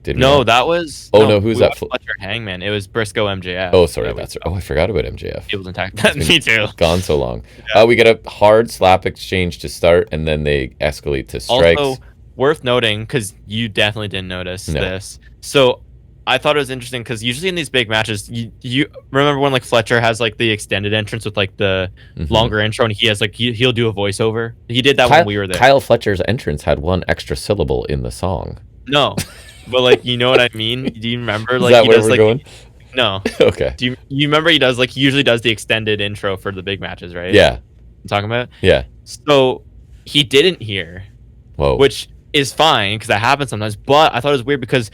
A: Did
B: no, that was.
A: Oh no, who's that?
B: Fletcher Hangman. It was Briscoe MJF.
A: Oh, sorry, that's right. Oh, I forgot about MJF.
B: It was intact. Me too.
A: Gone so long. Yeah. We get a hard slap exchange to start, and then they escalate to strikes.
B: Also, worth noting, because you definitely didn't notice this. So I thought it was interesting because usually in these big matches, you remember when like Fletcher has like the extended entrance with like the longer intro, and he has like he'll do a voiceover. He did that when we were there.
A: Kyle Fletcher's entrance had 1 extra syllable in the song.
B: No, but like you know what I mean. Do you remember? Like
A: is that
B: he
A: where
B: does
A: we're
B: like
A: going?
B: No.
A: Okay.
B: Do you remember he does like he usually does the extended intro for the big matches, right?
A: Yeah.
B: I'm talking about?
A: Yeah.
B: So he didn't hear.
A: Whoa.
B: Which is fine because that happens sometimes. But I thought it was weird because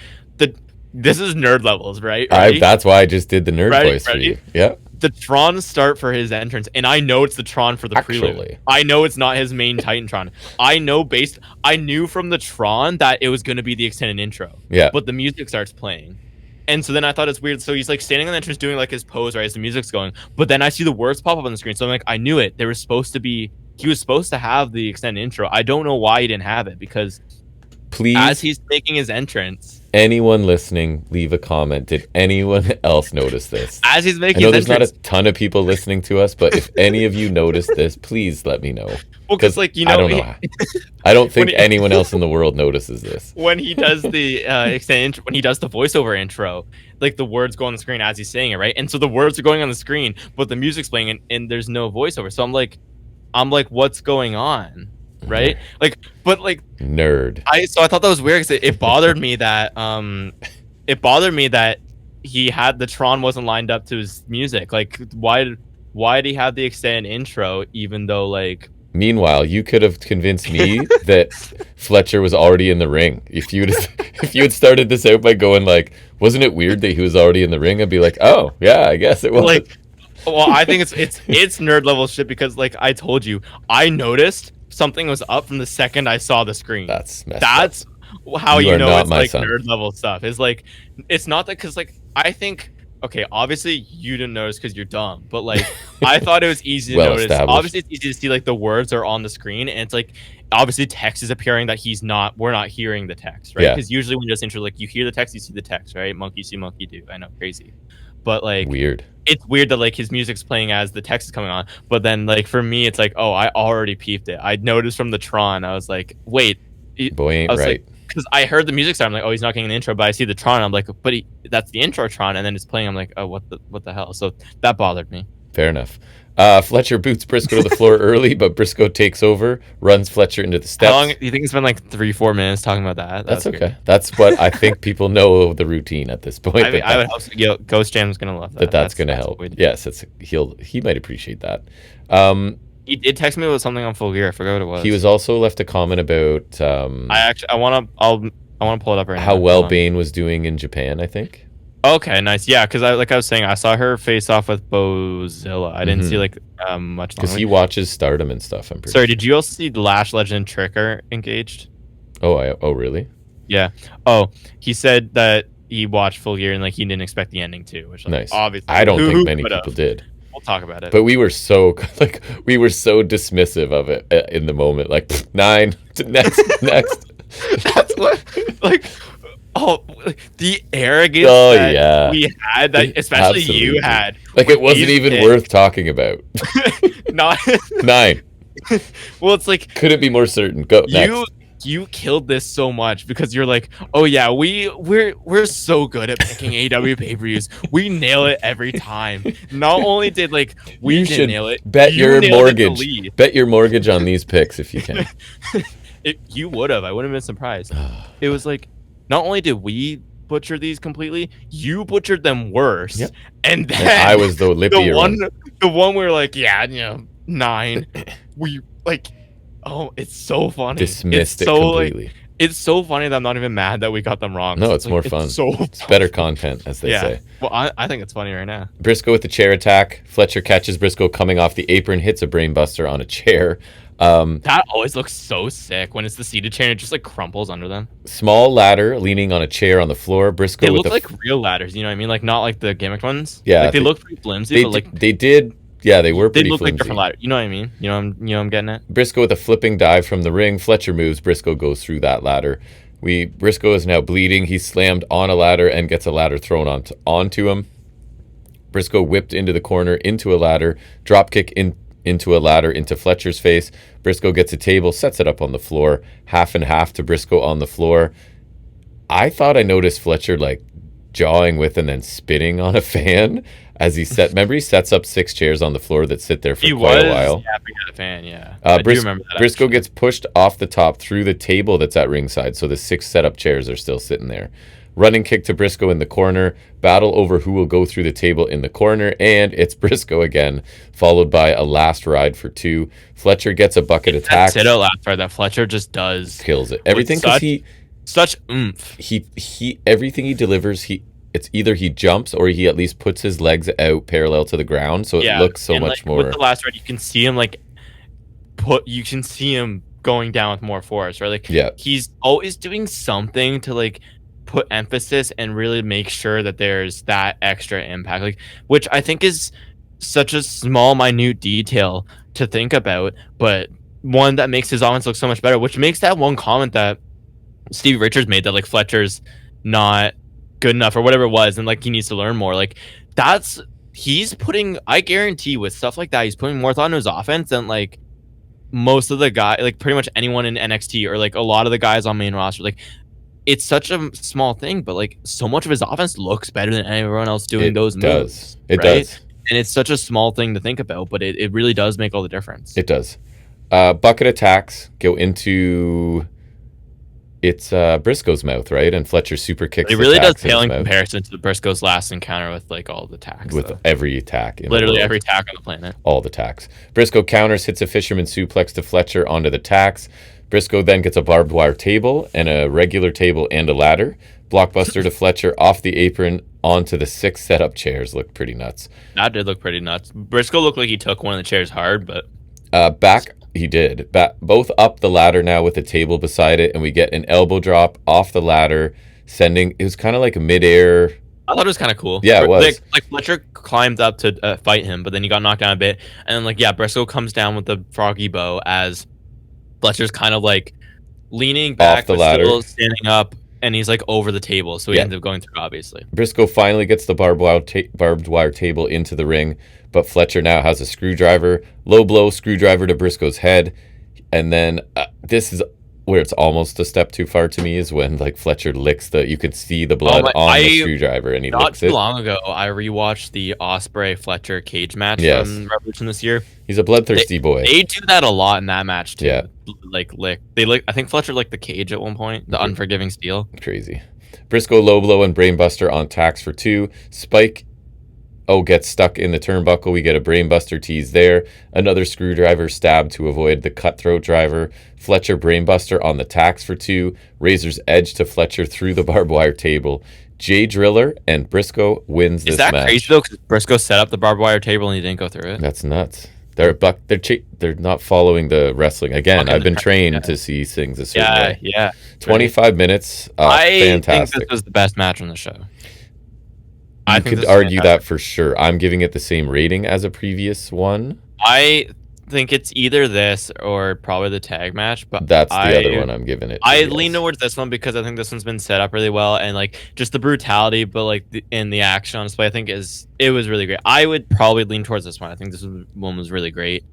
B: this is nerd levels, right?
A: That's why I just did the nerd voice for you. Yeah.
B: The Tron start for his entrance, and I know it's the Tron for the prelude. I know it's not his main Titantron. I knew from the Tron that it was going to be the extended intro.
A: Yeah.
B: But the music starts playing. And so then I thought it's weird. So he's like standing on the entrance doing like his pose, right, as the music's going. But then I see the words pop up on the screen. So I'm like, I knew it. He was supposed to have the extended intro. I don't know why he didn't have it, because
A: please,
B: as he's making his entrance,
A: anyone listening, leave a comment. Did anyone else notice this?
B: As he's making
A: his
B: entrance,
A: there's not a ton of people listening to us, but if any of you noticed this, please let me know.
B: Well, because like
A: I don't know. I don't think anyone else in the world notices this.
B: When he does the when he does the voiceover intro, like the words go on the screen as he's saying it, right? And so the words are going on the screen, but the music's playing, and there's no voiceover. So I'm like, what's going on? Right? Like, but like
A: nerd.
B: I thought that was weird because it bothered me that he had the Tron wasn't lined up to his music. Like, why did he have the extended intro even though like?
A: Meanwhile, you could have convinced me that Fletcher was already in the ring. If you had started this out by going like, wasn't it weird that he was already in the ring? I'd be like, oh yeah, I guess it was.
B: Like, well, I think it's nerd level shit because like I told you, I noticed something was up from the second I saw the screen.
A: That's
B: how you know it's like
A: son.
B: Nerd level stuff. It's like, it's not that, because like I think, okay, obviously you didn't notice because you're dumb, but like I thought it was easy to notice. Obviously it's easy to see like the words are on the screen, and it's like obviously text is appearing that we're not hearing the text, right? Because usually when you just intro, like you hear the text, you see the text, right? Monkey see, monkey do. I know, crazy, but like
A: weird. It's
B: weird that like his music's playing as the text is coming on, but then like for me it's like, oh, I already peeped it. I noticed from the Tron. I was like, wait,
A: boy ain't right.
B: Because I heard the music start. I'm like, oh, he's not getting an intro, but I see the Tron. I'm like, but that's the intro Tron, and then it's playing. I'm like, oh, what the hell? So that bothered me.
A: Fair enough. Fletcher boots Briscoe to the floor early, but Briscoe takes over, runs Fletcher into the steps.
B: How long do you think it's been like 3-4 minutes talking about that?
A: That's okay. Great. That's what I think people know the routine at this point.
B: I would hope so. Ghost Jam's gonna love that.
A: That's gonna help. Yes, he might appreciate that.
B: He did text me with something on Full Gear. I forgot what it was.
A: He was also left a comment about.
B: I wanna pull it up right now.
A: How well Bane was doing in Japan, I think.
B: Okay, nice. Yeah, because I was saying, I saw her face off with Bozilla. I didn't see like much.
A: Because he watches Stardom and stuff. I'm pretty.
B: Sorry, did you also see the Lash Legend Tricker engaged?
A: Oh, really?
B: Yeah. Oh, he said that he watched Full Gear and like he didn't expect the ending too. Which
A: nice.
B: Obviously,
A: I don't think many people did.
B: We'll talk about it.
A: But we were so dismissive of it in the moment. Like 9 next.
B: That's what like. Oh, the arrogance that we had, that especially
A: Absolutely.
B: You had.
A: Like it wasn't even worth talking about.
B: Not
A: 9.
B: Well, it's like
A: couldn't be more certain. Go next.
B: You killed this so much because you're like, oh yeah, we're so good at picking AEW pay-per-views. We nail it every time. Not only did like we didn't nail it,
A: bet your mortgage. Bet your mortgage on these picks if you can.
B: You would have. I wouldn't have been surprised. It was like, not only did we butcher these completely, you butchered them worse. Yep. And then
A: I was the lippier one.
B: The one we were like, yeah, 9. We like, oh, it's so funny.
A: Dismissed it completely.
B: Like, it's so funny that I'm not even mad that we got them wrong.
A: No, it's more fun. It's better content, as they say.
B: Well, I think it's funny right now.
A: Briscoe with the chair attack. Fletcher catches Briscoe coming off the apron, hits a brainbuster on a chair.
B: That always looks so sick when it's the seated chair and it just like crumples under them.
A: Small ladder leaning on a chair on the floor. Briscoe.
B: They look like real ladders, you know what I mean? Like not like the gimmicked ones.
A: Yeah,
B: like they look pretty flimsy, but like
A: they did. Yeah, they were pretty
B: look
A: flimsy.
B: Like different ladders. You know what I mean? You know I'm getting at.
A: Briscoe with a flipping dive from the ring. Fletcher moves. Briscoe goes through that ladder. Briscoe is now bleeding. He's slammed on a ladder and gets a ladder thrown onto him. Briscoe whipped into the corner into a ladder. Drop kick into a ladder into Fletcher's face. Briscoe gets a table, sets it up on the floor, half and half to Briscoe on the floor. I thought I noticed Fletcher like jawing with and then spitting on a fan as he remember he sets up 6 chairs on the floor that sit there for quite a while.
B: Yapping at a fan, yeah. I do remember that.
A: Briscoe gets pushed off the top through the table that's at ringside, so the 6 setup chairs are still sitting there. Running kick to Briscoe in the corner. Battle over who will go through the table in the corner. And it's Briscoe again, followed by a last ride for 2. Fletcher gets a bucket attack.
B: That's it, last ride that Fletcher just does.
A: Kills it. Everything because
B: such oomph.
A: He everything he delivers, it's either he jumps or he at least puts his legs out parallel to the ground. So it looks so much more.
B: With the last ride, you can see him you can see him going down with more force, right? Like he's always doing something to like put emphasis and really make sure that there's that extra impact, like which I think is such a small minute detail to think about, but one that makes his offense look so much better, which makes that one comment that Stevie Richards made that like Fletcher's not good enough or whatever it was and like he needs to learn more, like he's putting, I guarantee with stuff like that, he's putting more thought into his offense than like most of the guy, like pretty much anyone in NXT or like a lot of the guys on main roster. Like it's such a small thing, but like so much of his offense looks better than everyone else doing those moves.
A: It does.
B: And it's such a small thing to think about, but it really does make all the difference.
A: It does. Bucket attacks go into Briscoe's mouth, right? And Fletcher super kicks.
B: It really does pale in comparison to the Briscoe's last encounter with like all the attacks.
A: With every attack.
B: Literally every attack on the planet.
A: All the attacks. Briscoe counters, hits a fisherman suplex to Fletcher onto the tacks. Briscoe then gets a barbed wire table and a regular table and a ladder. Blockbuster to Fletcher off the apron onto the 6 setup chairs. Looked pretty nuts.
B: That did look pretty nuts. Briscoe looked like he took one of the chairs hard, but...
A: back, he did. Both up the ladder now with a table beside it, and we get an elbow drop off the ladder, sending... It was kind of like a midair...
B: I thought it was kind of cool.
A: Yeah, it was.
B: Like Fletcher climbed up to fight him, but then he got knocked down a bit. And then, Briscoe comes down with the froggy bow as... Fletcher's kind of like leaning back,
A: off the ladder,
B: still standing up, and he's like over the table, so he ends up going through. Obviously,
A: Briscoe finally gets the barbed wire table into the ring, but Fletcher now has a screwdriver, low blow screwdriver to Briscoe's head, and then this is where it's almost a step too far to me is when like Fletcher licks you could see the
B: Oh
A: blood
B: my!
A: on the screwdriver and he
B: Not
A: licks
B: too
A: it.
B: long ago, I rewatched the Osprey Fletcher cage match
A: Yes.
B: from Revolution this year.
A: He's a bloodthirsty boy.
B: They do that a lot in that match too.
A: Yeah.
B: Like they lick. I think Fletcher licked the cage at one point. The unforgiving steel.
A: Crazy. Briscoe, low blow, and brainbuster on tacks for 2. Spike gets stuck in the turnbuckle. We get a brainbuster tease there. Another screwdriver stab to avoid the cutthroat driver. Fletcher brainbuster on the tacks for 2. Razor's edge to Fletcher through the barbed wire table. Jay Driller and Briscoe wins this match.
B: Is that crazy though? Because Briscoe set up the barbed wire table and he didn't go through it.
A: That's nuts. They're not following the wrestling. Again, I've been trained to see things a certain way.
B: Yeah.
A: 25 minutes.
B: I
A: Fantastic.
B: think this was the best match on the show.
A: I could argue that for sure. I'm giving it the same rating as a previous one.
B: I think it's either this or probably the tag match, but
A: that's the other one I'm giving it.
B: I lean towards this one because I think this one's been set up really well and like just the brutality, but like in the action on display, I think it was really great. I would probably lean towards this one. I think this one was really great,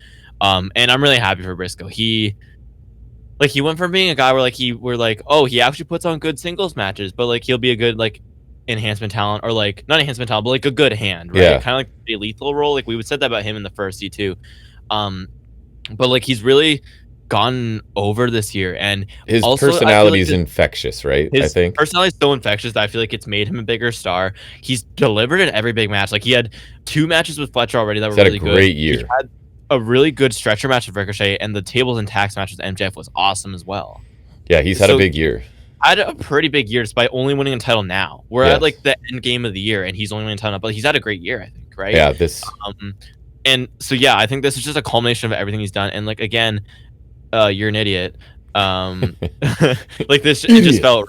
B: and I'm really happy for Briscoe. He went from being a guy where he actually puts on good singles matches, but like he'll be a good like enhancement talent or like not enhancement talent, but like a good hand, right?
A: Yeah.
B: Kind of like the lethal role. Like we said that about him in the first C2. But like he's really gone over this year, and
A: his
B: also,
A: personality is infectious, right?
B: His
A: I think
B: personality is so infectious that I feel like it's made him a bigger star. He's delivered in every big match. Like he had 2 matches with Fletcher already that were really good.
A: Great year.
B: He had a really good stretcher match with Ricochet, and the tables and tax match with MJF was awesome as well.
A: Yeah, he's had a big year.
B: Had a pretty big year despite only winning a title now. We're at like the end game of the year, and he's only winning a title, but he's had a great year, I think, right?
A: Yeah, this.
B: And so yeah, I think this is just a culmination of everything he's done. And like again, you're an idiot. Like this, it just felt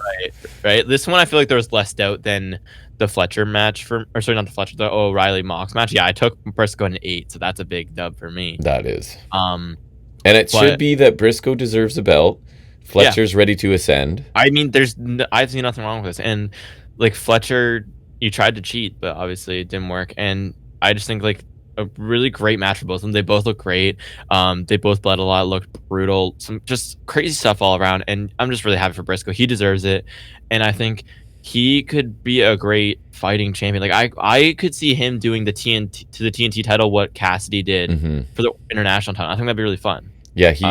B: right? This one, I feel like there was less doubt than the Fletcher match the O'Reilly Mox match. Yeah, I took Briscoe an 8, so that's a big dub for me.
A: That is. And it should be that Briscoe deserves a belt. Fletcher's ready to ascend.
B: I mean, I've seen nothing wrong with this. And like Fletcher, you tried to cheat, but obviously it didn't work. And I just think like a really great match for both of them. They both look great. They both bled a lot, looked brutal. Some just crazy stuff all around. And I'm just really happy for Briscoe. He deserves it. And I think he could be a great fighting champion. Like I could see him doing the TNT title what Cassidy did for the international title. I think that'd be really fun.
A: Yeah, he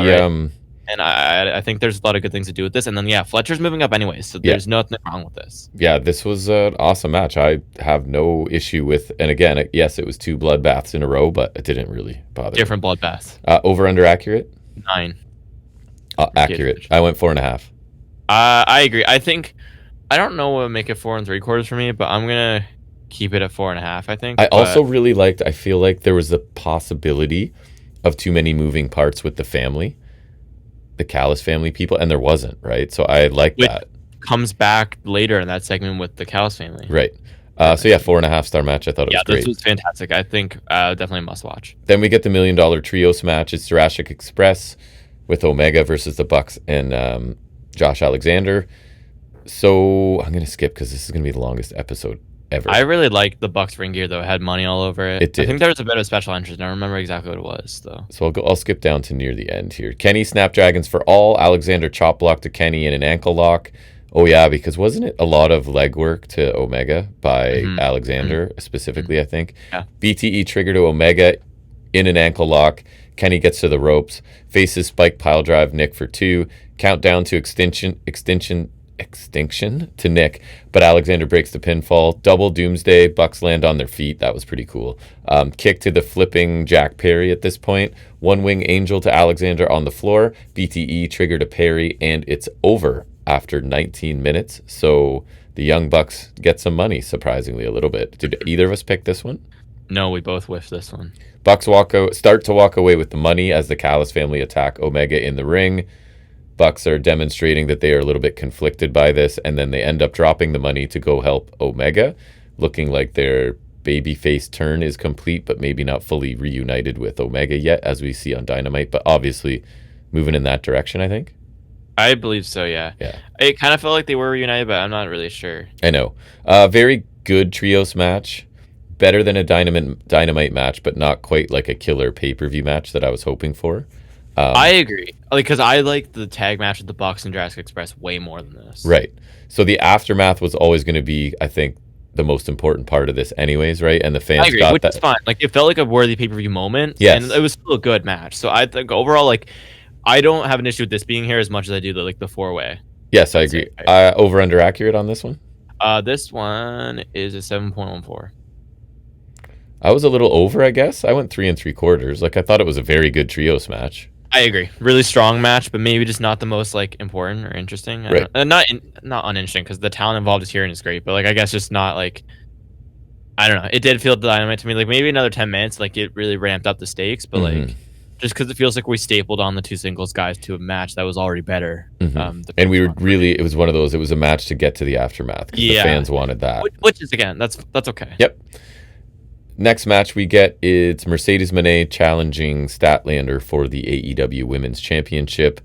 B: and I think there's a lot of good things to do with this. And then, yeah, Fletcher's moving up anyway, so there's nothing wrong with this.
A: Yeah, this was an awesome match. I have no issue with, and again, yes, it was 2 bloodbaths in a row, but it didn't really bother
B: Different bloodbaths.
A: Over, under, accurate?
B: 9.
A: Accurate. I went 4.5.
B: I agree. I don't know what would make it 4 3/4 for me, but I'm going to keep it at 4.5, I think.
A: I also really liked, I feel like there was the possibility of too many moving parts with the family. The Callis family people, and there wasn't, right? So I like that.
B: Comes back later in that segment with the Callis family.
A: Right. So yeah, 4.5 star match. I thought it was great.
B: Yeah, this was fantastic. I think definitely a must watch.
A: Then we get the $1 Million Trios match. It's Jurassic Express with Omega versus the Bucks and Josh Alexander. So I'm going to skip because this is going to be the longest episode ever.
B: I really liked the Bucks ring gear, though. It had money all over it.
A: It did.
B: I think there was a bit of special interest. I don't remember exactly what it was, though.
A: So I'll skip down to near the end here. Kenny Snapdragons for all. Alexander chop block to Kenny in an ankle lock. Oh, yeah, because wasn't it a lot of leg work to Omega by Alexander, specifically, I think? Yeah. BTE trigger to Omega in an ankle lock. Kenny gets to the ropes. Faces spike pile drive Nick for 2. Countdown to extinction to Nick, but Alexander breaks the pinfall. Double Doomsday. Bucks land on their feet. That was pretty cool. Kick to the flipping Jack Perry at this point. One wing angel to Alexander on the floor. BTE trigger to Perry, and it's over after 19 minutes. So the Young Bucks get some money, surprisingly, a little bit. Did either of us pick this one?
B: No, we both whiffed this one.
A: Bucks start to walk away with the money as the Callis family attack Omega in the ring. Bucks are demonstrating that they are a little bit conflicted by this, and then they end up dropping the money to go help Omega, looking like their babyface turn is complete, but maybe not fully reunited with Omega yet, as we see on Dynamite, but obviously moving in that direction, I think.
B: I believe so, yeah. It kind of felt like they were reunited, but I'm not really sure.
A: I know. Very good trios match. Better than a Dynamite match, but not quite like a killer pay-per-view match that I was hoping for.
B: I agree. Like, because I like the tag match with the Bucks and Jurassic Express way more than this.
A: Right. So the aftermath was always going to be, I think, the most important part of this anyways, right? And the fans
B: I agree,
A: got
B: which
A: that.
B: is fine. Like, it felt like a worthy pay-per-view moment.
A: Yes.
B: And it was still a good match. So I think overall, like, I don't have an issue with this being here as much as I do the four-way.
A: Yes, I agree. Over under accurate on this one?
B: This one is a 7.14.
A: I was a little over, I guess. I went 3 3/4. Like, I thought it was a very good trios match.
B: I agree. Really strong match, but maybe just not the most like important or interesting.
A: Right.
B: Not uninteresting because the talent involved is here and is great, but like I guess just not like I don't know. It did feel dynamite to me. Like maybe another 10 minutes, like it really ramped up the stakes, but like just because it feels like we stapled on the two singles guys to a match that was already better.
A: And we were really, it was one of those. It was a match to get to the aftermath because the fans wanted that.
B: Which is again, that's okay.
A: Yep. Next match we get, it's Mercedes Moné challenging Statlander for the AEW Women's Championship.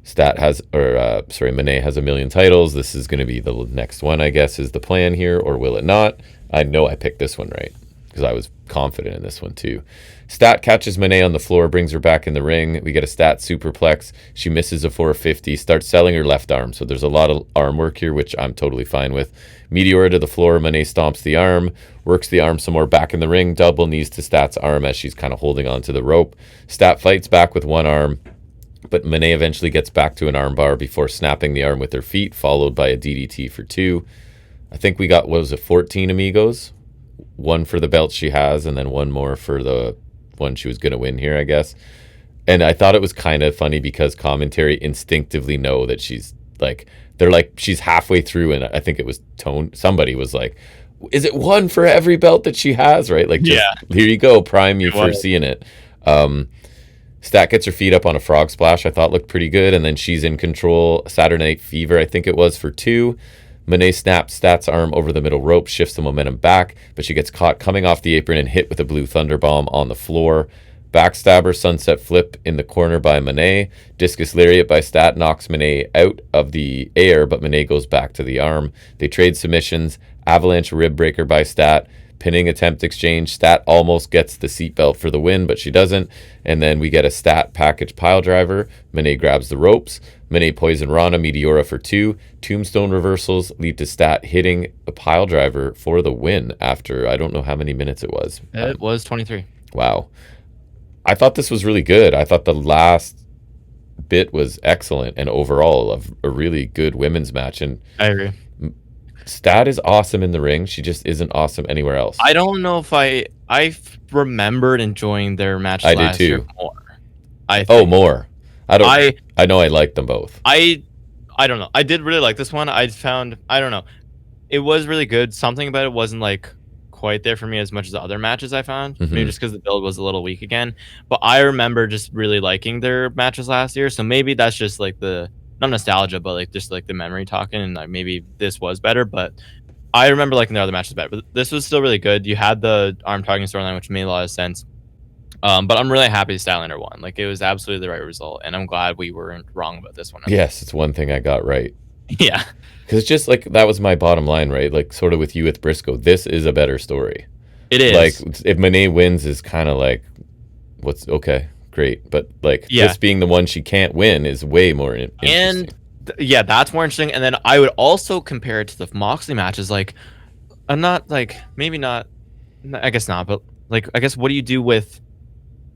A: Moné has a million titles. This is going to be the next one, I guess, is the plan here, or will it not? I know I picked this one right because I was confident in this one too. Stat catches Moné on the floor, brings her back in the ring. We get a Stat superplex. She misses a 450, starts selling her left arm. So there's a lot of arm work here, which I'm totally fine with. Meteora to the floor. Moné stomps the arm, works the arm some more back in the ring. Double knees to Stat's arm as she's kind of holding onto the rope. Stat fights back with one arm, but Moné eventually gets back to an arm bar before snapping the arm with her feet, followed by a DDT for 2. I think we got, 14 amigos? One for the belt she has, and then one more for the one she was going to win here, I guess. And I thought it was kind of funny because commentary instinctively know that she's like, they're like, she's halfway through, and I think it was somebody was like, is it one for every belt that she has, right? Like, here you go, prime you for seeing it. Stat gets her feet up on a frog splash, I thought looked pretty good, and then she's in control. Saturday Night Fever, I think it was, for 2. Moné snaps Stat's arm over the middle rope, shifts the momentum back, but she gets caught coming off the apron and hit with a blue thunder bomb on the floor. Backstabber sunset flip in the corner by Moné. Discus lariat by Stat knocks Moné out of the air, but Moné goes back to the arm. They trade submissions. Avalanche rib breaker by Stat. Pinning attempt exchange. Stat almost gets the seatbelt for the win, but she doesn't. And then we get a Stat package pile driver. Moné grabs the ropes. Moné poison Rana, Meteora for 2. Tombstone reversals lead to Stat hitting a pile driver for the win after I don't know how many minutes it was.
B: It was 23.
A: Wow. I thought this was really good. I thought the last bit was excellent and overall a really good women's match. And
B: I agree.
A: Stat is awesome in the ring. She just isn't awesome anywhere else.
B: I don't know if I remembered enjoying their match last year more.
A: More. I know I liked them both.
B: I don't know. I did really like this one. I don't know. It was really good. Something about it wasn't like quite there for me as much as the other matches I found. Maybe just because the build was a little weak again. But I remember just really liking their matches last year. So maybe that's just like not nostalgia, but like just like the memory talking, and like maybe this was better. But I remember liking the other matches better. But this was still really good. You had the arm targeting storyline, which made a lot of sense. But I'm really happy Statlander won. Like, it was absolutely the right result, and I'm glad we weren't wrong about this one.
A: Yes, it's one thing I got right.
B: Yeah.
A: Because just like that was my bottom line, right? Like, sort of with you with Briscoe, this is a better story.
B: It is.
A: Like, if Moné wins is kind of like, what's okay, great. But like, this being the one she can't win is way more interesting.
B: And yeah, that's more interesting. And then I would also compare it to the Moxley matches. Like, I'm not like, maybe not, I guess not, but like, I guess what do you do with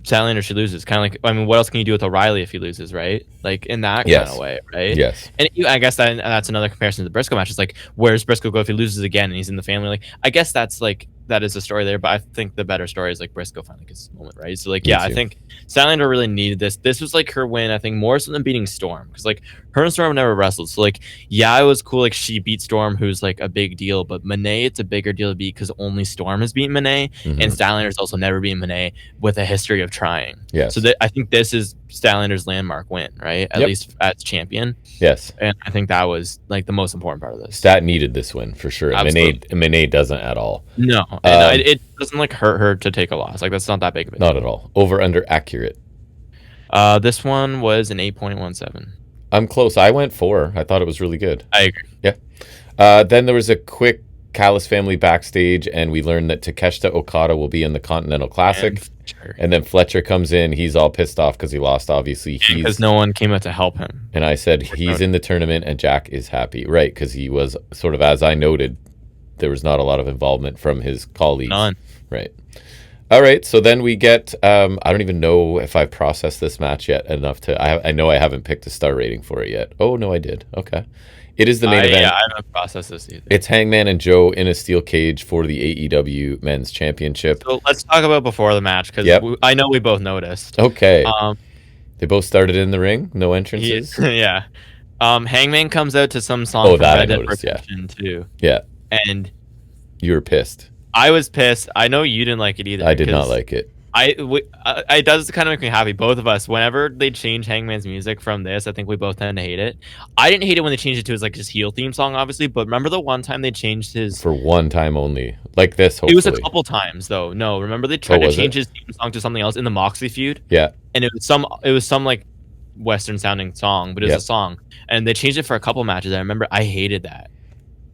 B: Statlander if she loses? Kind of like, I mean, what else can you do with O'Reilly if he loses, right? Like, in that kind of way, right?
A: Yes.
B: And I guess that's another comparison to the Briscoe match. It's like, where's Briscoe go if he loses again and he's in the family? Like, I guess that's like, that is a story there, but I think the better story is like Briscoe finally gets his moment, right? So like, yeah, I think Statlander really needed this. This was like her win, I think, more so than beating Storm, because like her and Storm never wrestled. So like, yeah, it was cool. Like, she beat Storm, who's like a big deal, but Moné, it's a bigger deal to beat because only Storm has beaten Moné, and Statlander's also never beaten Moné with a history of trying.
A: Yeah.
B: So I think this is Statlander's landmark win, right? At least as champion.
A: Yes.
B: And I think that was like the most important part of this.
A: Stat needed this win for sure. Moné doesn't at all.
B: No, and it doesn't like hurt her to take a loss. Like, that's not that big of a deal.
A: Not at all. Over under accurate.
B: This one was an 8.17.
A: I'm close. I went 4. I thought it was really good.
B: I agree.
A: Yeah. Then there was a quick Callis family backstage, and we learn that Takeshita Okada will be in the Continental Classic. And then Fletcher comes in. He's all pissed off because he lost, obviously.
B: Because no one came out to help him.
A: And I said, he's in the tournament, and Jack is happy. Right, because he was sort of, as I noted, there was not a lot of involvement from his colleagues.
B: None.
A: Right. All right, so then we get, I don't even know if I've processed this match yet enough to, I know I haven't picked a star rating for it yet. Oh, no, I did. Okay. It is the main event.
B: Yeah, I haven't processed this either.
A: It's Hangman and Joe in a steel cage for the AEW Men's Championship.
B: So let's talk about before the match, because I know we both noticed.
A: Okay. They both started in the ring, no entrances.
B: Yeah. Hangman comes out to some song from Red Dead Redemption 2.
A: Yeah.
B: And
A: you were pissed.
B: I was pissed. I know you didn't like it either.
A: I did not like it.
B: It does kind of make me happy. Both of us, whenever they change Hangman's music from this, I think we both tend to hate it. I didn't hate it when they changed it to his like his heel theme song, obviously. But remember the one time they changed his
A: for one time only, like this. Hopefully.
B: It was a couple times though. No, remember they tried to change his theme song to something else in the Moxley feud.
A: Yeah,
B: and it was some like Western sounding song, but it was a song, and they changed it for a couple matches. I remember I hated that.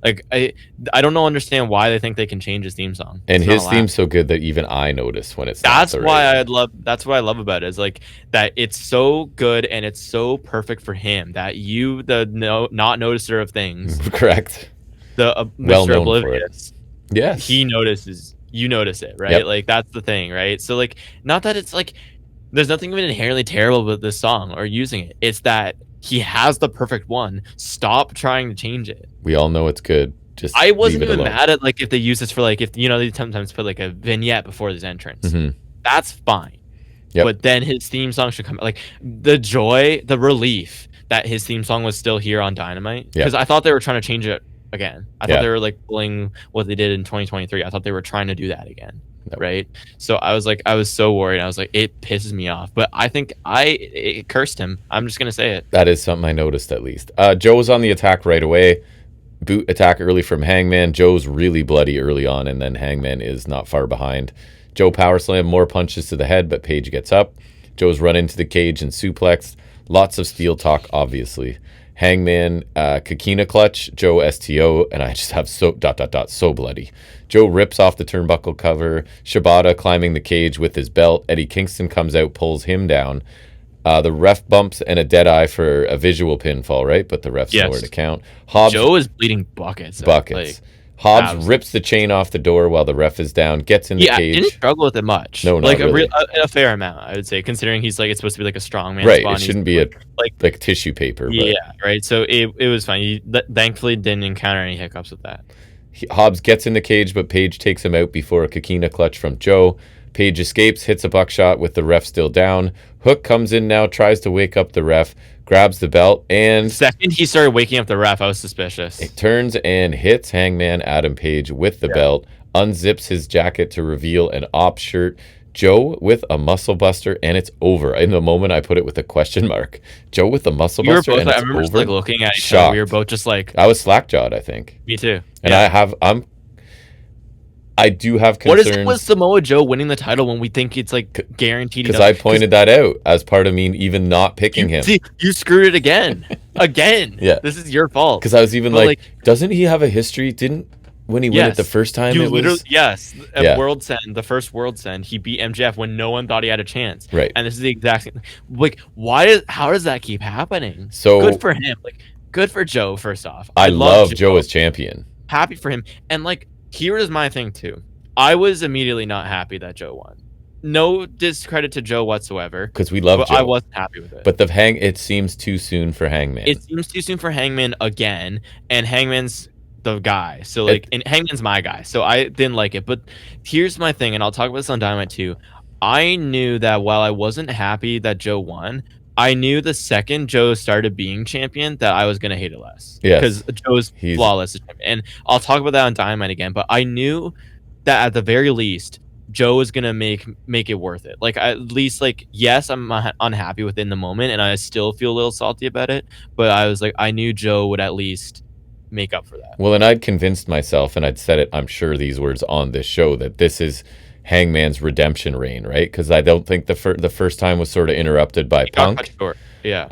B: Like I don't understand why they think they can change his theme song.
A: And his theme's so good that even I notice when it's.
B: That's why That's what I love about it is like that it's so good and it's so perfect for him that you not noticer of things.
A: Correct.
B: The Mr. Oblivious.
A: Yes.
B: He notices. You notice it, right? Yep. Like that's the thing, right? So like not that it's like there's nothing even inherently terrible about this song or using it. It's that he has the perfect one. Stop trying to change it.
A: We all know it's good. Just
B: I wasn't even mad at like if they use this for like if they sometimes put like a vignette before his entrance.
A: Mm-hmm.
B: That's fine. Yep. But then his theme song should come like the joy, the relief that his theme song was still here on Dynamite. Because I thought they were trying to change it again. I thought they were like pulling what they did in 2023. I thought they were trying to do that again. Yep. Right. So I was so worried. I was like, it pisses me off. But I think it cursed him. I'm just gonna say it.
A: That is something I noticed at least. Joe was on the attack right away. Boot attack early from Hangman. Joe's really bloody early on, and then Hangman is not far behind. Joe power slam, more punches to the head, but Paige gets up. Joe's run into the cage and suplexed. Lots of steel talk, obviously. Hangman, Kakina clutch, Joe STO, and I just have so bloody. Joe rips off the turnbuckle cover. Shibata climbing the cage with his belt. Eddie Kingston comes out, pulls him down. The ref bumps and a dead eye for a visual pinfall, right? But the ref's nowhere to count. Hobbs,
B: Joe is bleeding buckets.
A: Like, Hobbs rips the chain off the door while the ref is down, gets in the cage.
B: Didn't struggle with it much.
A: No,
B: like
A: not really.
B: a fair amount, I would say, considering he's like it's supposed to be like a strong man.
A: Right, it shouldn't be like tissue paper.
B: Yeah, right. So it was fine. He thankfully didn't encounter any hiccups with that.
A: Hobbs gets in the cage, but Paige takes him out before a Kakina clutch from Joe. Paige escapes, hits a buckshot with the ref still down. Hook comes in now, tries to wake up the ref, grabs the belt, and...
B: The second he started waking up the ref, I was suspicious.
A: It turns and hits Hangman Adam Page with the belt, unzips his jacket to reveal an op shirt. Joe with a muscle buster, and it's over. In the moment, I put it with a question mark. Joe with a muscle buster, and it's over. I remember
B: just like looking at each other. We were both just like...
A: I was slack-jawed, I think.
B: Me too.
A: And I do have concerns.
B: What is it with Samoa Joe winning the title when we think it's like guaranteed?
A: Because I pointed that out as part of me even not picking him.
B: See, you screwed it again. Yeah. This is your fault.
A: Because I was even like, doesn't he have a history? When he won it the first time?
B: At World's End, the first World's End, he beat MJF when no one thought he had a chance.
A: Right.
B: And this is the exact same. Like, how does that keep happening?
A: So
B: good for him. Like, good for Joe, first off.
A: I love Joe as champion.
B: Happy for him. And like, here is my thing too. I was immediately not happy that Joe won. No discredit to Joe whatsoever.
A: Because we love Joe.
B: I wasn't happy with it.
A: But it seems too soon for Hangman.
B: It seems too soon for Hangman again. And Hangman's the guy. So and Hangman's my guy. So I didn't like it. But here's my thing, and I'll talk about this on Dynamite too. I knew that while I wasn't happy that Joe won, I knew the second Joe started being champion that I was going to hate it less.
A: Yes.
B: Because Joe's flawless. And I'll talk about that on Dynamite again. But I knew that at the very least, Joe was going to make it worth it. Like, at least, like, yes, I'm unhappy within the moment, and I still feel a little salty about it. But I was like, I knew Joe would at least make up for that.
A: Well, and I'd convinced myself, and I'd said it, I'm sure, these words on this show, that this is Hangman's redemption reign, right? Because I don't think the first time was sort of interrupted by
B: He got cut
A: Punk.
B: short. Yeah.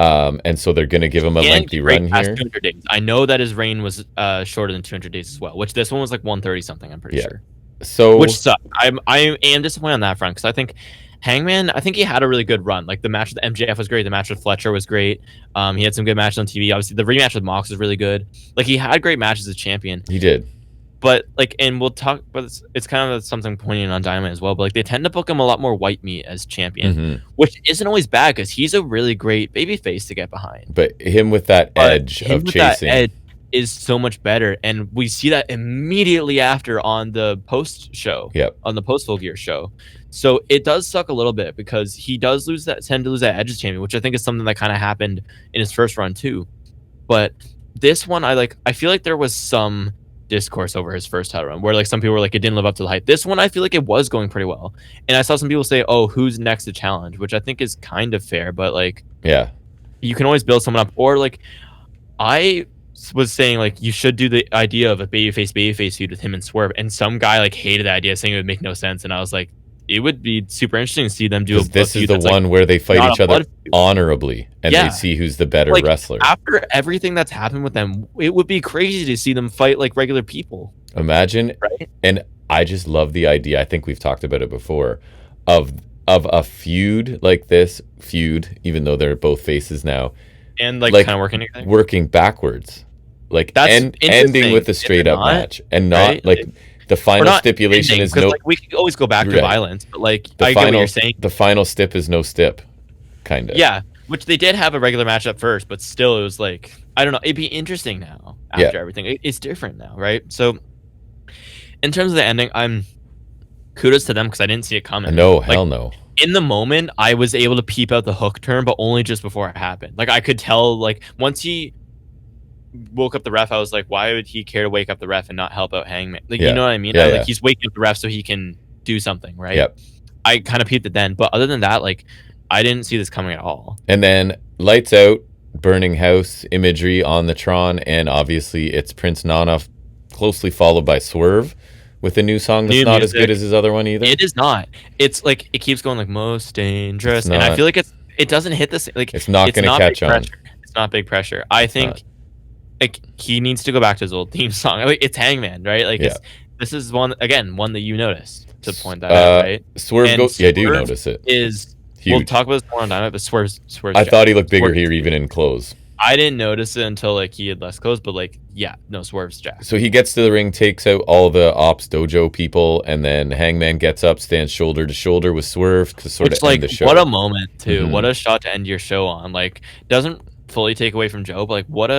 A: And so they're going to give him a
B: And
A: lengthy
B: great
A: run
B: past
A: here.
B: 200 days. I know that his reign was shorter than 200 days as well, which this one was like 130 something, I'm pretty sure.
A: So
B: Which sucks. I am disappointed on that front because I think Hangman, I think he had a really good run. Like the match with MJF was great. The match with Fletcher was great. He had some good matches on TV. Obviously, the rematch with Mox was really good. Like he had great matches as champion.
A: He did.
B: But like, and we'll talk, but it's kind of something poignant on Dynamite as well. But like, they tend to book him a lot more white meat as champion, which isn't always bad because he's a really great babyface to get behind.
A: But him with that edge of chasing.
B: That edge is so much better, and we see that immediately after on the post show, on the post Full Gear show. So it does suck a little bit because he does tend to lose that edge as champion, which I think is something that kind of happened in his first run too. But this one, I feel like there was some discourse over his first title run where like some people were like it didn't live up to the hype. This one I feel like it was going pretty well, and I saw some people say, oh, who's next to challenge, which I think is kind of fair, but like you can always build someone up. Or like I was saying like you should do the idea of a babyface feud with him and Swerve, and some guy like hated the idea, saying it would make no sense, and I was like, it would be super interesting to see them do
A: this is the one where they fight each other honorably and they see who's the better wrestler.
B: After everything that's happened with them, it would be crazy to see them fight like regular people.
A: Imagine, right? And I just love the idea. I think we've talked about it before of a feud like this even though they're both faces now,
B: and like kind of working together,
A: working backwards, like ending with a straight up match, and not like. The final stipulation is no.
B: Like, we could always go back to violence, but like
A: I get
B: what you're saying.
A: The final stip is no stip, kind of.
B: Yeah, which they did have a regular match up first, but still, it was like I don't know. It'd be interesting now after everything. It's different now, right? So, in terms of the ending, I'm kudos to them because I didn't see it coming.
A: No, hell no.
B: In the moment, I was able to peep out the hook turn, but only just before it happened. Like I could tell, like once he woke up the ref, I was like, why would he care to wake up the ref and not help out Hangman? Like, you know what I mean? Like he's waking up the ref so he can do something, right?
A: Yep.
B: I kind of peeped it then, but other than that, like, I didn't see this coming at all.
A: And then lights out, burning house imagery on the Tron, and obviously it's Prince Nana, closely followed by Swerve with a new song that's not as good as his other one either.
B: It is not. It's like it keeps going like most dangerous, and I feel like it doesn't hit the like.
A: It's not going to catch on.
B: It's not big pressure. I think. Like he needs to go back to his old theme song. Like, it's Hangman, right? Like this is one that you noticed to point that out, right?
A: Swerve goes. Yeah, I do notice it.
B: Is
A: huge.
B: We'll talk about this more on Dynamite, but Swerve's
A: I thought he looked bigger here, even in clothes.
B: I didn't notice it until like he had less clothes, but like Swerve's jacked.
A: So he gets to the ring, takes out all the Ops Dojo people, and then Hangman gets up, stands shoulder to shoulder with Swerve to sort of end the show.
B: What a moment too! What a shot to end your show on. Like doesn't fully take away from Joe, but like what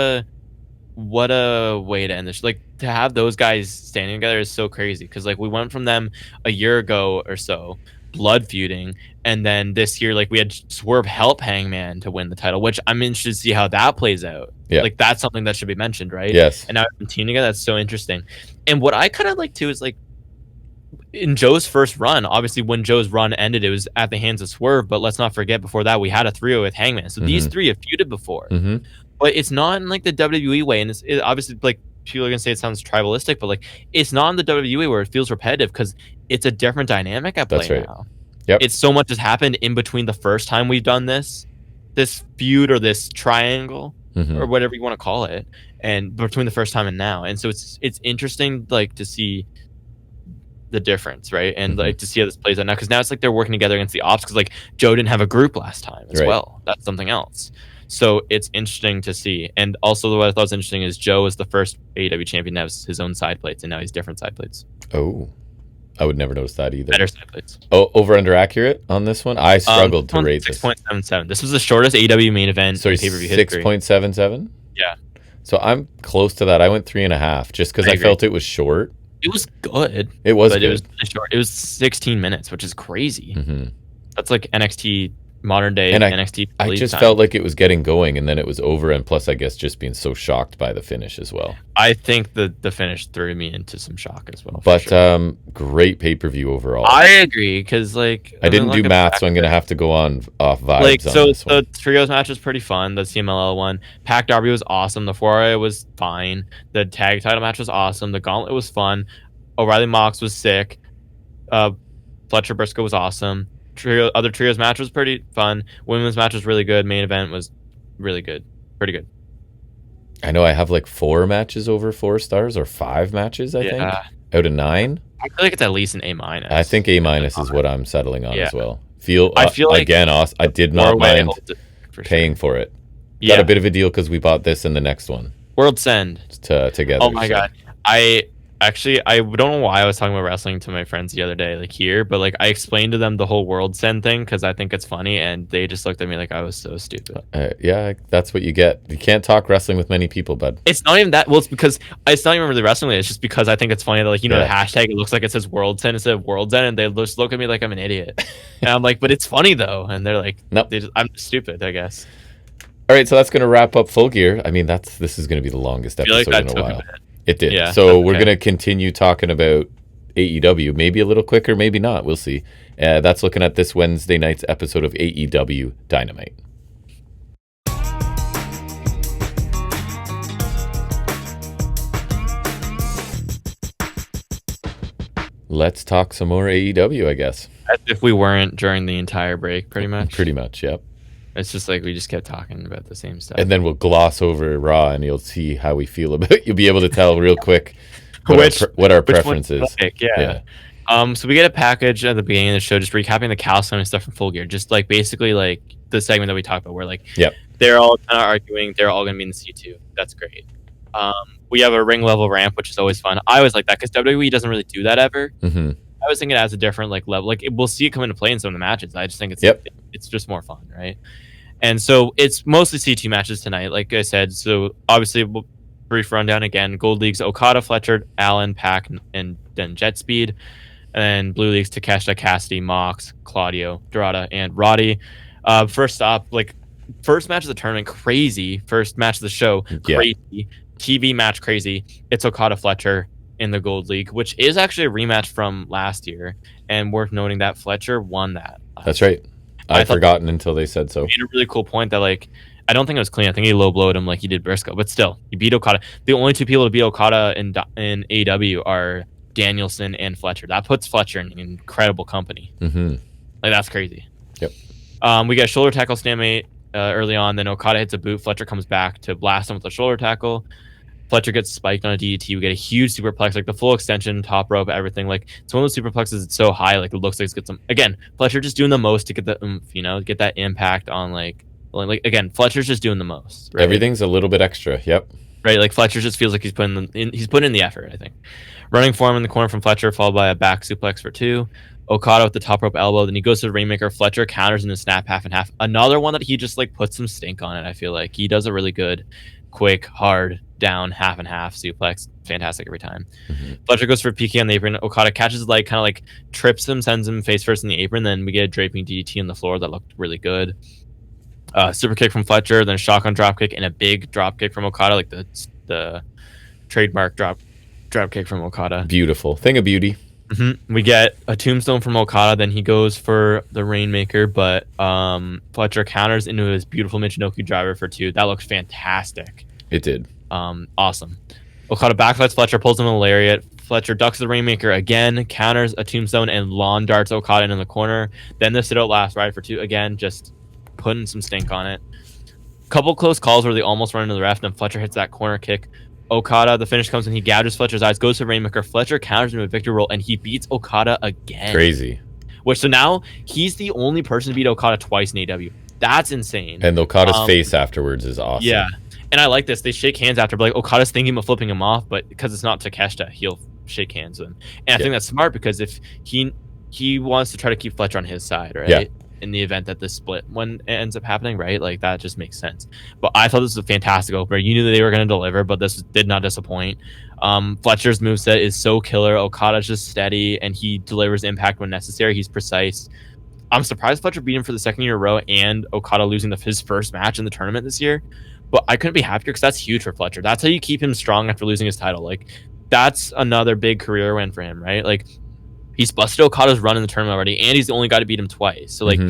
B: a way to end this. Like to have those guys standing together is so crazy because like we went from them a year ago or so blood feuding, and then this year like we had Swerve help Hangman to win the title, which I'm interested to see how that plays out. Like that's something that should be mentioned, right?
A: Yes.
B: And now I'm teaming together. That's so interesting. And what I kind of like too is like in Joe's first run, obviously when Joe's run ended, it was at the hands of Swerve, but let's not forget before that we had a trio with Hangman. So these three have feuded before. But it's not in like the WWE way, and it obviously like people are gonna say it sounds tribalistic, but like it's not in the WWE where it feels repetitive because it's a different dynamic at play now.
A: Yep.
B: It's so much has happened in between the first time we've done this feud or this triangle or whatever you want to call it, and between the first time and now, and so it's interesting like to see the difference, right? And like to see how this plays out now because now it's like they're working together against the Ops because like Joe didn't have a group last time as well. That's something else. So it's interesting to see. And also what I thought was interesting is Joe is the first AEW champion to have his own side plates, and now he's different side plates.
A: Oh, I would never notice that either.
B: Better side plates.
A: Oh, over under accurate on this one? I struggled to rate this.
B: 6.77. This was the shortest AEW main event in pay-per-view history. 6.77?
A: Yeah. So I'm close to that. I went 3.5 just because I felt it was short.
B: It was good.
A: It was good.
B: It was short. It was 16 minutes, which is crazy. That's like NXT modern day and NXT.
A: I just felt like it was getting going and then it was over, and plus I guess just being so shocked by the finish as well.
B: I think the finish threw me into some shock as well.
A: But great pay-per-view overall.
B: I agree because like
A: I didn't do math, so I'm gonna have to go off vibes.
B: Like so, the trios match was pretty fun. The CMLL one, Pac Darby was awesome. The 4-Way was fine. The tag title match was awesome. The Gauntlet was fun. O'Reilly Mox was sick. Fletcher Briscoe was awesome. Other trios match was pretty fun. Women's match was really good. Main event was really good. Pretty good.
A: I know I have like 4 matches over 4 stars, or 5 matches, I think, out of 9.
B: I feel like it's at least an A-.
A: I think A- is what I'm settling on as well.
B: I feel like
A: again, I did not mind paying for it. Got a bit of a deal because we bought this and the next one.
B: World's End
A: together.
B: Oh my god! I don't know why I was talking about wrestling to my friends the other day, like here, but like I explained to them the whole World's End thing because I think it's funny, and they just looked at me like I was so stupid.
A: Yeah, that's what you get. You can't talk wrestling with many people, bud.
B: It's not even that. Well, it's because it's not even really wrestling. It's just because I think it's funny that, like, the hashtag, it looks like it says World's End instead of World's End, and they just look at me like I'm an idiot. And I'm like, but it's funny though, and they're like,
A: nope,
B: I'm stupid, I guess.
A: All right, so that's going to wrap up Full Gear. I mean, this is going to be the longest episode in a while. It did. Yeah, so we're going to continue talking about AEW, maybe a little quicker, maybe not. We'll see. That's looking at this Wednesday night's episode of AEW Dynamite. Let's talk some more AEW, I guess.
B: As if we weren't during the entire break, pretty much.
A: Pretty much, yep.
B: It's just like we just kept talking about the same stuff.
A: And then we'll gloss over Raw, and you'll see how we feel about it. You'll be able to tell real quick what our preference is.
B: Yeah. So we get a package at the beginning of the show, just recapping the Calstone and stuff from Full Gear. Just like basically like the segment that we talked about, where like they're all kind of arguing, they're all going to be in the C2. That's great. We have a ring level ramp, which is always fun. I always like that because WWE doesn't really do that ever.
A: Mm-hmm.
B: I always think it has a different like level. Like we'll see it come into play in some of the matches. I just think it's just more fun, right? And so it's mostly C2 matches tonight, like I said. So obviously, brief rundown again. Gold League's Okada, Fletcher, Allen, Pac, and then Jet Speed. And Blue League's Takeshita, Cassidy, Mox, Claudio, Dorada, and Roddy. First up, like first match of the tournament, crazy. First match of the show, crazy. TV match, crazy. It's Okada, Fletcher in the Gold League, which is actually a rematch from last year. And worth noting that Fletcher won that.
A: That's right. I'd forgotten until they said so.
B: He made a really cool point that, like, I don't think it was clean. I think he low blowed him like he did Briscoe, but still, he beat Okada. The only 2 people to beat Okada in AEW are Danielson and Fletcher. That puts Fletcher in incredible company.
A: Mm-hmm.
B: Like, that's crazy.
A: Yep.
B: We get a shoulder tackle stalemate early on. Then Okada hits a boot. Fletcher comes back to blast him with a shoulder tackle. Fletcher gets spiked on a DDT. We get a huge superplex, like the full extension, top rope, everything. Like, it's one of those superplexes that's so high, like it looks like it's got some. Again, Fletcher just doing the most to get the oomph, get that impact on like again, Fletcher's just doing the most. Right?
A: Everything's a little bit extra. Yep.
B: Right, like Fletcher just feels like he's putting in the effort. I think. Running form in the corner from Fletcher, followed by a back suplex for 2. Okada with the top rope elbow. Then he goes to the Rainmaker. Fletcher counters in a snap half and half. Another one that he just like puts some stink on it. I feel like he does a really good, quick, hard down half and half suplex. Fantastic every time. Mm-hmm. Fletcher goes for a PK on the apron. Okada catches his leg, kind of like trips him, sends him face first in the apron. Then we get a draping DDT on the floor that looked really good. Super kick from Fletcher, then a shotgun drop kick and a big drop kick from Okada, like the trademark drop kick from Okada.
A: Beautiful thing of beauty.
B: Mm-hmm. We get a tombstone from Okada. Then he goes for the Rainmaker, but Fletcher counters into his beautiful Michinoku driver for 2. That looks fantastic.
A: It did.
B: Awesome. Okada backflips Fletcher, pulls him in a lariat. Fletcher ducks the Rainmaker again, counters a tombstone, and lawn darts Okada in the corner. Then the sit-out last ride for 2. Again, just putting some stink on it. Couple close calls where they almost run into the ref, and Fletcher hits that corner kick. Okada, the finish comes in, he gouges Fletcher's eyes, goes to Rainmaker. Fletcher counters him with a victory roll, and he beats Okada again.
A: Crazy.
B: So now he's the only person to beat Okada twice in AEW. That's insane.
A: And Okada's face afterwards is awesome.
B: Yeah. And I like this. They shake hands after, but like Okada's thinking of flipping him off, but because it's not Takeshita, he'll shake hands with him. And I think that's smart because if he wants to try to keep Fletcher on his side, right? Yeah. In the event that this split when it ends up happening, right? Like that just makes sense. But I thought this was a fantastic opener. You knew that they were going to deliver, but this did not disappoint. Fletcher's moveset is so killer. Okada's just steady and he delivers impact when necessary. He's precise. I'm surprised Fletcher beat him for the second year in a row and Okada losing his first match in the tournament this year. But I couldn't be happier because that's huge for Fletcher. That's how you keep him strong after losing his title. Like that's another big career win for him, right? Like he's busted Okada's run in the tournament already, and he's the only guy to beat him twice. So like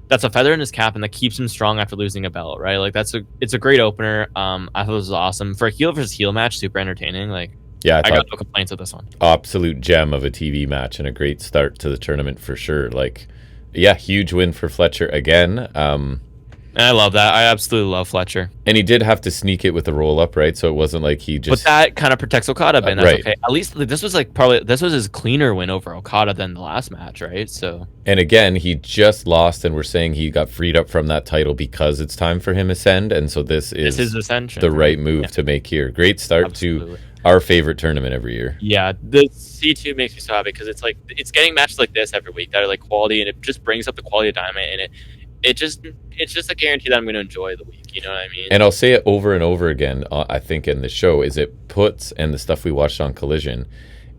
B: that's a feather in his cap, and that keeps him strong after losing a belt, right? Like it's a great opener. I thought it was awesome for a heel versus heel match, super entertaining. Like
A: Yeah,
B: I got no complaints with this one.
A: Absolute gem of a TV match and a great start to the tournament for sure. Like, yeah, huge win for Fletcher again.
B: And I love that. I absolutely love Fletcher.
A: And he did have to sneak it with the roll up, right? So it wasn't like he just.
B: But that kind of protects Okada, and that's
A: right.
B: okay. At least this was his cleaner win over Okada than the last match, right? So.
A: And again, he just lost, and we're saying he got freed up from that title because it's time for him to ascend, and so this is
B: his ascension,
A: the right move to make here. Great start to our favorite tournament every year.
B: Yeah, the C2 makes me so happy because it's like it's getting matches like this every week that are like quality, and it just brings up the quality of Dynamite, and it's just a guarantee that I'm going to enjoy the week. You know what I mean?
A: And I'll say it over and over again. I think in the show is it puts, and the stuff we watched on Collision,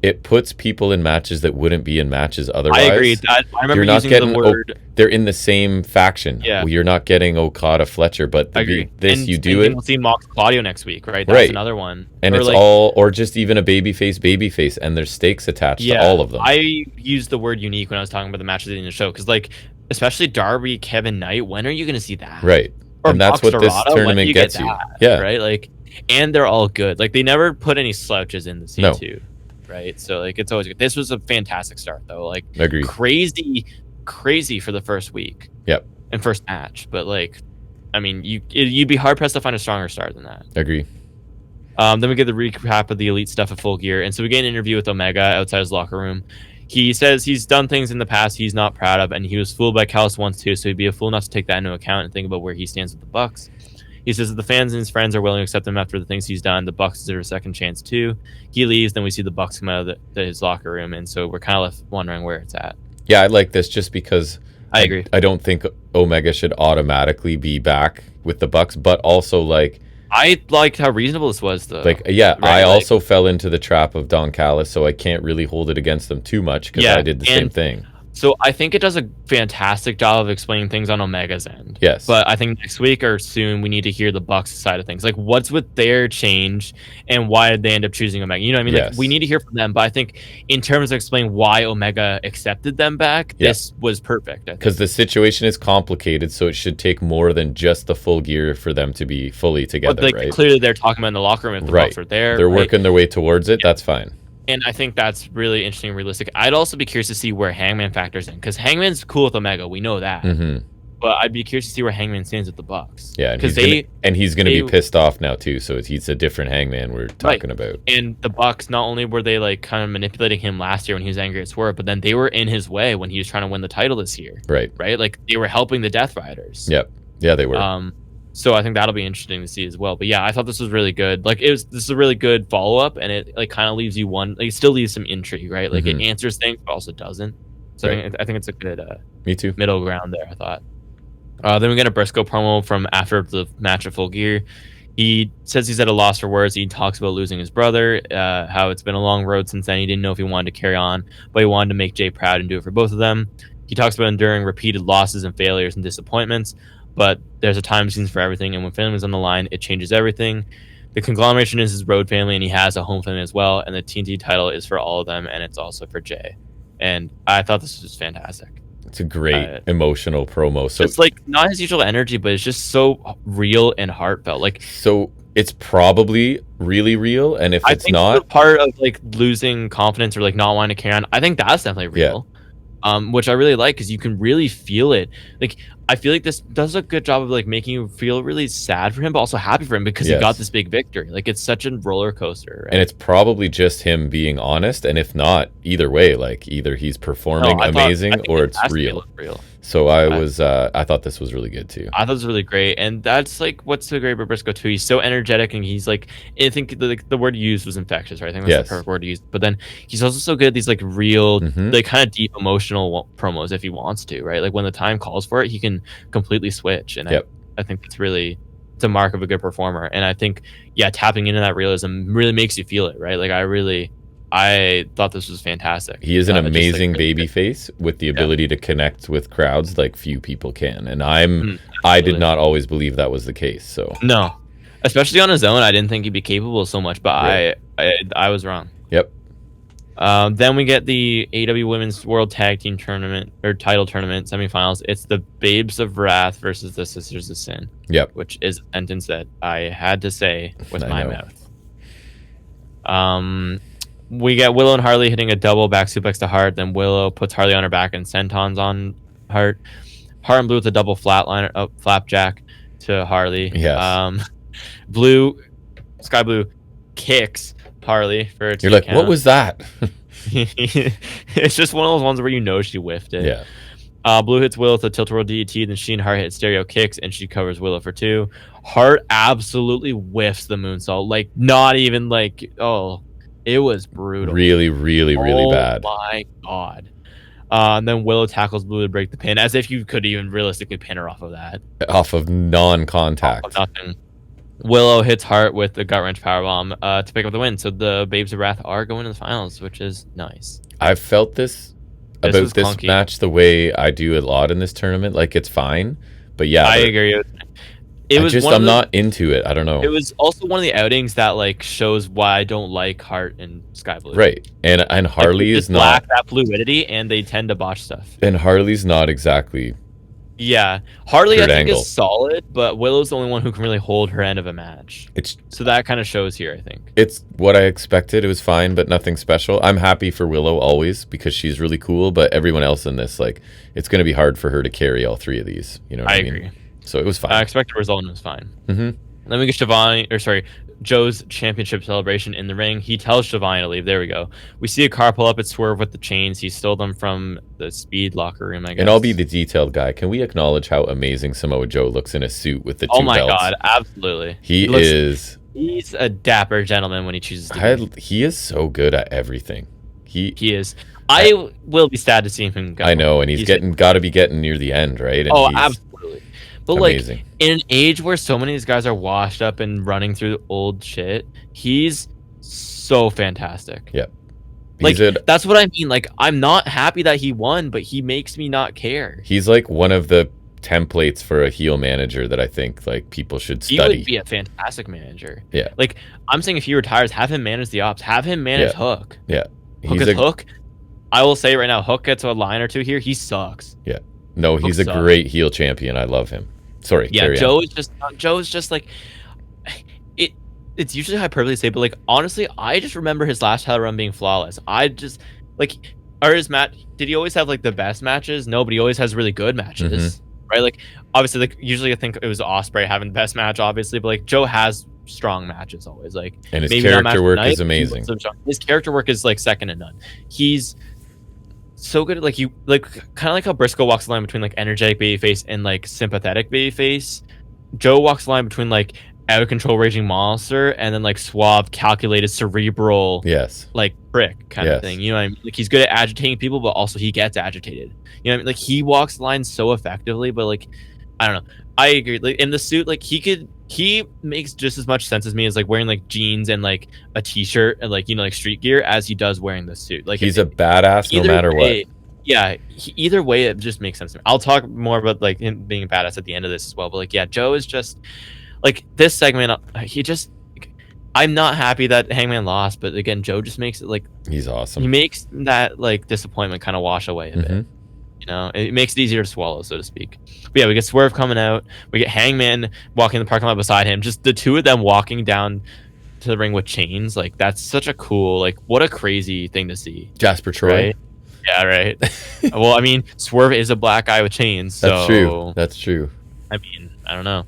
A: it puts people in matches that wouldn't be in matches otherwise.
B: I agree. I remember using the word.
A: They're in the same faction.
B: Yeah.
A: Well, you're not getting Okada Fletcher, but
B: I agree.
A: You do it.
B: We'll see Mox Claudio next week, right? That's another one.
A: And it's like, or just even a babyface, and there's stakes attached to all of them.
B: I used the word unique when I was talking about the matches in the show because, like, especially Darby, Kevin Knight, when are you going to see that?
A: Right.
B: Or
A: and that's what this tournament gets you. Yeah.
B: Right? Like, and they're all good. Like, they never put any slouches in the C2. No. Right? So, like, it's always good. This was a fantastic start, though. Like,
A: agreed.
B: Crazy for the first week.
A: Yep.
B: And first match. But, like, I mean, you'd be hard-pressed to find a stronger start than that.
A: Agree.
B: Then we get the recap of the Elite stuff at Full Gear. And so we get an interview with Omega outside his locker room. He says he's done things in the past he's not proud of, and he was fooled by Callis once too, so he'd be a fool not to take that into account and think about where he stands with the Bucks. He says that the fans and his friends are willing to accept him after the things he's done. The Bucks deserve a second chance too. He leaves, then we see the Bucks come out of his locker room, and so we're kind of left wondering where it's at.
A: Yeah, I like this just because
B: I agree.
A: I don't think Omega should automatically be back with the Bucks, but also like
B: I liked how reasonable this was, though.
A: Like, yeah, right? I also fell into the trap of Don Callis, so I can't really hold it against them too much because I did the same thing.
B: So I think it does a fantastic job of explaining things on Omega's end.
A: Yes.
B: But I think next week or soon we need to hear the Bucks side of things. Like, what's with their change and why did they end up choosing Omega? You know what I mean? Like, we need to hear from them. But I think in terms of explaining why Omega accepted them back, this was perfect.
A: Because the situation is complicated, so it should take more than just the Full Gear for them to be fully together,
B: but, like,
A: right?
B: Clearly they're talking about in the locker room if the Bucks are there.
A: They're working their way towards it. That's fine.
B: And I think that's really interesting and realistic. I'd also be curious to see where Hangman factors in, because Hangman's cool with Omega. We know that.
A: Mm-hmm.
B: But I'd be curious to see where Hangman stands with the Bucks.
A: Yeah, and he's going to be pissed off now too. So he's a different Hangman we're talking about.
B: And the Bucks, not only were they like kind of manipulating him last year when he was angry at Swerve, but then they were in his way when he was trying to win the title this year.
A: Right.
B: Like they were helping the Death Riders.
A: Yep. Yeah, they were.
B: So I think that'll be interesting to see as well. But yeah, I thought this was really good. Like this is a really good follow up, and it like kind of leaves you it still leaves some intrigue, right? Like it answers things, but also doesn't. So I think it's a good
A: Me too.
B: middle ground there. I thought. Then we get a Briscoe promo from after the match at Full Gear. He says he's at a loss for words. He talks about losing his brother, how it's been a long road since then. He didn't know if he wanted to carry on, but he wanted to make Jay proud and do it for both of them. He talks about enduring repeated losses and failures and disappointments, but there's a time and season for everything, and when family's on the line, it changes everything. The conglomeration is his road family, and he has a home family as well, and the TNT title is for all of them, and it's also for Jay. And I thought this was fantastic.
A: It's a great emotional promo. So
B: it's like not his usual energy, but it's just so real and heartfelt. Like,
A: so it's probably really real, and if it's not,
B: the part of like losing confidence or like not wanting to carry on, I think that's definitely real. Which I really like because you can really feel it. Like I feel like this does a good job of like making you feel really sad for him, but also happy for him because he got this big victory. Like it's such a roller coaster, right?
A: And it's probably just him being honest. And if not, either way, like either he's performing amazing or it's real. So I thought this was really good too.
B: I thought it was really great, and that's like what's so great about Briscoe too. He's so energetic, and he's like, I think the word you used was infectious, right? I think that's the perfect word to use. But then he's also so good at these like real, like kind of deep emotional promos if he wants to, right? Like when the time calls for it, he can completely switch, and I think it's a mark of a good performer. And I think tapping into that realism really makes you feel it, right? Like I thought this was fantastic.
A: He is an amazing babyface with the ability to connect with crowds like few people can. And I did not always believe that was the case. So
B: no, especially on his own, I didn't think he'd be capable so much. But I was wrong.
A: Yep.
B: Then we get the AEW Women's World Tag Team Tournament or Title Tournament semifinals. It's the Babes of Wrath versus the Sisters of Sin.
A: Yep.
B: Which is a sentence that I had to say with my mouth. We get Willow and Harley hitting a double back suplex to Hart. Then Willow puts Harley on her back and sentons on Hart. Hart and Blue with a double flapjack to Harley.
A: Yes.
B: Sky Blue kicks Harley for a
A: You're like, count. What was that?
B: It's just one of those ones where you know she whiffed it.
A: Yeah.
B: Blue hits Willow with a tilt-a-whirl DDT, then she and Hart hit stereo kicks, and she covers Willow for 2. Hart absolutely whiffs the moonsault. Like, not even like, it was brutal.
A: Really, really, really bad.
B: Oh my god. And then Willow tackles Blue to break the pin, as if you could even realistically pin her off of that.
A: Off of non-contact.
B: Off of nothing. Willow hits Hart with the gut wrench powerbomb to pick up the win. So the Babes of Wrath are going to the finals, which is nice.
A: I've felt this about this match the way I do a lot in this tournament. Like, it's fine, but yeah,
B: I agree.
A: I'm not into it. I don't know.
B: It was also one of the outings that like shows why I don't like Hart and Sky Blue.
A: Right, and Harley is not
B: that fluidity, and they tend to botch stuff.
A: And Harley's not exactly.
B: Yeah, Harley I think is solid, but Willow's the only one who can really hold her end of a match. So that kind of shows here, I think.
A: It's what I expected. It was fine, but nothing special. I'm happy for Willow always because she's really cool, but everyone else in this, like, it's going to be hard for her to carry all 3 of these. You know what I mean?
B: Agree.
A: So it was fine.
B: I expected the result and it was fine. Then we get Joe's championship celebration in the ring. He tells Shivani to leave. There we go. We see a car pull up at Swerve with the chains. He stole them from the Speed locker room, I guess.
A: And I'll be the detailed guy. Can we acknowledge how amazing Samoa Joe looks in a suit with the 2 belts? Oh my god,
B: absolutely. He's a dapper gentleman when he chooses to be.
A: He is so good at everything. He
B: is. I will be sad to see him go.
A: I know, and he's got to be getting near the end, right? And
B: absolutely. But amazing. Like, in an age where so many of these guys are washed up and running through old shit, he's so fantastic.
A: Yep.
B: Like, that's what I mean. Like, I'm not happy that he won, but he makes me not care.
A: He's like one of the templates for a heel manager that I think like people should study.
B: He would be a fantastic manager.
A: Yeah.
B: Like, I'm saying if he retires, have him manage the ops. Have him manage Hook.
A: Yeah.
B: Hook, I will say right now, Hook gets a line or 2 here. He sucks.
A: Yeah. No, he's a great heel champion. I love him. Sorry.
B: Yeah, Joe's just like it's usually hyperbole to say, but like honestly, I just remember his last title run being flawless. I just like his match. Did he always have like the best matches? No, but he always has really good matches, right? Like obviously, like usually I think it was Ospreay having the best match, obviously, but like Joe has strong matches always. Like,
A: and his character work is amazing.
B: His character work is like second to none. He's so good at like kind of like how Briscoe walks the line between like energetic babyface and like sympathetic babyface. Joe walks the line between like out of control raging monster and then like suave, calculated, cerebral, like prick kind of thing. You know what I mean? Like he's good at agitating people, but also he gets agitated. You know what I mean? Like he walks the line so effectively, but like I don't know. I agree. Like in the suit, like he makes just as much sense as me as like wearing like jeans and like a t-shirt and like, you know, like street gear as he does wearing the suit. Like
A: he's a badass no matter what.
B: Yeah, either way it just makes sense to me. I'll talk more about like him being a badass at the end of this as well, but like yeah, Joe is just like this segment I'm not happy that Hangman lost, but again, Joe just makes it like
A: he's awesome.
B: He makes that like disappointment kind of wash away a bit. You know, it makes it easier to swallow, so to speak. But yeah, we get Swerve coming out. We get Hangman walking in the parking lot beside him. Just the 2 of them walking down to the ring with chains. Like, that's such a cool, like, what a crazy thing to see.
A: Jasper Troy.
B: Right? Yeah, right. Well, I mean, Swerve is a black guy with chains. So,
A: That's true.
B: I mean, I don't know.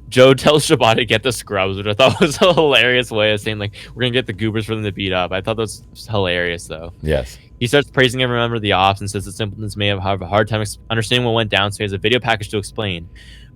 B: Joe tells Shibata to get the scrubs, which I thought was a hilarious way of saying, like, we're going to get the goobers for them to beat up. I thought that was hilarious, though.
A: Yes.
B: He starts praising every member of the ops and says the simpletons may have a hard time understanding what went down, so he has a video package to explain.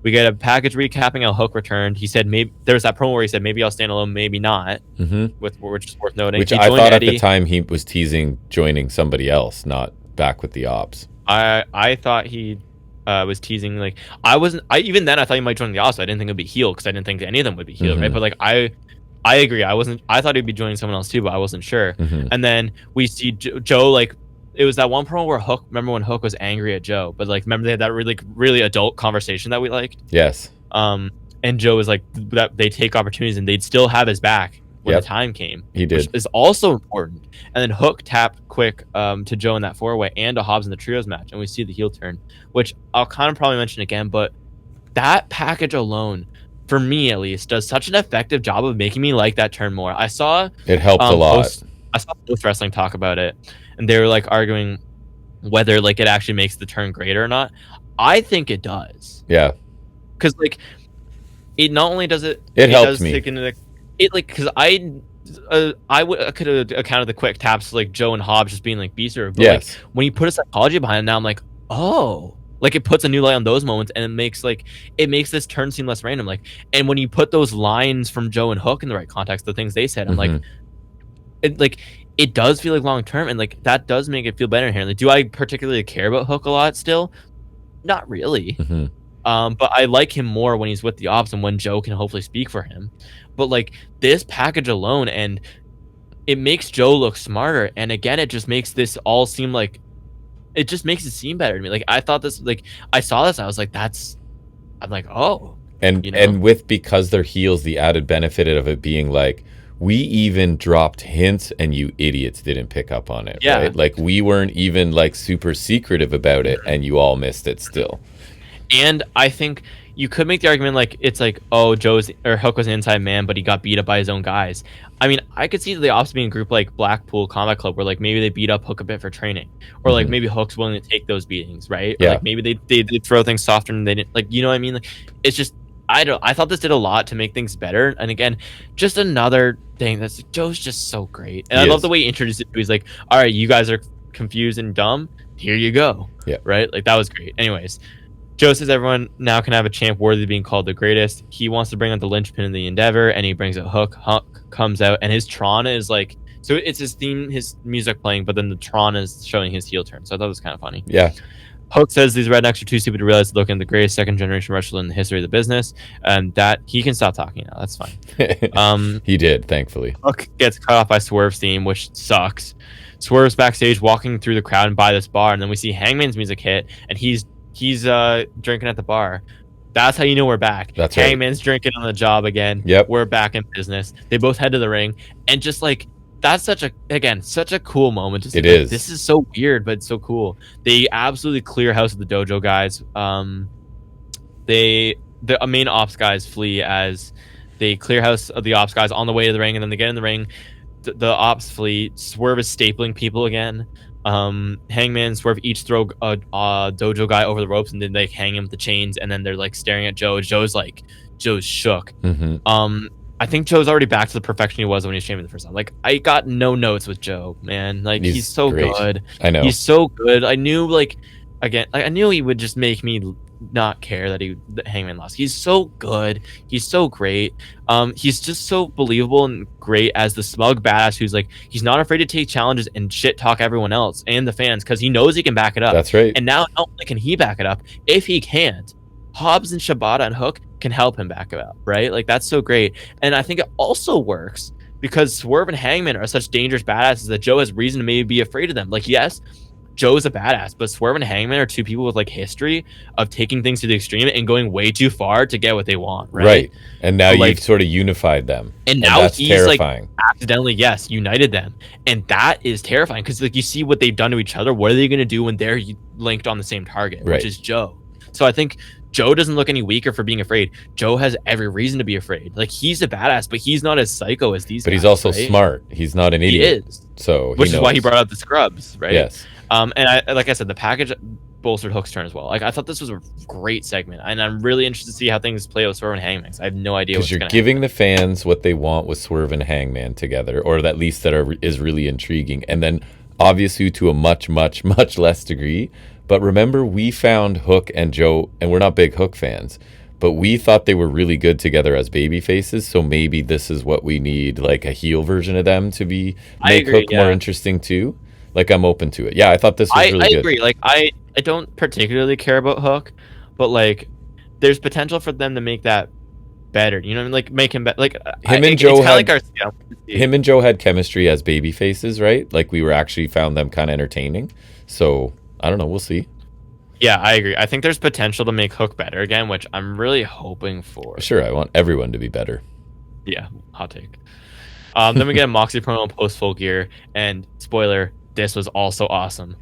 B: We get a package recapping how Hook returned. He said maybe there was that promo where he said maybe I'll stand alone, maybe not, which is worth noting.
A: Which I thought Eddie. At the time he was teasing joining somebody else, not back with the ops.
B: I thought he was teasing like even then I thought he might join the ops. I didn't think it'd be heel because I didn't think any of them would be heel, right? But like I agree. I thought he'd be joining someone else too, but I wasn't sure. And then we see Joe, like, it was that one promo where Hook, remember when Hook was angry at Joe, but like, remember they had that really adult conversation that we liked?
A: Yes.
B: And Joe was like, that they take opportunities and they'd still have his back when the time came.
A: He did.
B: Which is also important. And then Hook tapped quick to Joe in that 4-way and to Hobbs in the trios match. And we see the heel turn, which I'll kind of probably mention again, but that package alone for me at least, does such an effective job of making me like that turn more. I saw
A: It helped a lot.
B: I saw Post Wrestling talk about it, and they were like arguing whether like it actually makes the turn greater or not. I think it does.
A: Yeah.
B: Because like it not only does it
A: helped
B: does
A: me.
B: take into it like because I could have accounted the quick taps like Joe and Hobbs just being like beaster, but
A: Yes.
B: like when you put a psychology behind it, now I'm like, oh, like it puts a new light on those moments, and it makes this turn seem less random. Like, and when you put those lines from Joe and Hook in the right context, the things they said, I'm like, it does feel like long term, and like that does make it feel better inherently. Do I particularly care about Hook a lot still? Not really. But I like him more when he's with the Ops and when Joe can hopefully speak for him. But like this package alone, and it makes Joe look smarter, and again, it just makes this all seem like it just makes it seem better to me. Like I thought this, like I saw this, I was like, I'm like, oh,
A: and with because they're heels, the added benefit of it being like, we even dropped hints and you idiots didn't pick up on it.
B: Yeah.
A: Right? Like we weren't even like super secretive about it, and you all missed it still.
B: And I think you could make the argument like it's like, oh, Hook was an inside man, but he got beat up by his own guys. I mean, I could see the Ops being a group like Blackpool Combat Club, where like maybe they beat up Hook a bit for training, or like maybe Hook's willing to take those beatings, right?
A: Yeah.
B: Or like maybe they throw things softer and they didn't, like, you know what I mean? Like it's just I thought this did a lot to make things better. And again, just another thing that's Joe's just so great, and I love the way he introduced it. He's like, all right, you guys are confused and dumb. Here you go.
A: Yeah.
B: Right. Like that was great. Anyways. Joe says everyone now can have a champ worthy of being called the greatest. He wants to bring out the linchpin of the endeavor, and he brings out Hook. Hook comes out, and his Tron is like, so it's his theme, his music playing, but then the Tron is showing his heel turn. So I thought it was kind of funny.
A: Yeah.
B: Hook says these rednecks are too stupid to realize looking at the greatest second generation wrestler in the history of the business, and that he can stop talking now. That's fine.
A: He did, thankfully.
B: Hook gets cut off by Swerve's theme, which sucks. Swerve's backstage walking through the crowd and by this bar, and then we see Hangman's music hit, and he's drinking at the bar. That's how you know we're back.
A: That's right.
B: Hangman's drinking on the job again.
A: Yep.
B: We're back in business. They both head to the ring, and just like that's such a cool moment. Just
A: it
B: like,
A: is.
B: This is so weird, but it's so cool. They absolutely clear house of the dojo guys. The main ops guys flee as they clear house of the ops guys on the way to the ring, and then they get in the ring. The ops flee. Swerve is stapling people again. Hangman, Swerve each throw a dojo guy over the ropes, and then they hang him with the chains, and then they're like staring at Joe. Joe's shook. I think Joe's already back to the perfection he was when he was champion the first time. Like I got no notes with Joe, man. Like he's so
A: great.
B: good.
A: I know
B: he's so good. I knew I knew he would just make me not care that Hangman lost. He's so good. He's so great. He's just so believable and great as the smug badass who's like, he's not afraid to take challenges and shit talk everyone else and the fans because he knows he can back it up.
A: That's right.
B: And now not only can he back it up, if he can't, Hobbs and Shibata and Hook can help him back it up, right? Like that's so great. And I think it also works because Swerve and Hangman are such dangerous badasses that Joe has reason to maybe be afraid of them. Like, yes, Joe's a badass, but Swerve and Hangman are two people with like history of taking things to the extreme and going way too far to get what they want, right?
A: And now you've sort of unified them,
B: and now
A: that's
B: he's
A: terrifying.
B: Like accidentally united them, and that is terrifying because like you see what they've done to each other. What are they going to do when they're linked on the same target, which is Joe? So I think Joe doesn't look any weaker for being afraid. Joe has every reason to be afraid. Like he's a badass, but he's not as psycho as these.
A: But
B: guys,
A: he's also
B: right?
A: smart. He's not an idiot.
B: He is.
A: So
B: which is why he brought out the scrubs, right?
A: Yes.
B: And like I said, the package bolstered Hook's turn as well. Like I thought this was a great segment, and I'm really interested to see how things play with Swerve and Hangman. I have no idea what's
A: because you're
B: going to
A: giving the fans what they want with Swerve and Hangman together, or at least is really intriguing. And then obviously to a much, much, much less degree. But remember, we found Hook and Joe, and we're not big Hook fans, but we thought they were really good together as baby faces. So maybe this is what we need, like a heel version of them to make Hook more interesting too. Like I'm open to it. Yeah, I thought this was really good.
B: I agree. Like I don't particularly care about Hook, but like there's potential for them to make that better. You know what I mean? Like make him better. Like
A: him and Joe had chemistry as baby faces, right? Like we actually found them kind of entertaining. So I don't know. We'll see.
B: Yeah, I agree. I think there's potential to make Hook better again, which I'm really hoping for.
A: Sure, I want everyone to be better.
B: Yeah, hot take. Then we get a Moxie promo post Full Gear, and spoiler, this was also awesome.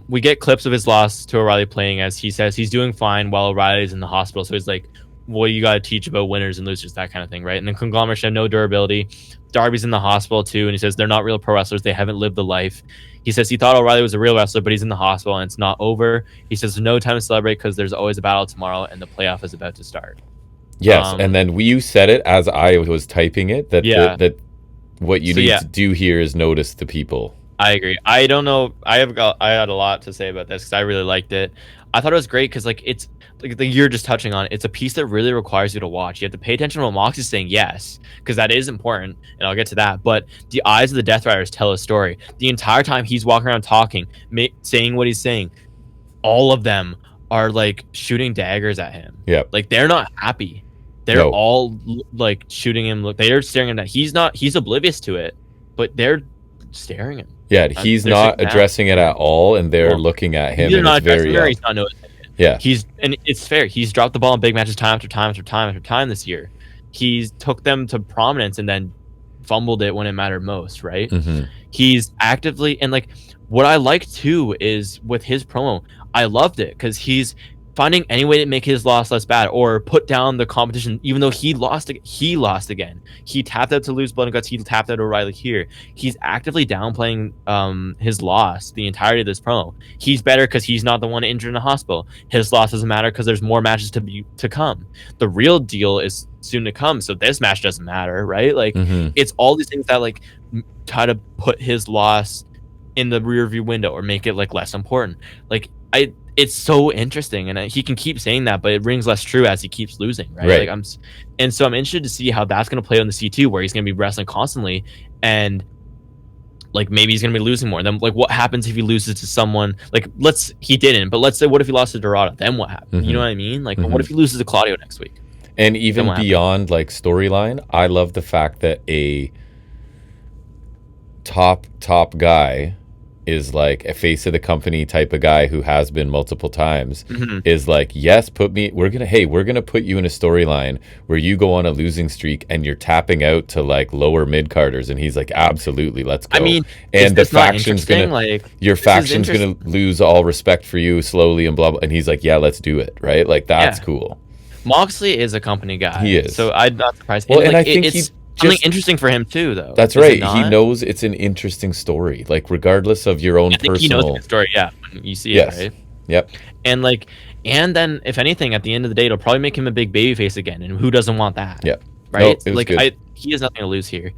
B: We get clips of his loss to O'Reilly playing as he says he's doing fine while O'Reilly's in the hospital. So he's like, what you got to teach about winners and losers, that kind of thing, right? And then Conglomerate should have no durability. Darby's in the hospital too, and he says they're not real pro wrestlers. They haven't lived the life. He says he thought O'Reilly was a real wrestler, but he's in the hospital and it's not over. He says there's no time to celebrate because there's always a battle tomorrow and the playoff is about to start.
A: Yes, and then you said it as I was typing it, that that what you need to do here is notice the people.
B: I agree. I don't know. I had a lot to say about this because I really liked it. I thought it was great because like it's like you're just touching on it. It's a piece that really requires you to watch. You have to pay attention to what Mox is saying, yes, because that is important, and I'll get to that. But the eyes of the Death Riders tell a story. The entire time he's walking around talking, saying what he's saying, all of them are like shooting daggers at him.
A: Yeah,
B: like they're not happy. They're all like shooting him. They're staring at that. He's oblivious to it, but they're staring at him.
A: Yeah, he's not addressing it at all, and they're looking at him.
B: He's not addressing it, or he's not noticing it.
A: Yeah,
B: and it's fair. He's dropped the ball in big matches time after time after time after time this year. He's took them to prominence and then fumbled it when it mattered most. Right?
A: Mm-hmm.
B: He's actively, and like what I like too is with his promo, I loved it because he's finding any way to make his loss less bad or put down the competition, even though he lost again. He tapped out to lose Blood and Guts. He tapped out O'Reilly here. He's actively downplaying his loss the entirety of this promo. He's better because he's not the one injured in the hospital. His loss doesn't matter because there's more matches to come. The real deal is soon to come, so this match doesn't matter, right? Like it's all these things that like try to put his loss in the rear view window or make it like less important. Like it's so interesting, and he can keep saying that, but it rings less true as he keeps losing, right? Like and so I'm interested to see how that's going to play on the C2, where he's going to be wrestling constantly, and like maybe he's going to be losing more. Then like what happens if he loses to someone? Like he didn't, but let's say what if he lost to Dorado? Then what happens? You know what I mean? Like what if he loses to Claudio next week?
A: And even beyond like storyline, I love the fact that a top guy is like a face of the company type of guy who has been multiple times is like, yes, we're gonna put you in a storyline where you go on a losing streak and you're tapping out to like lower mid carders, and he's like, absolutely, let's go.
B: I mean,
A: and the faction's your faction's gonna lose all respect for you slowly and blah blah, and he's like, yeah, let's do it, right? Like that's cool.
B: Moxley is a company guy.
A: He is.
B: So I'm not surprised.
A: Well, and like, I think it's
B: something interesting for him too, though.
A: That's right. He knows it's an interesting story, like regardless of your own personal. He knows the story.
B: Yeah, when you see it, right?
A: Yep.
B: And then if anything, at the end of the day, it'll probably make him a big babyface again, and who doesn't want that?
A: Yeah.
B: Right. No, he has nothing to lose here,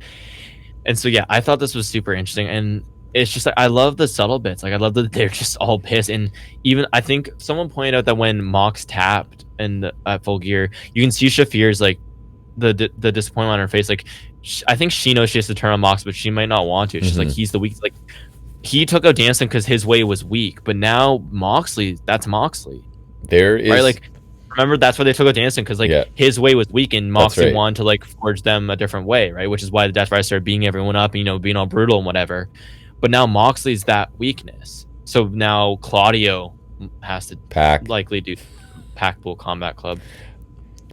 B: and so yeah, I thought this was super interesting, and it's just like I love the subtle bits. Like I love that they're just all pissed, and even I think someone pointed out that when Mox tapped at Full Gear, you can see Shafir's like the disappointment on her face. Like I think she knows she has to turn on Mox, but she might not want to. It's just like he's the weak. Like he took out Danston because his way was weak, but now that's Moxley.
A: There is
B: right. Like remember that's why they took out Danston because like his way was weak, and Moxley wanted to like forge them a different way, right? Which is why the Death Riders started beating everyone up, and, being all brutal and whatever. But now Moxley's that weakness, so now Claudio has to likely do Packpool Combat Club.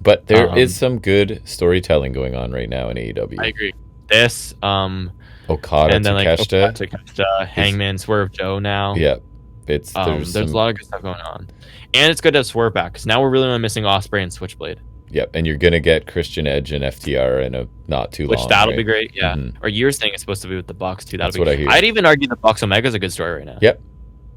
A: But there is some good storytelling going on right now in AEW.
B: I agree. This
A: Okada,
B: and then
A: Takeshita,
B: Hangman, Swerve Joe now.
A: Yeah,
B: there's a lot of good stuff going on, and it's good to have Swerve back because now we're really only missing Ospreay and Switchblade.
A: Yep, and you're gonna get Christian Edge and FTR in a not too long.
B: Which that'll be great. Yeah, or you're saying it's supposed to be with the Bucks too.
A: That's what I hear.
B: I'd even argue the Bucks Omega's a good story right now.
A: Yep.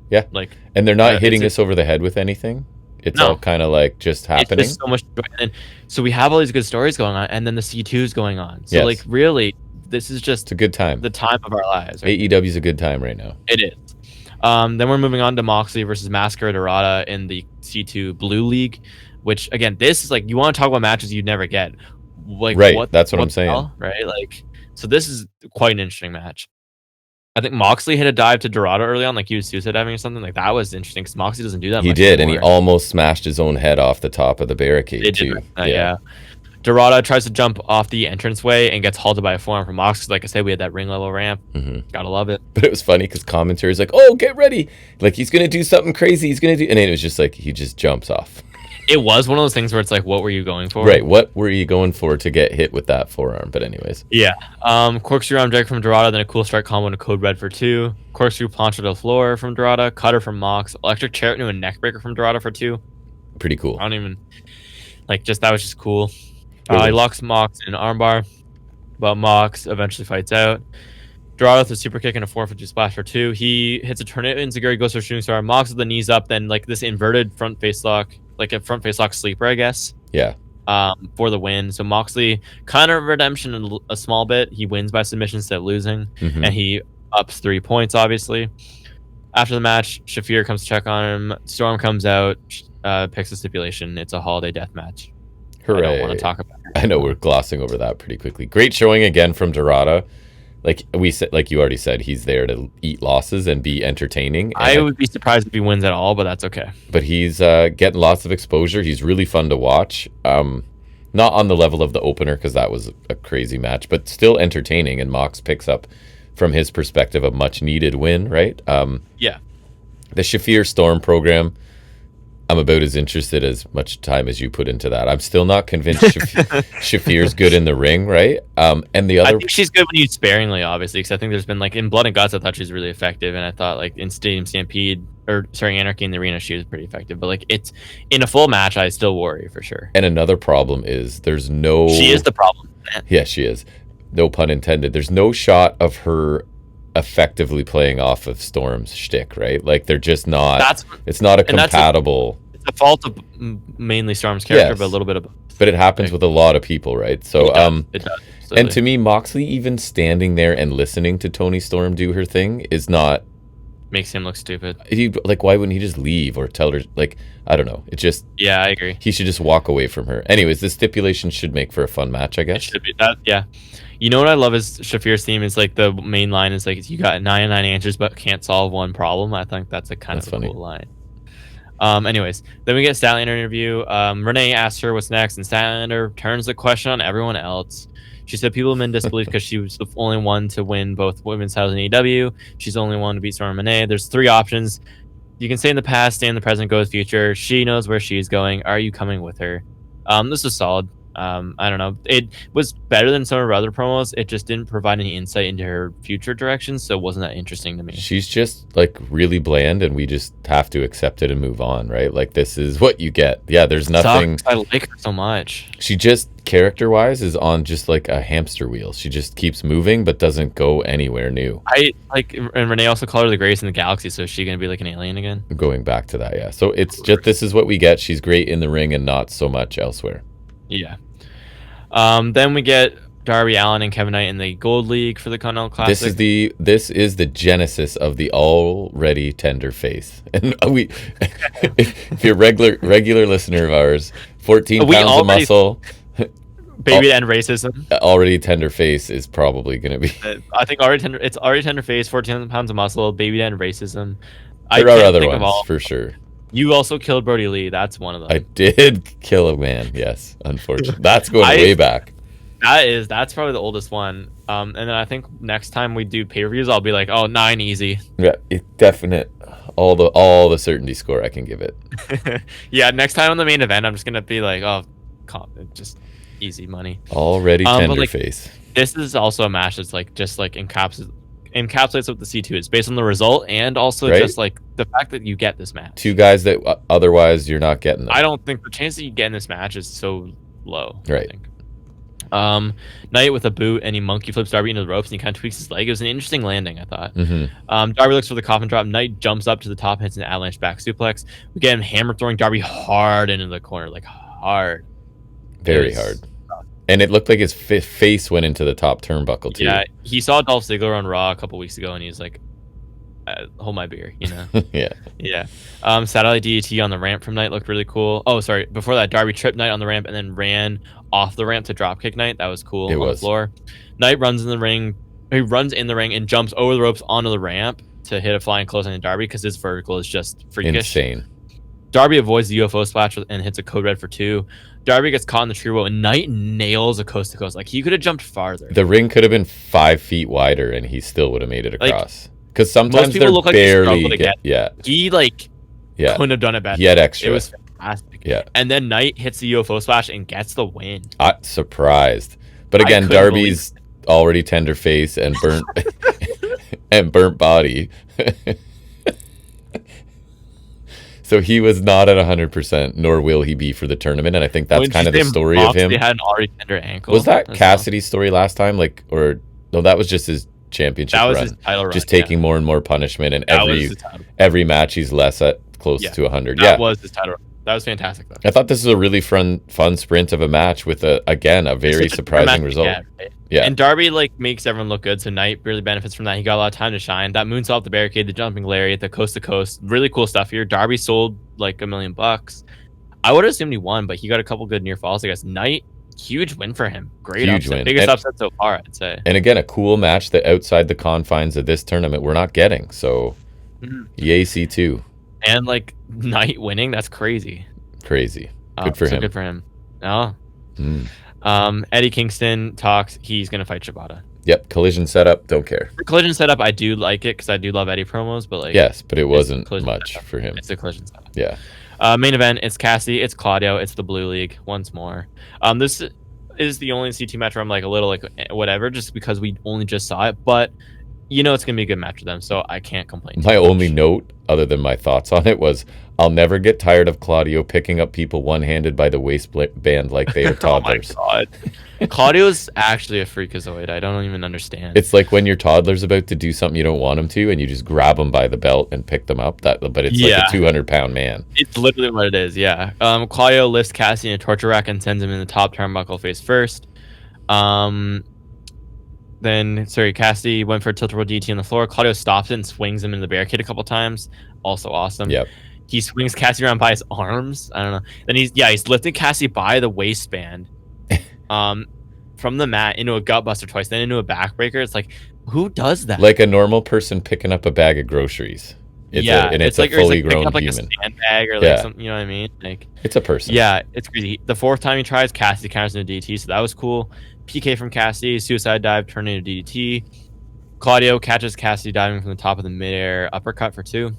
A: Yeah.
B: Like,
A: and they're not hitting us over the head with anything. It's all kind of like just happening.
B: It's just so much joy. And so we have all these good stories going on, and then the C2 is going on. So like really, this is just
A: a good time.
B: The time of our lives. Right?
A: AEW's a good time right now.
B: It is. Then we're moving on to Moxley versus Mascara Dorada in the C2 Blue League, which again, this is like you want to talk about matches you'd never get. Like
A: right. That's what I'm saying.
B: Right. Like so, this is quite an interesting match. I think Moxley hit a dive to Dorado early on, like he was suicide diving or something. Like that was interesting because Moxley doesn't do that.
A: He did, and he almost smashed his own head off the top of the barricade too.
B: Yeah. Dorado tries to jump off the entranceway and gets halted by a forearm from Mox. Like I said, we had that ring level ramp. Gotta love it.
A: But it was funny because commentary's like, "Oh, get ready! Like he's gonna do something crazy. He's gonna do," and then it was just like he just jumps off.
B: It was one of those things where it's like, what were you going for?
A: Right. What were you going for to get hit with that forearm? But anyways.
B: Yeah. Corkscrew arm drag from Dorada, then a cool strike combo and a code red for 2. Corkscrew plancha del floor from Dorada, cutter from Mox, electric chair into a neck breaker from Dorada for 2.
A: Pretty cool.
B: Like, just that was just cool.
A: It
B: He
A: was.
B: locks Mox in an armbar, but Mox eventually fights out. Dorado with a super kick and a 450 splash for 2. He hits a tornado Enziguri, goes for a shooting star. Mox with the knees up, then like this inverted front face lock, like a front face lock sleeper, I guess.
A: Yeah.
B: For the win. So Moxley kind of redemption a small bit. He wins by submission instead of losing,
A: Mhm.
B: and he ups 3 points. Obviously, after the match, Shafir comes to check on him. Storm comes out, picks a stipulation. It's a holiday death match.
A: Hooray.
B: I don't want to talk about it.
A: I know we're glossing over that pretty quickly. Great showing again from Dorada. Like we said, like you already said, he's there to eat losses and be entertaining.
B: I would be surprised if he wins at all, but that's okay.
A: But he's getting lots of exposure. He's really fun to watch. Not on the level of the opener because that was a crazy match, but still entertaining. And Mox picks up, from his perspective, a much needed win. Right?
B: Yeah.
A: The Shafir Storm program. I'm about as interested as much time as you put into that. I'm still not convinced Shafir's good in the ring, right? And the other,
B: I think she's good when used sparingly, obviously, because I think there's been like in Blood and Guts, I thought she was really effective, and I thought like in Stadium Stampede Anarchy in the Arena, she was pretty effective. But like it's in a full match, I still worry for sure.
A: And another problem is there's no.
B: She is the problem.
A: Yeah, she is. No pun intended. There's no shot of her effectively playing off of Storm's shtick, right? Like they're just not. It's not a compatible.
B: It's a fault of mainly Storm's character,
A: Yes.
B: but a little bit of.
A: But it happens with a lot of people, right? So
B: it does.
A: And to me, Moxley even standing there and listening to Toni Storm do her thing is not.
B: Makes him look stupid.
A: Like, why wouldn't he just leave or tell her? Like, I don't know. It just.
B: Yeah, I agree.
A: He should just walk away from her. Anyways, the stipulation should make for a fun match, I guess.
B: It should be that. Yeah. You know what I love is Shafir's theme is like the main line is like you got 99 answers but can't solve one problem. I think that's a kind of a cool line. Anyways, then we get Statlander interview. Renee asks her what's next, and Statlander turns the question on everyone else. She said people have been in disbelief because she was the only one to win both women's titles in AEW. She's the only one to beat Storm Renee. There's 3 options. You can stay in the past, stay in the present, go with future. She knows where she's going. Are you coming with her? This is solid. I don't know. It was better than some of her other promos. It just didn't provide any insight into her future direction, so it wasn't that interesting to me.
A: She's just like really bland, and we just have to accept it and move on, right? Like this is what you get. Yeah, there's nothing.
B: I like her so much.
A: She just character-wise is on just like a hamster wheel. She just keeps moving, but doesn't go anywhere new.
B: I like, and Renee also called her the greatest in the galaxy. So is she gonna be like an alien again?
A: Going back to that, yeah. So it's just this is what we get. She's great in the ring and not so much elsewhere.
B: Yeah. Then we get Darby Allin and Kevin Knight in the Gold League for the Continental Classic.
A: This is the genesis of the already tender face. And we, if you're a regular listener of ours, 14 pounds of muscle,
B: baby and racism.
A: Already tender face is probably going to be.
B: I think it's already tender face, 14 pounds of muscle, baby and racism.
A: There are other ones for sure.
B: You also killed Brody Lee. That's one of them.
A: I did kill a man. Yes, unfortunately, that's going way back.
B: That's probably the oldest one. And then I think next time we do pay-per-views, I'll be like, 9 easy.
A: Yeah, definite. All the certainty score I can give it.
B: Yeah, next time on the main event, I'm just gonna be like, just easy money.
A: Already tender face.
B: This is also a match that's like just like encapsulates what the C2 is based on the result, and also just like the fact that you get this match. 2
A: guys that otherwise you're not getting them.
B: I don't think the chance that you get in this match is so low.
A: Right.
B: I think. Knight with a boot, and he monkey flips Darby into the ropes, and he kind of tweaks his leg. It was an interesting landing, I thought.
A: Mm-hmm.
B: Darby looks for the coffin drop. Knight jumps up to the top, hits an avalanche back suplex. We get him hammer throwing Darby hard into the corner, like hard.
A: Very hard. And it looked like his face went into the top turnbuckle too.
B: Yeah, he saw Dolph Ziggler on Raw a couple weeks ago, and he was like, "Hold my beer," you know.
A: Yeah.
B: Satellite DDT on the ramp from Knight looked really cool. Oh, sorry. Before that, Darby tripped Knight on the ramp and then ran off the ramp to dropkick Knight. That was cool. The floor. Knight runs in the ring. He runs in the ring and jumps over the ropes onto the ramp to hit a flying clothesline to Darby because his vertical is just freakish.
A: Insane.
B: Darby avoids the UFO splash and hits a code red for 2. Darby gets caught in the tree rope, and Knight nails a coast to coast. Like, he could have jumped farther.
A: The ring could have been 5 feet wider, and he still would have made it across. Because sometimes they're
B: look
A: barely
B: like He couldn't have done it better.
A: He had extra.
B: It was fantastic.
A: Yeah.
B: And then Knight hits the UFO splash and gets the win.
A: Surprised. But again, Darby's already tender face and burnt and burnt body. So he was not at 100%, nor will he be for the tournament. And I think that's kind of the story of him.
B: He had an already tender ankle.
A: Was that Cassidy's story last time? Like, or no, that was just his championship run.
B: His title run.
A: Just taking more and more punishment, and every match he's less at close to 100.
B: That was his title run. That was fantastic, though.
A: I thought this was a really fun sprint of a match with a very surprising result.
B: Right? And Darby makes everyone look good, so Knight really benefits from that. He got a lot of time to shine. That moonsault off the barricade, the jumping lariat, the coast to coast, really cool stuff here. Darby sold $1 million. I would have assumed he won, but he got a couple good near falls. I guess Knight, huge win for him. Great
A: huge
B: upset.
A: Win.
B: Biggest upset so far, I'd say.
A: And again, a cool match that outside the confines of this tournament we're not getting. So, yay C2.
B: And Knight winning, that's crazy.
A: Crazy. Good for him.
B: Good for him. Oh. Eddie Kingston talks. He's going to fight Shibata.
A: Yep. Collision setup. Don't care.
B: The collision setup, I do like it because I do love Eddie promos. But
A: yes, but it wasn't much for him.
B: It's a collision setup.
A: Yeah.
B: Main event. It's Cassidy. It's Claudio. It's the Blue League once more. This is the only CT match where I'm a little whatever, just because we only just saw it. But it's going to be a good match for them, so I can't complain.
A: My only note, other than my thoughts on it, was I'll never get tired of Claudio picking up people one-handed by the waistband like they are toddlers.
B: Oh my God. Claudio's actually a freakazoid. I don't even understand.
A: It's like when your toddler's about to do something you don't want him to, and you just grab them by the belt and pick them up. But it's like a 200-pound man.
B: It's literally what it is, yeah. Claudio lifts Cassidy in a torture rack and sends him in the top turnbuckle face first. Then Cassidy went for a tilt-a-whirl DT on the floor. Claudio stops it and swings him in the barricade a couple times. Also awesome.
A: Yep.
B: He swings Cassidy around by his arms. I don't know. Then he's lifting Cassidy by the waistband, from the mat into a gutbuster twice, then into a backbreaker. It's who does that?
A: Like a normal person picking up a bag of groceries. It's a fully grown human.
B: A sandbag or something. You know what I mean?
A: It's a person.
B: Yeah, it's crazy. The fourth time he tries, Cassidy counters into DDT, so that was cool. PK from Cassidy, suicide dive, turned into DDT. Claudio catches Cassidy diving from the top of the midair uppercut for 2.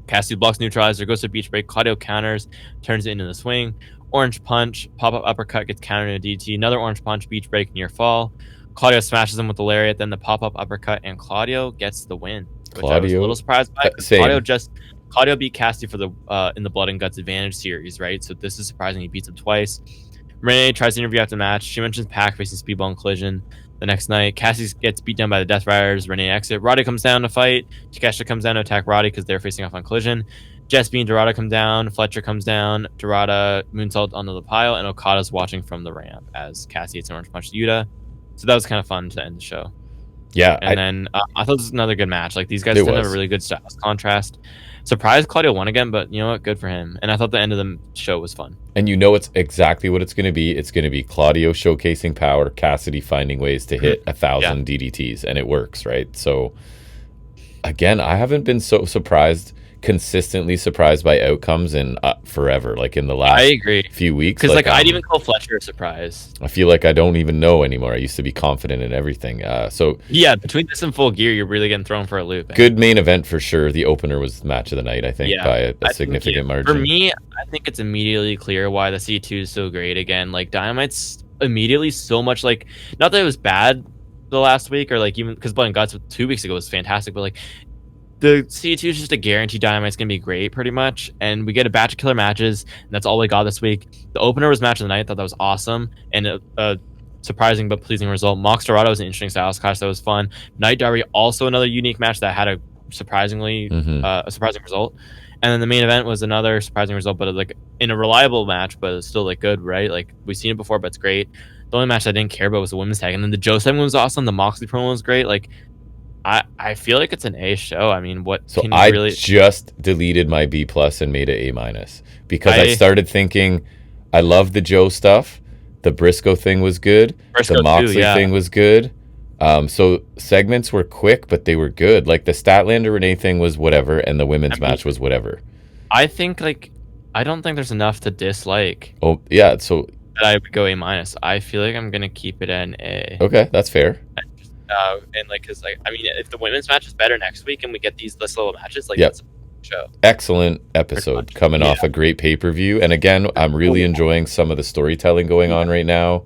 B: Cassidy blocks neutralizer, goes to beach break. Claudio counters, turns it into the swing. Orange punch, pop-up uppercut gets countered into DDT. Another orange punch, beach break, near fall. Claudio smashes him with the lariat, then the pop-up uppercut, and Claudio gets the win. Which I was a little surprised by. Claudio beat Cassidy for the in the Blood and Guts Advantage series, right? So this is surprising. He beats him twice. Renee tries to interview after the match. She mentions Pac facing Speedball and Collision. The next night, Cassidy gets beat down by the Death Riders. Renee exit. Roddy comes down to fight. Takeshita comes down to attack Roddy because they're facing off on Collision. Jesse and Dorada come down. Fletcher comes down. Dorada moonsault onto the pile, and Okada's watching from the ramp as Cassidy hits an orange punch to Yuta. So that was kind of fun to end the show.
A: Yeah,
B: and then I thought this was another good match. These guys did have a really good styles contrast. Surprised Claudio won again, but you know what? Good for him. And I thought the end of the show was fun.
A: And it's exactly what it's going to be. It's going to be Claudio showcasing power, Cassidy finding ways to hit 1,000 DDTs, and it works, right? So, again, I haven't been so consistently surprised by outcomes in forever, in the last few weeks.
B: Because I'd even call Fletcher a surprise.
A: I feel like I don't even know anymore. I used to be confident in everything.
B: Yeah, between this and Full Gear, you're really getting thrown for a loop.
A: Good main event for sure. The opener was match of the night, I think, by a significant margin.
B: For me, I think it's immediately clear why the C2 is so great again. Dynamite's immediately so much not that it was bad the last week or even because Blood and Guts 2 weeks ago was fantastic, but the C2 is just a guarantee Dynamite's going to be great, pretty much. And we get a batch of killer matches, and that's all we got this week. The opener was match of the night. I thought that was awesome. And a surprising but pleasing result. Mox Dorado was an interesting styles clash that was fun. Night Derby, also another unique match that had a surprising result. And then the main event was another surprising result, but in a reliable match, but it's still good, right? We've seen it before, but it's great. The only match I didn't care about was the women's tag. And then the Joe segment was awesome. The Moxley promo was great. I feel like it's an A show. I mean,
A: I just deleted my B+ and made it A- because I started thinking I love the Joe stuff. The Briscoe thing was good. The Moxley thing was good. So segments were quick, but they were good. The Statlander Renee thing was whatever, and the women's match was whatever.
B: I think I don't think there's enough to dislike.
A: Oh yeah, so
B: I would go A-. I feel like I'm gonna keep it an A.
A: Okay, that's fair.
B: And because I mean, if the women's match is better next week and we get these little matches, that's a show.
A: Excellent episode coming off a great pay-per-view. And again, I'm really enjoying some of the storytelling going on right now.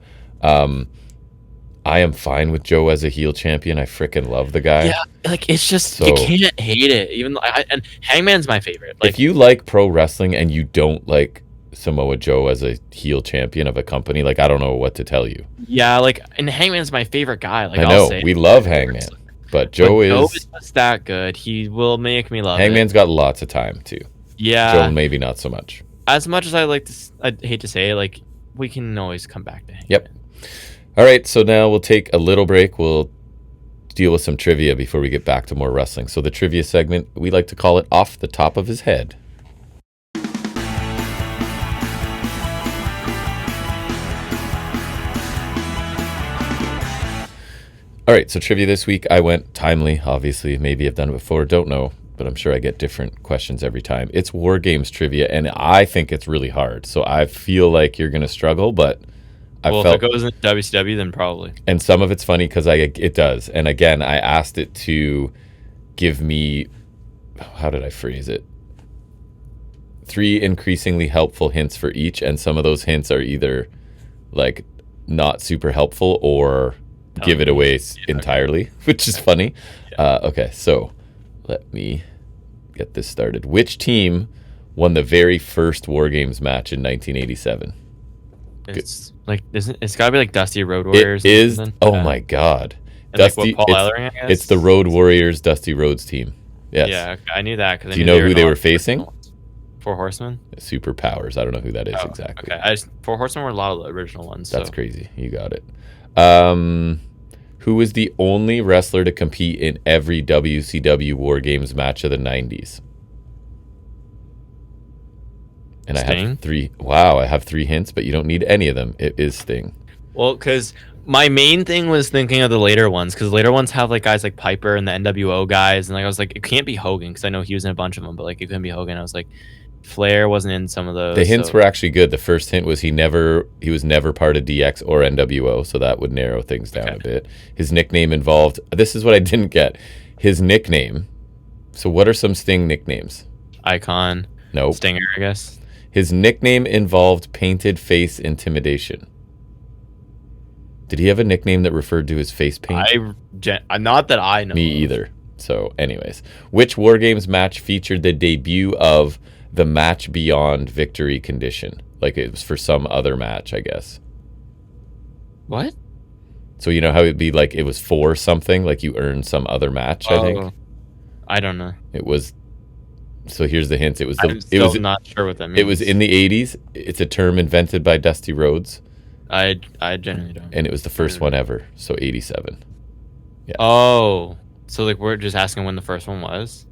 A: I am fine with Joe as a heel champion. I freaking love the guy.
B: Yeah, like it's just
A: So-
B: you can't hate it. Even though and Hangman's my favorite. Like
A: if you like pro wrestling and you don't like Samoa Joe as a heel champion of a company, like I don't know what to tell you.
B: yeah, like and Hangman's my favorite guy. Like
A: I
B: I'll
A: know
B: say
A: we
B: it.
A: love Hangman, but Joe
B: Joe
A: is
B: is just that good. He will make me love
A: Hangman's
B: it.
A: got lots of time too.
B: Yeah,
A: Joe maybe not so much.
B: as much as I hate to say it, like we can always come back to Hangman.
A: Yep. All right, so now we'll take a little break. We'll deal with some trivia before we get back to more wrestling. So the trivia segment, we like to call it Off the Top of His Head. All right, so trivia this week, I went timely, obviously. Maybe I've done it before, don't know, but I'm sure I get different questions every time. It's War Games trivia, and I think it's really hard. So I feel like you're going to struggle, but
B: Well, if it goes into WCW, then probably.
A: And some of it's funny because it does. And again, I asked it to give me, how did I phrase it? 3 increasingly helpful hints for each, and some of those hints are either like not super helpful or give it away entirely, which is funny. Okay, so let me get this started. Which team won the very first War Games match in 1987?
B: It's like it's gotta be like Dusty Road Warriors.
A: It is. Oh my God,
B: and Dusty. Like Paul Ellering, I guess?
A: It's the Road Warriors, Dusty Rhodes team. Yes.
B: Yeah, I knew that.
A: Do you know who they were facing?
B: 4 Horsemen.
A: Superpowers. I don't know who that is exactly.
B: Okay, 4 Horsemen were a lot of the original ones.
A: That's crazy. You got it. Who was the only wrestler to compete in every WCW War Games match of the 90s? And
B: Sting?
A: I have 3. Wow, I have 3 hints, but you don't need any of them. It is Sting.
B: Well, because my main thing was thinking of the later ones, because later ones have like guys like Piper and the NWO guys, and like I was like, it can't be Hogan, because I know he was in a bunch of them, but like it couldn't be Hogan. I was like, Flair wasn't in some of those.
A: The hints were actually good. The first hint was he was never part of DX or NWO, so that would narrow things down a bit. His nickname involved. This is what I didn't get. His nickname. So what are some Sting nicknames?
B: Icon.
A: Nope.
B: Stinger, I guess.
A: His nickname involved painted face intimidation. Did he have a nickname that referred to his face paint?
B: Not that I know.
A: Me either. So, anyways, which War Games match featured the debut of the match beyond victory condition? Like it was for some other match, I guess.
B: What?
A: So you know how it'd be like it was for something, like you earned some other match. I think.
B: I don't know.
A: It was. So here's the hints. It was.
B: I'm still not sure what that means.
A: It was in the 80s. It's a term invented by Dusty Rhodes.
B: I genuinely don't.
A: And it was the first one ever. So 87.
B: Yeah. Oh, so like we're just asking when the first one was.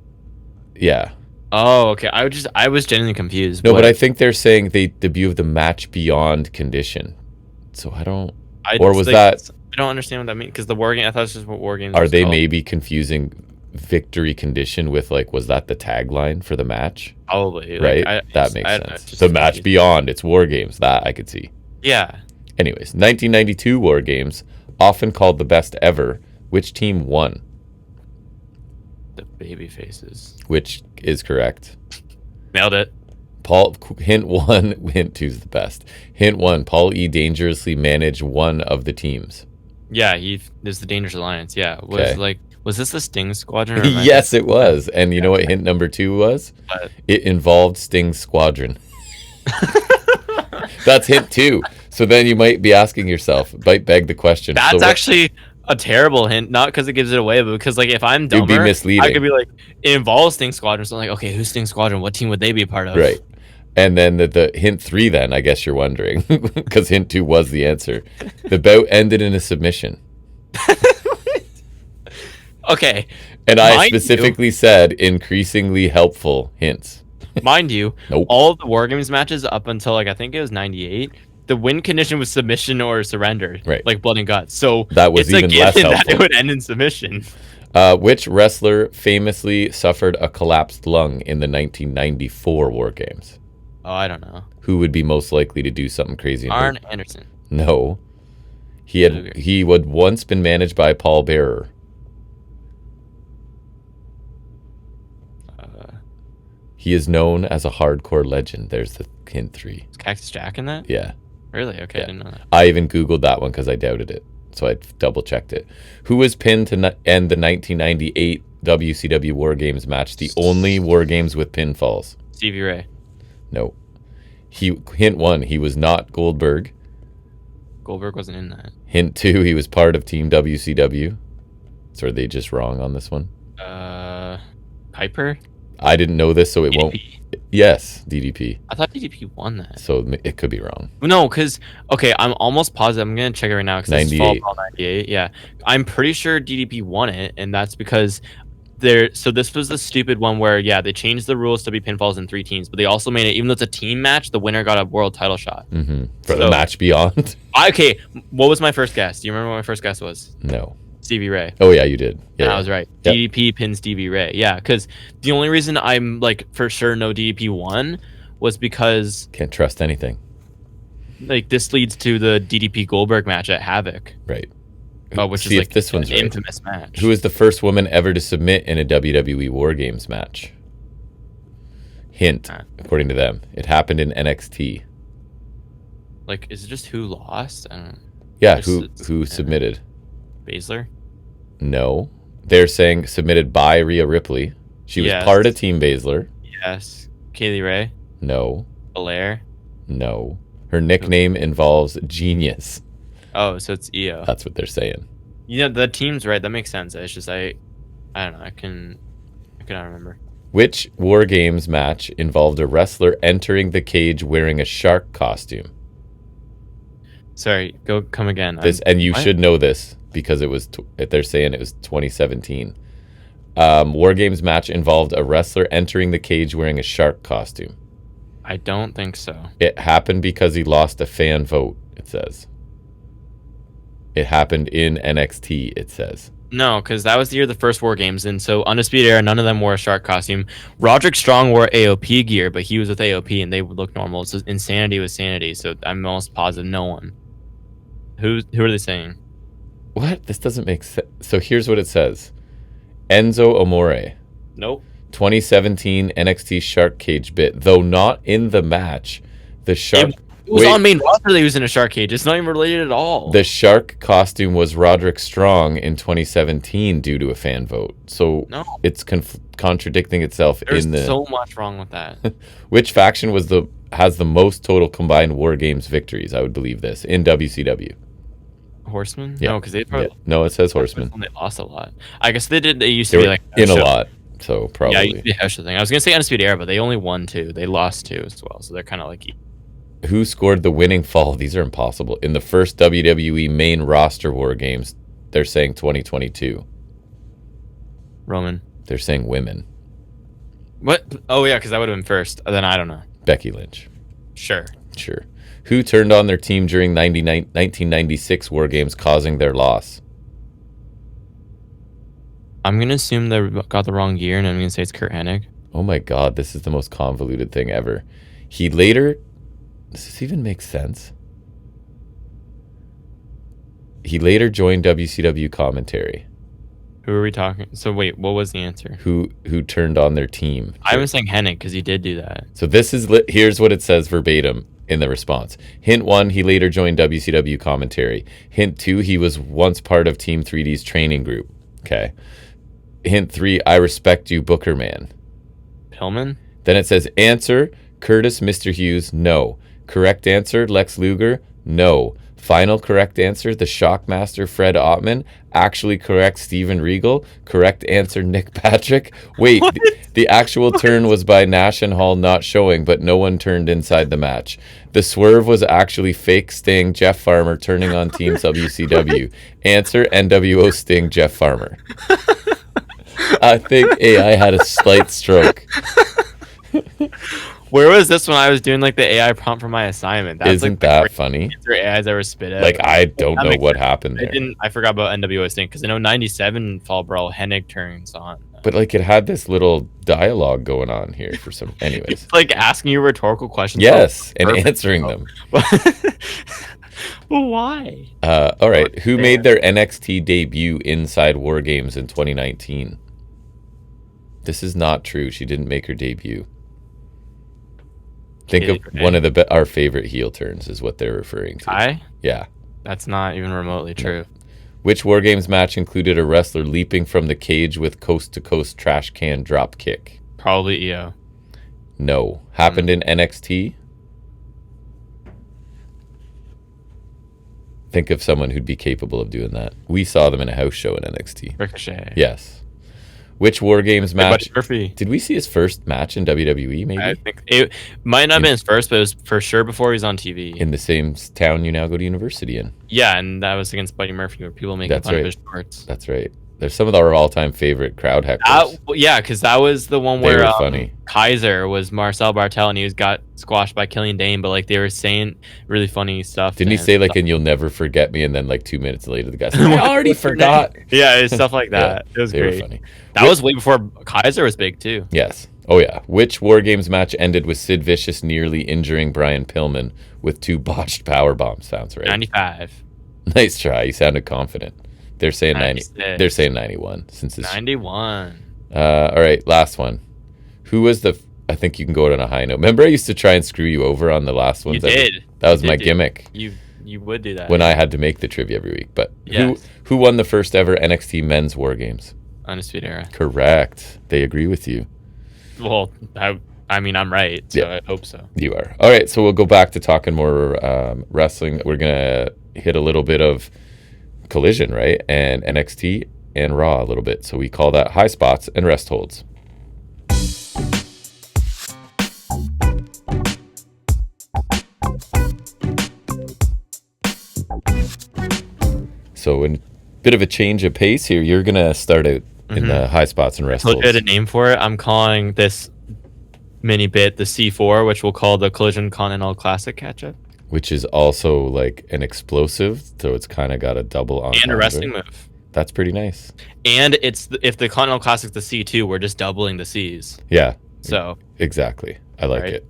A: Yeah.
B: Oh, okay. I was genuinely confused.
A: No, but I think they're saying they debut of the match beyond condition. So I don't. Or was that?
B: I don't understand what that means because the War Game. I thought it's just what War Games.
A: Are they maybe confusing victory condition with like? Was that the tagline for the match?
B: Probably.
A: Right. That makes sense. The match beyond. It's War Games. That I could see.
B: Yeah.
A: Anyways, 1992 War Games, often called the best ever. Which team won?
B: The baby faces.
A: Which is correct.
B: Nailed it.
A: Hint 1, hint 2 is the best. Hint 1, Paul E. dangerously managed one of the teams.
B: Yeah, there's the Dangerous Alliance. Yeah. Was this the Sting Squadron? Or
A: yes, it was. And you know what hint number 2 was?
B: What?
A: It involved Sting's Squadron. That's hint 2. So then you might be asking yourself, might beg the question.
B: That's actually a terrible hint, not because it gives it away, but because like if I'm dumber,
A: it'd be misleading.
B: I could be like, it involves Sting Squadron. So I'm like, okay, who's Sting Squadron? What team would they be a part of?
A: Right. And then the hint 3 then, I guess you're wondering, because hint 2 was the answer. The bout ended in a submission.
B: Okay.
A: And I specifically said increasingly helpful hints.
B: Mind you,
A: nope.
B: All of the War Games matches up until like I think it was 98, the win condition was submission or surrender,
A: right?
B: Like blood and guts. So
A: that was even less helpful.
B: That it would end in submission.
A: Which wrestler famously suffered a collapsed lung in the 1994 War Games?
B: Oh, I don't know.
A: Who would be most likely to do something crazy?
B: Arn Anderson.
A: No. He had once been managed by Paul Bearer. He is known as a hardcore legend. There's the hint 3.
B: Is Cactus Jack in that?
A: Yeah.
B: Really? Okay,
A: yeah.
B: I didn't know that.
A: I even Googled that one because I doubted it. so I double checked it. Who was pinned to end the 1998 WCW War Games match? The only War Games with pinfalls.
B: Stevie Ray.
A: No. Hint 1, he was not Goldberg.
B: Goldberg wasn't in that.
A: Hint 2, he was part of Team WCW. So are they just wrong on this one?
B: Piper?
A: I didn't know this, so it won't. Yes, DDP.
B: I thought DDP won that.
A: So it could be wrong.
B: No, because, okay, I'm almost positive. I'm going to check it right now.
A: 98.
B: 98. Yeah. I'm pretty sure DDP won it, and that's because so this was the stupid one where, yeah, they changed the rules to be pinfalls in 3 teams, but they also made it, even though it's a team match, the winner got a world title shot.
A: For the match beyond?
B: Okay, what was my first guess? Do you remember what my first guess was?
A: No.
B: Stevie Ray.
A: Oh, yeah, you did. Yeah,
B: and I was right. Yep. DDP pins Stevie Ray. Yeah, because the only reason I'm, like, for sure no DDP won was because...
A: Can't trust anything.
B: Like, this leads to the DDP Goldberg match at Havoc.
A: Right.
B: Which is like
A: this one's
B: an infamous match.
A: Who is the first woman ever to submit in a WWE War Games match? Hint, according to them, it happened in NXT.
B: Like, is it just who lost? I don't know.
A: Yeah, who submitted?
B: Baszler?
A: No. They're saying submitted by Rhea Ripley. She was part of Team Baszler.
B: Yes. Kaylee Ray?
A: No.
B: Belair?
A: No. Her nickname involves genius.
B: Oh, so it's EO.
A: That's what they're saying.
B: You know, the team's right. That makes sense. It's just I don't know. I cannot remember.
A: Which War Games match involved a wrestler entering the cage wearing a shark costume?
B: Sorry, come again.
A: You should know this because it was. They're saying it was 2017. War Games match involved a wrestler entering the cage wearing a shark costume.
B: I don't think so.
A: It happened because he lost a fan vote. It says. It happened in NXT, it says.
B: No, because that was the year of the first War Games, and so Undisputed Era, none of them wore a shark costume. Roderick Strong wore AOP gear, but he was with AOP, and they would look normal. So Insanity was Sanity, so I'm almost positive no one. Who are they saying?
A: What? This doesn't make sense. So here's what it says. Enzo Amore.
B: Nope.
A: 2017 NXT Shark Cage bit. Though not in the match, the shark...
B: It was on main roster that he was in a shark cage. It's not even related at all.
A: The shark costume was Roderick Strong in 2017 due to a fan vote. So it's contradicting itself.
B: There's so much wrong with that.
A: Which faction has the most total combined War Games victories? I would believe this in WCW.
B: Horsemen?
A: Yeah.
B: No, because they probably...
A: No, it says Horsemen.
B: They lost a lot. I guess they did. They used to be like
A: in a lot. So probably.
B: Yeah, it used to be a Hesha thing. I was gonna say Undisputed Era, but they only won 2. They lost 2 as well. So they're kind of like...
A: Who scored the winning fall? These are impossible. In the first WWE main roster War Games, they're saying 2022.
B: Roman.
A: They're saying women.
B: What? Oh, yeah, because that would have been first. Then I don't know.
A: Becky Lynch.
B: Sure.
A: Who turned on their team during 1996 War Games, causing their loss?
B: I'm going to assume they got the wrong year, and I'm going to say it's Kurt Hennig.
A: Oh my God, this is the most convoluted thing ever. He later... Does this even make sense? He later joined WCW commentary.
B: Who are we talking? So wait, what was the answer?
A: Who turned on their team?
B: I was saying Hennig because he did do that.
A: So here's what it says verbatim in the response. Hint 1, he later joined WCW commentary. Hint 2, he was once part of Team 3D's training group. Okay. Hint 3, I respect you, Booker Man.
B: Pillman?
A: Then it says answer, Curtis Mr. Hughes, no. Correct answer, Lex Luger, no. Final correct answer, the Shockmaster, Fred Ottman. Actually correct, Steven Regal. Correct answer, Nick Patrick. Wait, the actual turn was by Nash and Hall not showing, but no one turned inside the match. The swerve was actually fake Sting, Jeff Farmer turning on Team WCW. Answer, NWO Sting, Jeff Farmer. I think AI had a slight stroke.
B: Where was this when I was doing like the AI prompt for my assignment? That's
A: Isn't that funny?
B: AI's ever spit out.
A: Like I don't know what happened there.
B: I forgot about NWO Sting because I know 97 Fall Brawl Hennig turns on.
A: But like it had this little dialogue going on here for some. Anyways,
B: it's like asking you rhetorical questions.
A: Yes, and answering them.
B: Well, why?
A: All right. Who made their NXT debut inside War Games in 2019? This is not true. She didn't make her debut. Think of one of our favorite heel turns is what they're referring to.
B: I?
A: Yeah.
B: That's not even remotely true.
A: Which War Games match included a wrestler leaping from the cage with coast-to-coast trash can drop kick?
B: Probably EO.
A: No. Happened in NXT? Think of someone who'd be capable of doing that. We saw them in a house show in NXT.
B: Ricochet.
A: Yes. Which War Games match?
B: Buddy Murphy.
A: Did we see his first match in WWE, maybe?
B: I think it might not have been his first, but it was for sure before he was on TV.
A: In the same town you now go to university in.
B: Yeah, and that was against Buddy Murphy, where people making fun of his shorts.
A: That's right. They're some of our all-time favorite crowd hecklers.
B: Yeah, because that was the one
A: They
B: where
A: were funny.
B: Kaiser was Marcel Bartel, and he got squashed by Killian Dane, but like they were saying really funny stuff.
A: Didn't he say like, and you'll never forget me, and then like 2 minutes later the guy said, I already forgot.
B: Yeah, it's stuff like that. It was
A: they
B: great.
A: Were funny.
B: That was way before Kaiser was big too.
A: Yes. Oh yeah. Which War Games match ended with Sid Vicious nearly injuring Brian Pillman with 2 botched power bombs? Sounds right.
B: 95.
A: Nice try. You sounded confident. They're saying 90. They're saying 91 since it's
B: 91.
A: All right, last one. Who was the? I think you can go out on a high note. Remember, I used to try and screw you over on the last ones.
B: You did.
A: That was my gimmick.
B: You would do that
A: when I had to make the trivia every week. But
B: yes.
A: who won the first ever NXT Men's War Games?
B: Undisputed Era.
A: Correct. They agree with you.
B: Well, I mean, I'm right, so yeah. I hope so.
A: You are. All right, so we'll go back to talking more wrestling. We're gonna hit a little bit of Collision, right? And NXT and Raw a little bit. So we call that Highspots and Restholds. So in a bit of a change of pace here, you're going to start out in the Highspots and Restholds.
B: I had a name for it. I'm calling this mini bit the C4, which we'll call the Collision Continental Classic catch-up.
A: Which is also like an explosive, so it's kind of got a double on
B: and a wrestling move.
A: That's pretty nice.
B: And if the Continental Classic's the C2, we're just doubling the Cs.
A: Yeah.
B: So
A: exactly. I like it.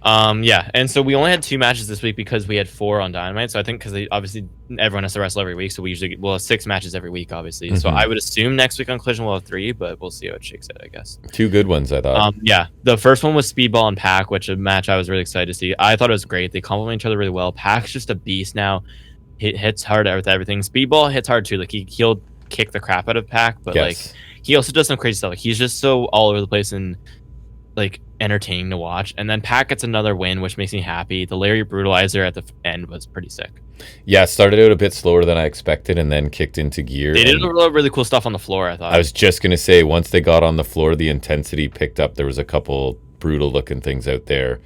B: Yeah, and so we only had 2 matches this week because we had 4 on Dynamite. So I think because obviously everyone has to wrestle every week, so we usually we'll have 6 matches every week, obviously. So I would assume next week on Collision we'll have 3, but we'll see how it shakes out, I guess.
A: 2 good ones, I thought.
B: Yeah, the first one was Speedball and Pac, which a match I was really excited to see. I thought it was great. They complement each other really well. Pac's just a beast now. He hits hard with everything. Speedball hits hard too. Like he'll kick the crap out of Pac, but like he also does some crazy stuff. Like he's just so all over the place and like entertaining to watch. And then Pac gets another win, which makes me happy. The Larry Brutalizer at the end was pretty sick.
A: Yeah, it started out a bit slower than I expected and then kicked into gear.
B: They did a lot of really cool stuff on the floor, I thought.
A: I was just going to say, once they got on the floor, the intensity picked up. There was a couple brutal looking things out there.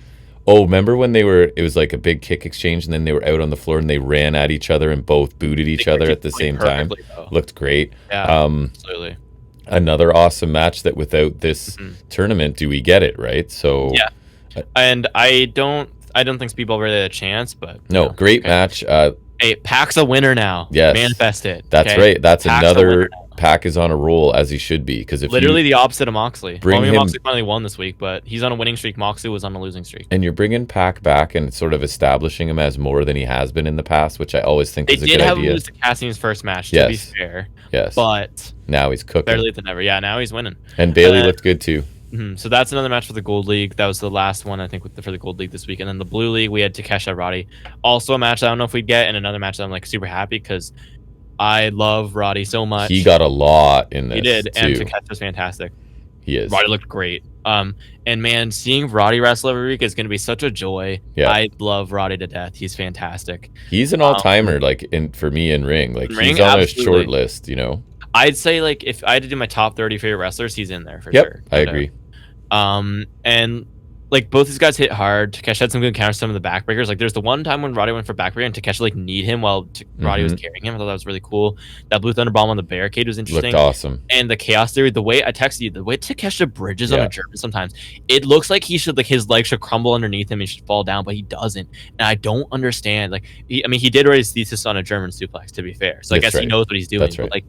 A: Oh, remember when it was like a big kick exchange and then they were out on the floor and they ran at each other and both booted each other at the same time? Looked great.
B: Yeah, absolutely.
A: Another awesome match that without this tournament, do we get it, right? So
B: yeah, and I don't think Speedball really had a chance, but
A: no, great match.
B: Hey, Pac's a winner now.
A: Yes,
B: manifest it.
A: That's right. That's Pac's another. Pac is on a roll as he should be, because if
B: literally the opposite of Moxley.
A: Moxley
B: finally won this week, but he's on a winning streak. Moxley was on a losing streak.
A: And you're bringing Pac back and sort of establishing him as more than he has been in the past, which I always think is a good idea. They did have him lose
B: to Cassian's first match, to be fair.
A: Yes.
B: But
A: now he's cooking.
B: Better late than never. Yeah, now he's winning.
A: And Bailey looked good too.
B: So that's another match for the Gold League. That was the last one, I think, for the Gold League this week. And then the Blue League, we had Takesha Roddy. Also a match I don't know if we'd get, and another match that I'm like super happy because I love Roddy so much.
A: He got a lot in this.
B: He did,
A: too.
B: and Takesha's fantastic.
A: He is.
B: Roddy looked great. And man, seeing Roddy wrestle every week is going to be such a joy. Yeah. I love Roddy to death. He's fantastic.
A: He's an all-timer, for me in ring. Like he's on a short list, you know.
B: I'd say like if I had to do my top 30 favorite wrestlers, he's in there for sure.
A: I agree.
B: And like both these guys hit hard. Takesha had some good counters, some of the backbreakers. Like there's the one time when Roddy went for backbreaker and Takesha like kneed him while Roddy was carrying him. I thought that was really cool. That Blue Thunder Bomb on the barricade was interesting.
A: Looked awesome.
B: And the Chaos Theory, the way I texted you, the way Takesha bridges on a German sometimes, it looks like he should his legs should crumble underneath him and he should fall down, but he doesn't. And I don't understand. Like he did write his thesis on a German suplex, to be fair. So I guess he knows what he's doing.
A: That's right.
B: But like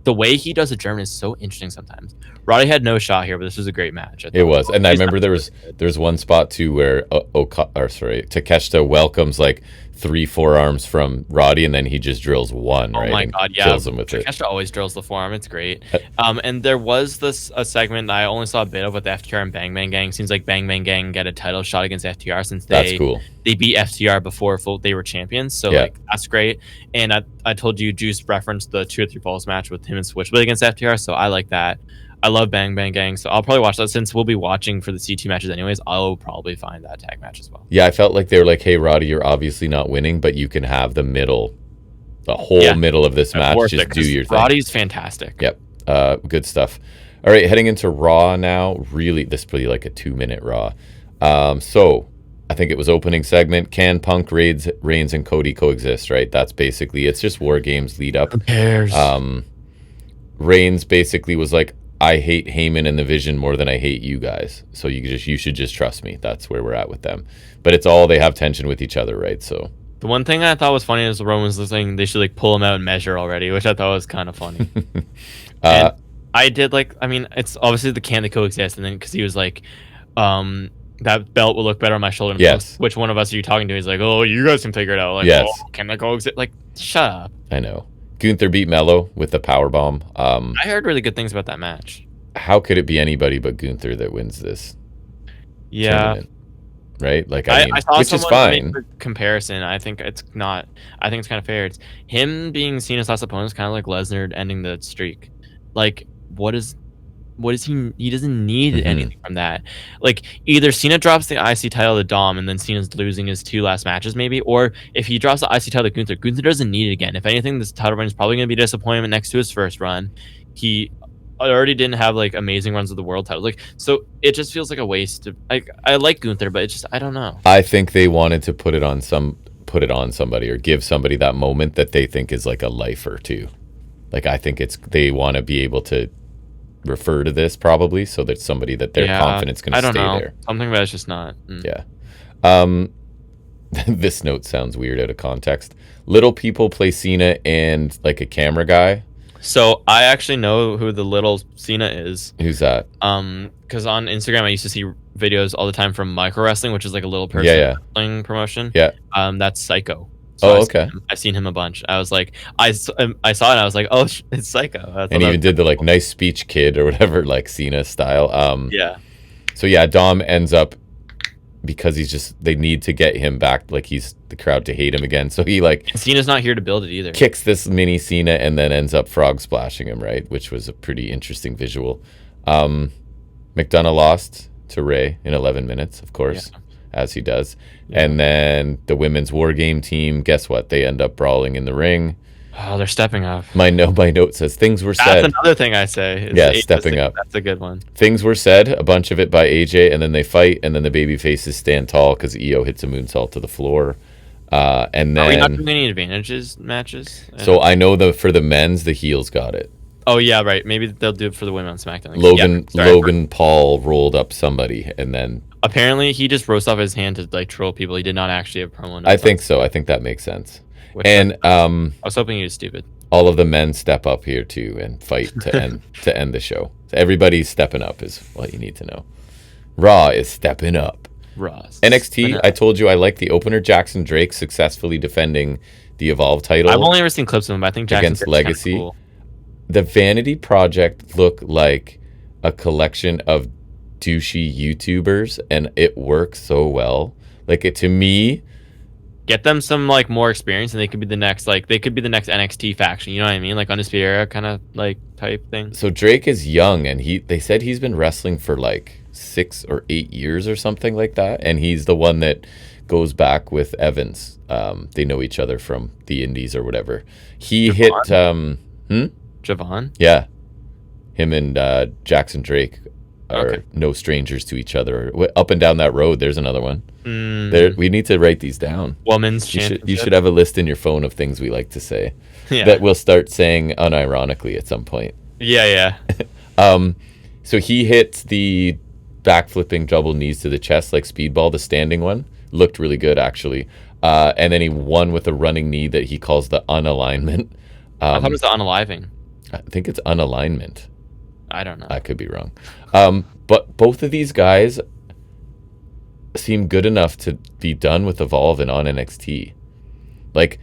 B: the way he does a German is so interesting sometimes. Roddy had no shot here, but this was a great match.
A: It was. And I remember there was one spot too where Takeshita welcomes like 3 forearms from Roddy, and then he just drills one, right?
B: Oh my
A: and
B: god, yeah.
A: kills him with it.
B: Takeshita always drills the forearm. It's great. And there was a segment I only saw a bit of with FTR and Bang Bang Gang. Seems like Bang Bang Gang get a title shot against FTR since
A: That's cool.
B: They beat FTR before they were champions. So like that's great. And I told you Juice referenced the 2 or 3 Falls match with him and Switchblade against FTR. So I like that. I love Bang Bang Gang, so I'll probably watch that. Since we'll be watching for the CT matches anyways, I'll probably find that tag match as well.
A: Yeah, I felt like they were like, hey, Roddy, you're obviously not winning, but you can have the whole middle of this match. Just do your thing.
B: Roddy's fantastic.
A: Yep. Good stuff. All right, heading into Raw now. Really, this is pretty like a 2-minute Raw. So I think it was opening segment. Can Punk, Reigns, and Cody coexist, right? That's basically, it's just War Games lead up.
B: Who cares?
A: Reigns basically was like, I hate Heyman and the Vision more than I hate you guys. So you should just trust me. That's where we're at with them. But it's all, they have tension with each other, right? So
B: the one thing I thought was funny is the Romans saying they should like pull him out and measure already, which I thought was kind of funny. And I did like, I mean, it's obviously the can they coexist, and then because he was like, that belt will look better on my shoulder.
A: Yes.
B: Which one of us are you talking to? He's like, oh, you guys can figure it out. Like,
A: yes.
B: Oh, can they coexist? Like, shut up.
A: I know. Gunther beat Mello with the power bomb.
B: I heard really good things about that match.
A: How could it be anybody but Gunther that wins this? Tournament? Right? Like, I mean,
B: I saw
A: which is fine.
B: Make the comparison. I think it's not. I think it's kind of fair. It's him being Cena's last opponent is kind of like Lesnar ending the streak. Like, what is he? He doesn't need anything from that. Like, either Cena drops the IC title to Dom, and then Cena's losing his 2 last matches, maybe. Or if he drops the IC title to Gunther, Gunther doesn't need it again. If anything, this title run is probably going to be a disappointment next to his first run. He already didn't have like amazing runs of the world title. Like, so it just feels like a waste. I like Gunther, but it's just, I don't know.
A: I think they wanted to put it on somebody, or give somebody that moment that they think is like a lifer too. Like, I think they want to be able to refer to this probably, so that somebody that they're confident's going to stay there.
B: Something about it's just not.
A: Yeah. This note sounds weird out of context. Little people play Cena and like a camera guy.
B: So I actually know who the little Cena is.
A: Who's that?
B: Because on Instagram I used to see videos all the time from Micro Wrestling, which is like a little person wrestling promotion.
A: Yeah.
B: That's Psycho. So
A: okay.
B: I've seen him a bunch. I was like, I saw it and I was like, oh, it's Psycho.
A: And even did the like nice speech kid or whatever, like Cena style.
B: Yeah.
A: So yeah, Dom ends up, because they need to get him back, like he's the crowd to hate him again. So he like,
B: and Cena's not here to build it either.
A: Kicks this mini Cena and then ends up frog splashing him, right? Which was a pretty interesting visual. McDonough lost to Ray in 11 minutes, of course, as he does. Yeah. And then the women's war game team, guess what? They end up brawling in the ring.
B: Oh, they're stepping up.
A: My note says things were said.
B: That's another thing I say.
A: Yeah, stepping up.
B: That's a good one.
A: Things were said, a bunch of it by AJ, and then they fight, and then the baby faces stand tall because EO hits a moonsault to the floor. And then,
B: are we not doing any advantages matches?
A: So I know for the men's, the heels got it.
B: Oh yeah, right. Maybe they'll do it for the women on SmackDown.
A: Logan Paul rolled up somebody, and then
B: apparently he just roast off his hand to like troll people. He did not actually have promo.
A: I think so. I think that makes sense. And
B: I was hoping he was stupid.
A: All of the men step up here too and fight to end the show. So everybody's stepping up is what you need to know. Raw is stepping up. NXT, I told you I like the opener. Jackson Drake successfully defending the Evolve title.
B: I've only ever seen clips of him, but I think Jackson
A: against Legacy.
B: Cool.
A: The Vanity Project looked like a collection of douchey YouTubers, and it works so well. Like, it to me,
B: get them some like more experience, and they could be the next NXT faction. You know what I mean? Like Undisputed Era kind of like type thing. So
A: Drake is young, and they said he's been wrestling for like 6 or 8 years or something like that, and he's the one that goes back with Evans. They know each other from the Indies or whatever. He
B: Javon?
A: hit
B: Javon?
A: Yeah, him and Jackson Drake are no strangers to each other. Up and down that road, there's another one. We need to write these down.
B: Women's championship.
A: You should have a list in your phone of things we like to say that we'll start saying unironically at some point.
B: Yeah.
A: So he hits the backflipping double knees to the chest like Speedball, the standing one. Looked really good, actually. And then he won with a running knee that he calls the unalignment.
B: I thought it was the unaliving.
A: I think it's unalignment.
B: I don't know.
A: I could be wrong. But both of these guys seem good enough to be done with Evolve and on NXT. Like,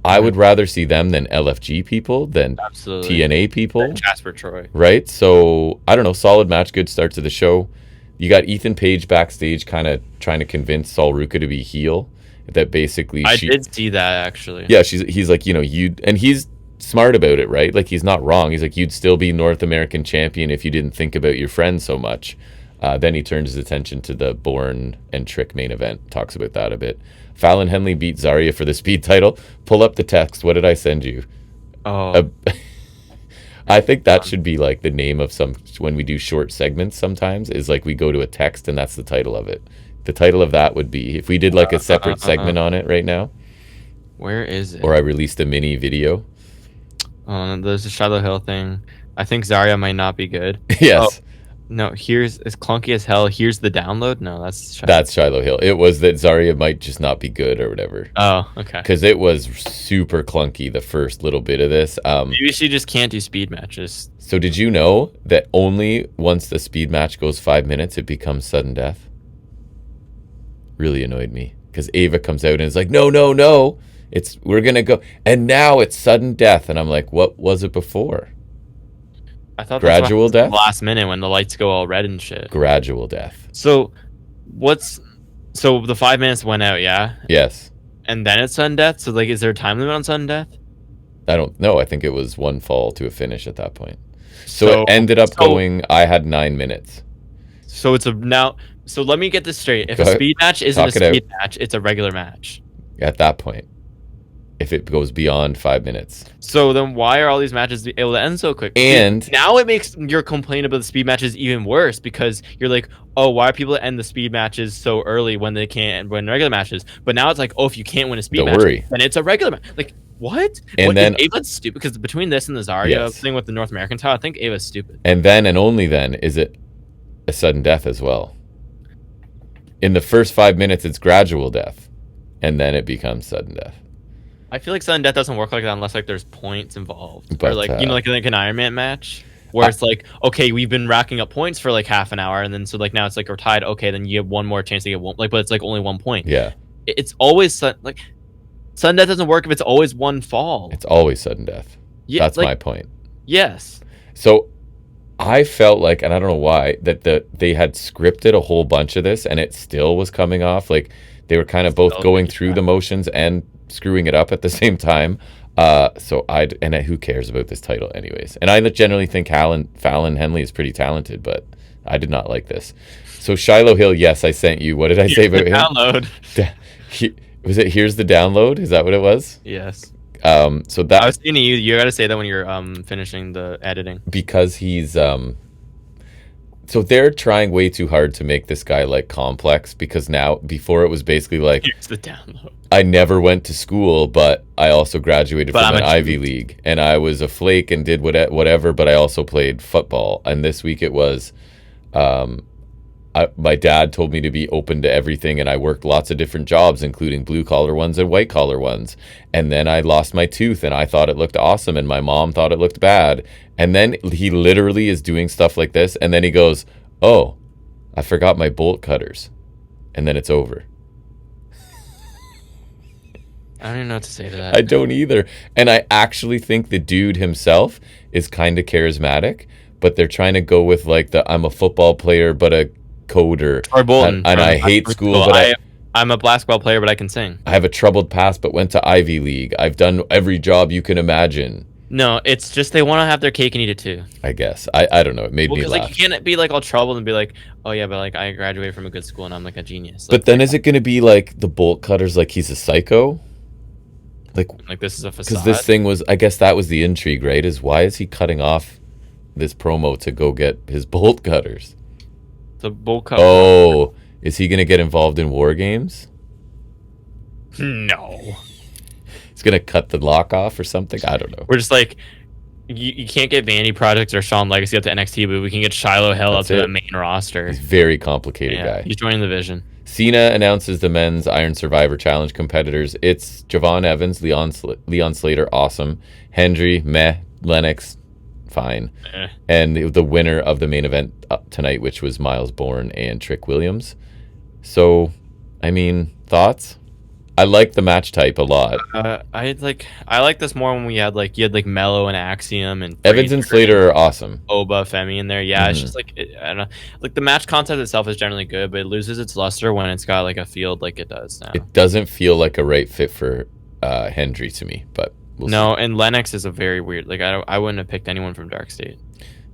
A: I would rather see them than LFG people, than
B: Absolutely.
A: TNA people.
B: And Jasper Troy.
A: Right? So, I don't know. Solid match, good start to the show. You got Ethan Page backstage kind of trying to convince Sol Ruca to be heel. That basically
B: I did see that, actually.
A: Yeah, he's like, and he's smart about it, right? Like, he's not wrong. He's like, you'd still be North American champion if you didn't think about your friends so much. Then he turns his attention to the Bourne and Trick main event. Talks about that a bit. Fallon Henley beat Zarya for the speed title. Pull up the text. What did I send you?
B: Oh.
A: I think that should be like the name of when we do short segments sometimes, is like we go to a text and that's the title of it. The title of that would be, if we did like a separate segment on it right now.
B: Where is it?
A: Or I released a mini video.
B: There's a Shiloh Hill thing. I think Zarya might not be good.
A: Yes.
B: Oh, no, it's clunky as hell. Here's the download. No, that's
A: Shiloh Hill. It was that Zarya might just not be good or whatever.
B: Oh, okay.
A: Because it was super clunky, the first little bit of this.
B: Maybe she just can't do speed matches.
A: So did you know that only once the speed match goes 5 minutes, it becomes sudden death? Really annoyed me. Because Ava comes out and is like, no, we're going to go. And now it's sudden death. And I'm like, what was it before?
B: I thought
A: gradual death?
B: Last minute when the lights go all red and shit.
A: Gradual death.
B: So the 5 minutes went out, yeah?
A: Yes.
B: And then it's sudden death? So, like, is there a time limit on sudden death?
A: I don't know. I think it was one fall to a finish at that point. So it ended up going, I had 9 minutes.
B: So so let me get this straight. If a speed match isn't a speed match, it's a regular match.
A: At that point. If it goes beyond 5 minutes.
B: So then why are all these matches able to end so quick?
A: And
B: now it makes your complaint about the speed matches even worse, because you're like, oh, why are people end the speed matches so early when they can't win regular matches? But now it's like, oh, if you can't win a speed match, then it's a regular match. Like, what?
A: And then
B: Ava's stupid, because between this and the Zarya thing with the North American title, I think Ava's stupid.
A: And then and only then is it a sudden death as well. In the first 5 minutes, it's gradual death, and then it becomes sudden death.
B: I feel like sudden death doesn't work like that unless like there's points involved,
A: but,
B: or like like an Iron Man match where it's like, okay, we've been racking up points for like half an hour, and then so like now it's like we're tied. Okay, then you have one more chance to get one, like, but it's like only 1 point.
A: Yeah,
B: it's always like sudden death doesn't work if it's always one fall.
A: It's always sudden death. Yeah, that's my point.
B: Yes.
A: So I felt like, and I don't know why, that they had scripted a whole bunch of this, and it still was coming off like they were kind of both going through the motions and screwing it up at the same time. Who cares about this title anyways? And I generally think Fallon Henley is pretty talented, but I did not like this. So Shiloh Hill, yes, I sent you. What did I say about him?
B: Download.
A: Was it here's the download? Is that what it was?
B: Yes.
A: So that
B: I was thinking you got to say that when you're finishing the editing,
A: because he's so they're trying way too hard to make this guy like complex, because before it was basically like,
B: here's the download.
A: I never went to school, but I also graduated from an Ivy League, and I was a flake and did whatever, but I also played football. And this week it was, my dad told me to be open to everything, and I worked lots of different jobs, including blue-collar ones and white-collar ones. And then I lost my tooth, and I thought it looked awesome, and my mom thought it looked bad. And then he literally is doing stuff like this, and then he goes, oh, I forgot my bolt cutters. And then it's over.
B: I don't even know what to say to that.
A: I don't either. And I actually think the dude himself is kind of charismatic, but they're trying to go with like I'm a football player, but a coder.
B: Or Bolton.
A: And I hate school, but
B: I'm a basketball player, but I can sing.
A: I have a troubled past, but went to Ivy League. I've done every job you can imagine.
B: No, it's just they want to have their cake and eat it too.
A: I guess. I don't know. It made me laugh.
B: Like, you can't be like all troubled and be like, oh yeah, but like I graduated from a good school and I'm like a genius.
A: Like, but then is it going to be like the bolt cutters, like he's a psycho?
B: Like this is a facade?
A: Because this thing was, I guess that was the intrigue, right? Is why is he cutting off this promo to go get his bolt cutters?
B: The bolt cutter.
A: Oh, is he going to get involved in war games?
B: No.
A: He's going to cut the lock off or something? I don't know.
B: We're just like, you can't get Vanity Projects or Shawn Legacy up to NXT, but we can get Shiloh Hill up to the main roster.
A: He's a very complicated guy.
B: He's joining the Vision.
A: Cena announces the men's Iron Survivor Challenge competitors. It's Javon Evans, Leon Slater, awesome. Hendry, meh. Lennox, fine. And the winner of the main event tonight, which was Miles Bourne and Trick Williams. So, I mean, thoughts? I like the match type a lot.
B: I like this more when we had like you had like Mello and Axiom and
A: Evans and Slater are awesome.
B: Oba, Femi in there. Yeah, it's just like I don't know. Like the match concept itself is generally good, but it loses its luster when it's got like a field like it does now.
A: It doesn't feel like a right fit for Hendry to me, but we'll see.
B: And Lennox is a very weird. Like I wouldn't have picked anyone from Dark State.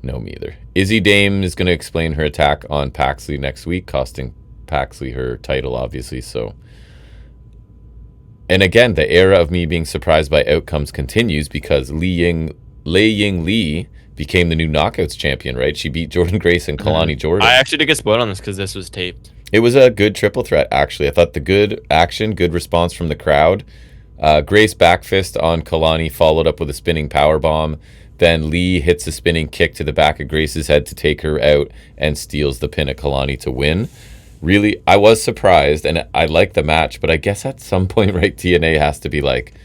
A: No, me either. Izzy Dame is going to explain her attack on Paxley next week, costing Paxley her title, obviously. So, and again, the era of me being surprised by outcomes continues because Lei Ying Lee became the new Knockouts champion, right? She beat Jordan Grace and Kalani Jordan.
B: I actually did get spoiled on this because this was taped.
A: It was a good triple threat, actually. I thought the good action, good response from the crowd. Grace backfist on Kalani, followed up with a spinning power bomb. Then Lee hits a spinning kick to the back of Grace's head to take her out and steals the pin at Kalani to win. Really, I was surprised, and I like the match, but I guess at some point, right, TNA has to be like,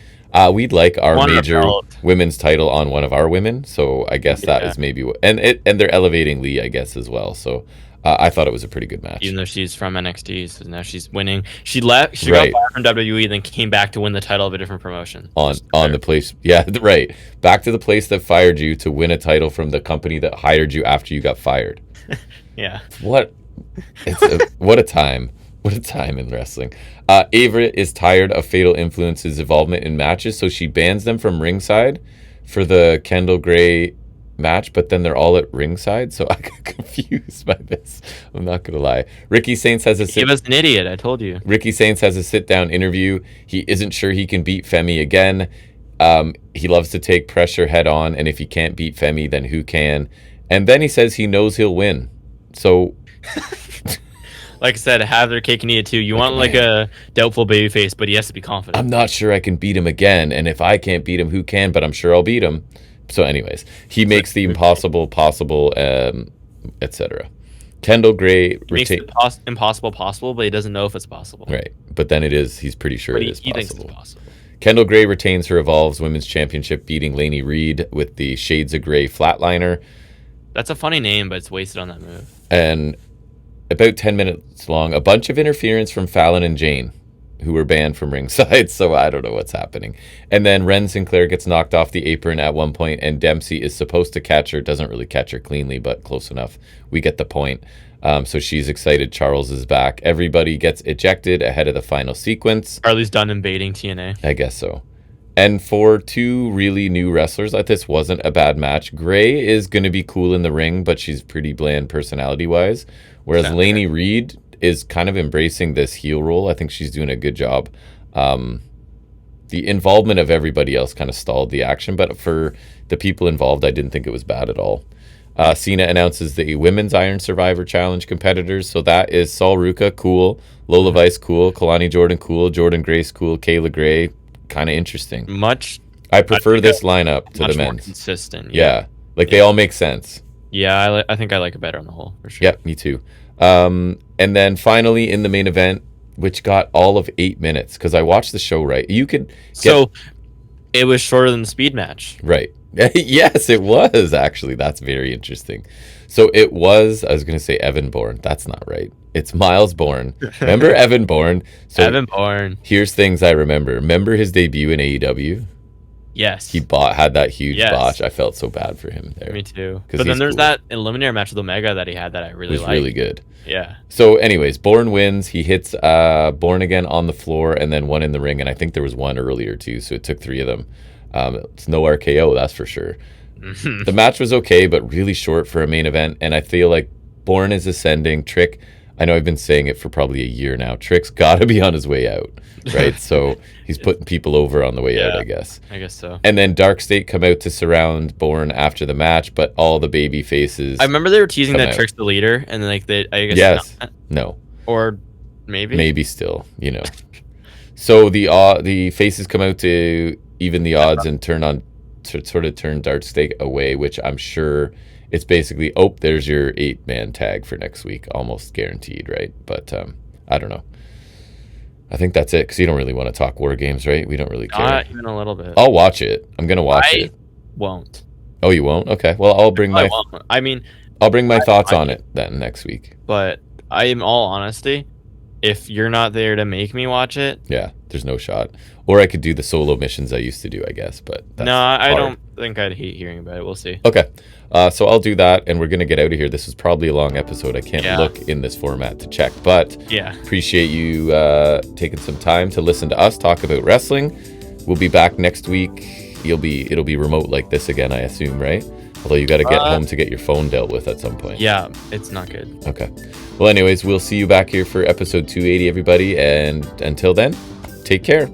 A: we'd like our major women's title on one of our women. So I guess that is maybe what, and they're elevating Lee, I guess, as well. So I thought it was a pretty good match.
B: Even though she's from NXT, so now she's winning. She got fired from WWE, then came back to win the title of a different promotion.
A: On the place, yeah, right. Back to the place that fired you to win a title from the company that hired you after you got fired.
B: Yeah.
A: What a time. What a time in wrestling. Ava is tired of Fatal Influence's involvement in matches, so she bans them from ringside for the Kendall Gray match, but then they're all at ringside, so I got confused by this. I'm not gonna lie. Ricky Saints has a
B: He was an idiot, I told you.
A: Ricky Saints has a sit-down interview. He isn't sure he can beat Femi again. He loves to take pressure head on, and if he can't beat Femi, then who can? And then he says he knows he'll win. So
B: like I said, have their cake and eat it too. You want like a doubtful babyface, but he has to be confident.
A: I'm not sure I can beat him again, and if I can't beat him, who can? But I'm sure I'll beat him. So anyways, he makes the impossible possible, etc. Kendall Gray
B: makes the impossible possible, but he doesn't know if it's possible.
A: Right, but then it is. He's pretty sure it is possible.
B: Thinks it's possible.
A: Kendall Gray retains her Evolves Women's Championship, beating Lainey Reed with the Shades of Grey Flatliner.
B: That's a funny name, but it's wasted on that move.
A: And about 10 minutes long, a bunch of interference from Fallon and Jane, who were banned from ringside, so I don't know what's happening. And then Ren Sinclair gets knocked off the apron at one point, and Dempsey is supposed to catch her. Doesn't really catch her cleanly, but close enough. We get the point. So she's excited. Charles is back. Everybody gets ejected ahead of the final sequence.
B: Charlie's done invading TNA.
A: I guess so. And for two really new wrestlers, this wasn't a bad match. Gray is going to be cool in the ring, but she's pretty bland personality-wise. Whereas Lainey Reed is kind of embracing this heel role. I think she's doing a good job. The involvement of everybody else kind of stalled the action, but for the people involved, I didn't think it was bad at all. Cena announces the Women's Iron Survivor Challenge competitors. So that is Sol Ruka, cool. Lola Vice, cool. Kalani Jordan, cool. Jordan Grace, cool. Kayla Gray, kind of interesting. I prefer this lineup to the men's.
B: More consistent.
A: Yeah. They all make sense.
B: Yeah, I think I like it better on the whole, for sure.
A: Yep, me too. And then finally in the main event, which got all of 8 minutes, because I watched the show, right? So
B: it was shorter than the speed match.
A: Right. Yes, it was, actually. That's very interesting. So it was, I was going to say Evan Bourne. That's not right. It's Miles Bourne. Remember Evan Bourne? So
B: Evan Bourne.
A: Here's things I remember. Remember his debut in AEW?
B: Yes.
A: He had that huge botch. I felt so bad for him there.
B: Me too. But then there's that Eliminator match with Omega that he had that I really liked.
A: It was really good.
B: Yeah.
A: So anyways, Bourne wins. He hits Bourne again on the floor and then one in the ring. And I think there was one earlier too. So it took 3 of them. It's no RKO, that's for sure. The match was okay, but really short for a main event. And I feel like Bourne is ascending. Trick, I know I've been saying it for probably a year now. Trick's got to be on his way out, right? So he's putting people over on the way out, I guess.
B: I guess so.
A: And then Dark State come out to surround Bourne after the match, but all the baby faces.
B: I remember they were teasing that Trick's the leader, and then I guess
A: yes, no,
B: or maybe
A: still, So the faces come out to even the odds and turn Dark State away, which I'm sure it's basically, there's your 8-man tag for next week, almost guaranteed, right? But I don't know. I think that's it, because you don't really want to talk War Games, right? We don't really care.
B: Not even a little bit.
A: I'll watch it. I'm going to watch it.
B: I won't.
A: Oh, you won't? Okay. Well, I'll bring my
B: I
A: thoughts on it then next week.
B: But in all honesty, if you're not there to make me watch it,
A: Yeah, there's no shot. Or I could do the solo missions I used to do, I guess, but that's
B: no, I
A: hard.
B: don't think I'd hate hearing about it. We'll see.
A: Okay, so I'll do that, and we're gonna get out of here. This was probably a long episode. I can't
B: Yeah.
A: look in this format to check, but
B: Yeah.
A: appreciate you taking some time to listen to us talk about wrestling. We'll be back next week. It'll be remote like this again, I assume, right? Although you got to get home to get your phone dealt with at some point.
B: Yeah, it's not good.
A: Okay. Well, anyways, we'll see you back here for episode 280, everybody. And until then, take care.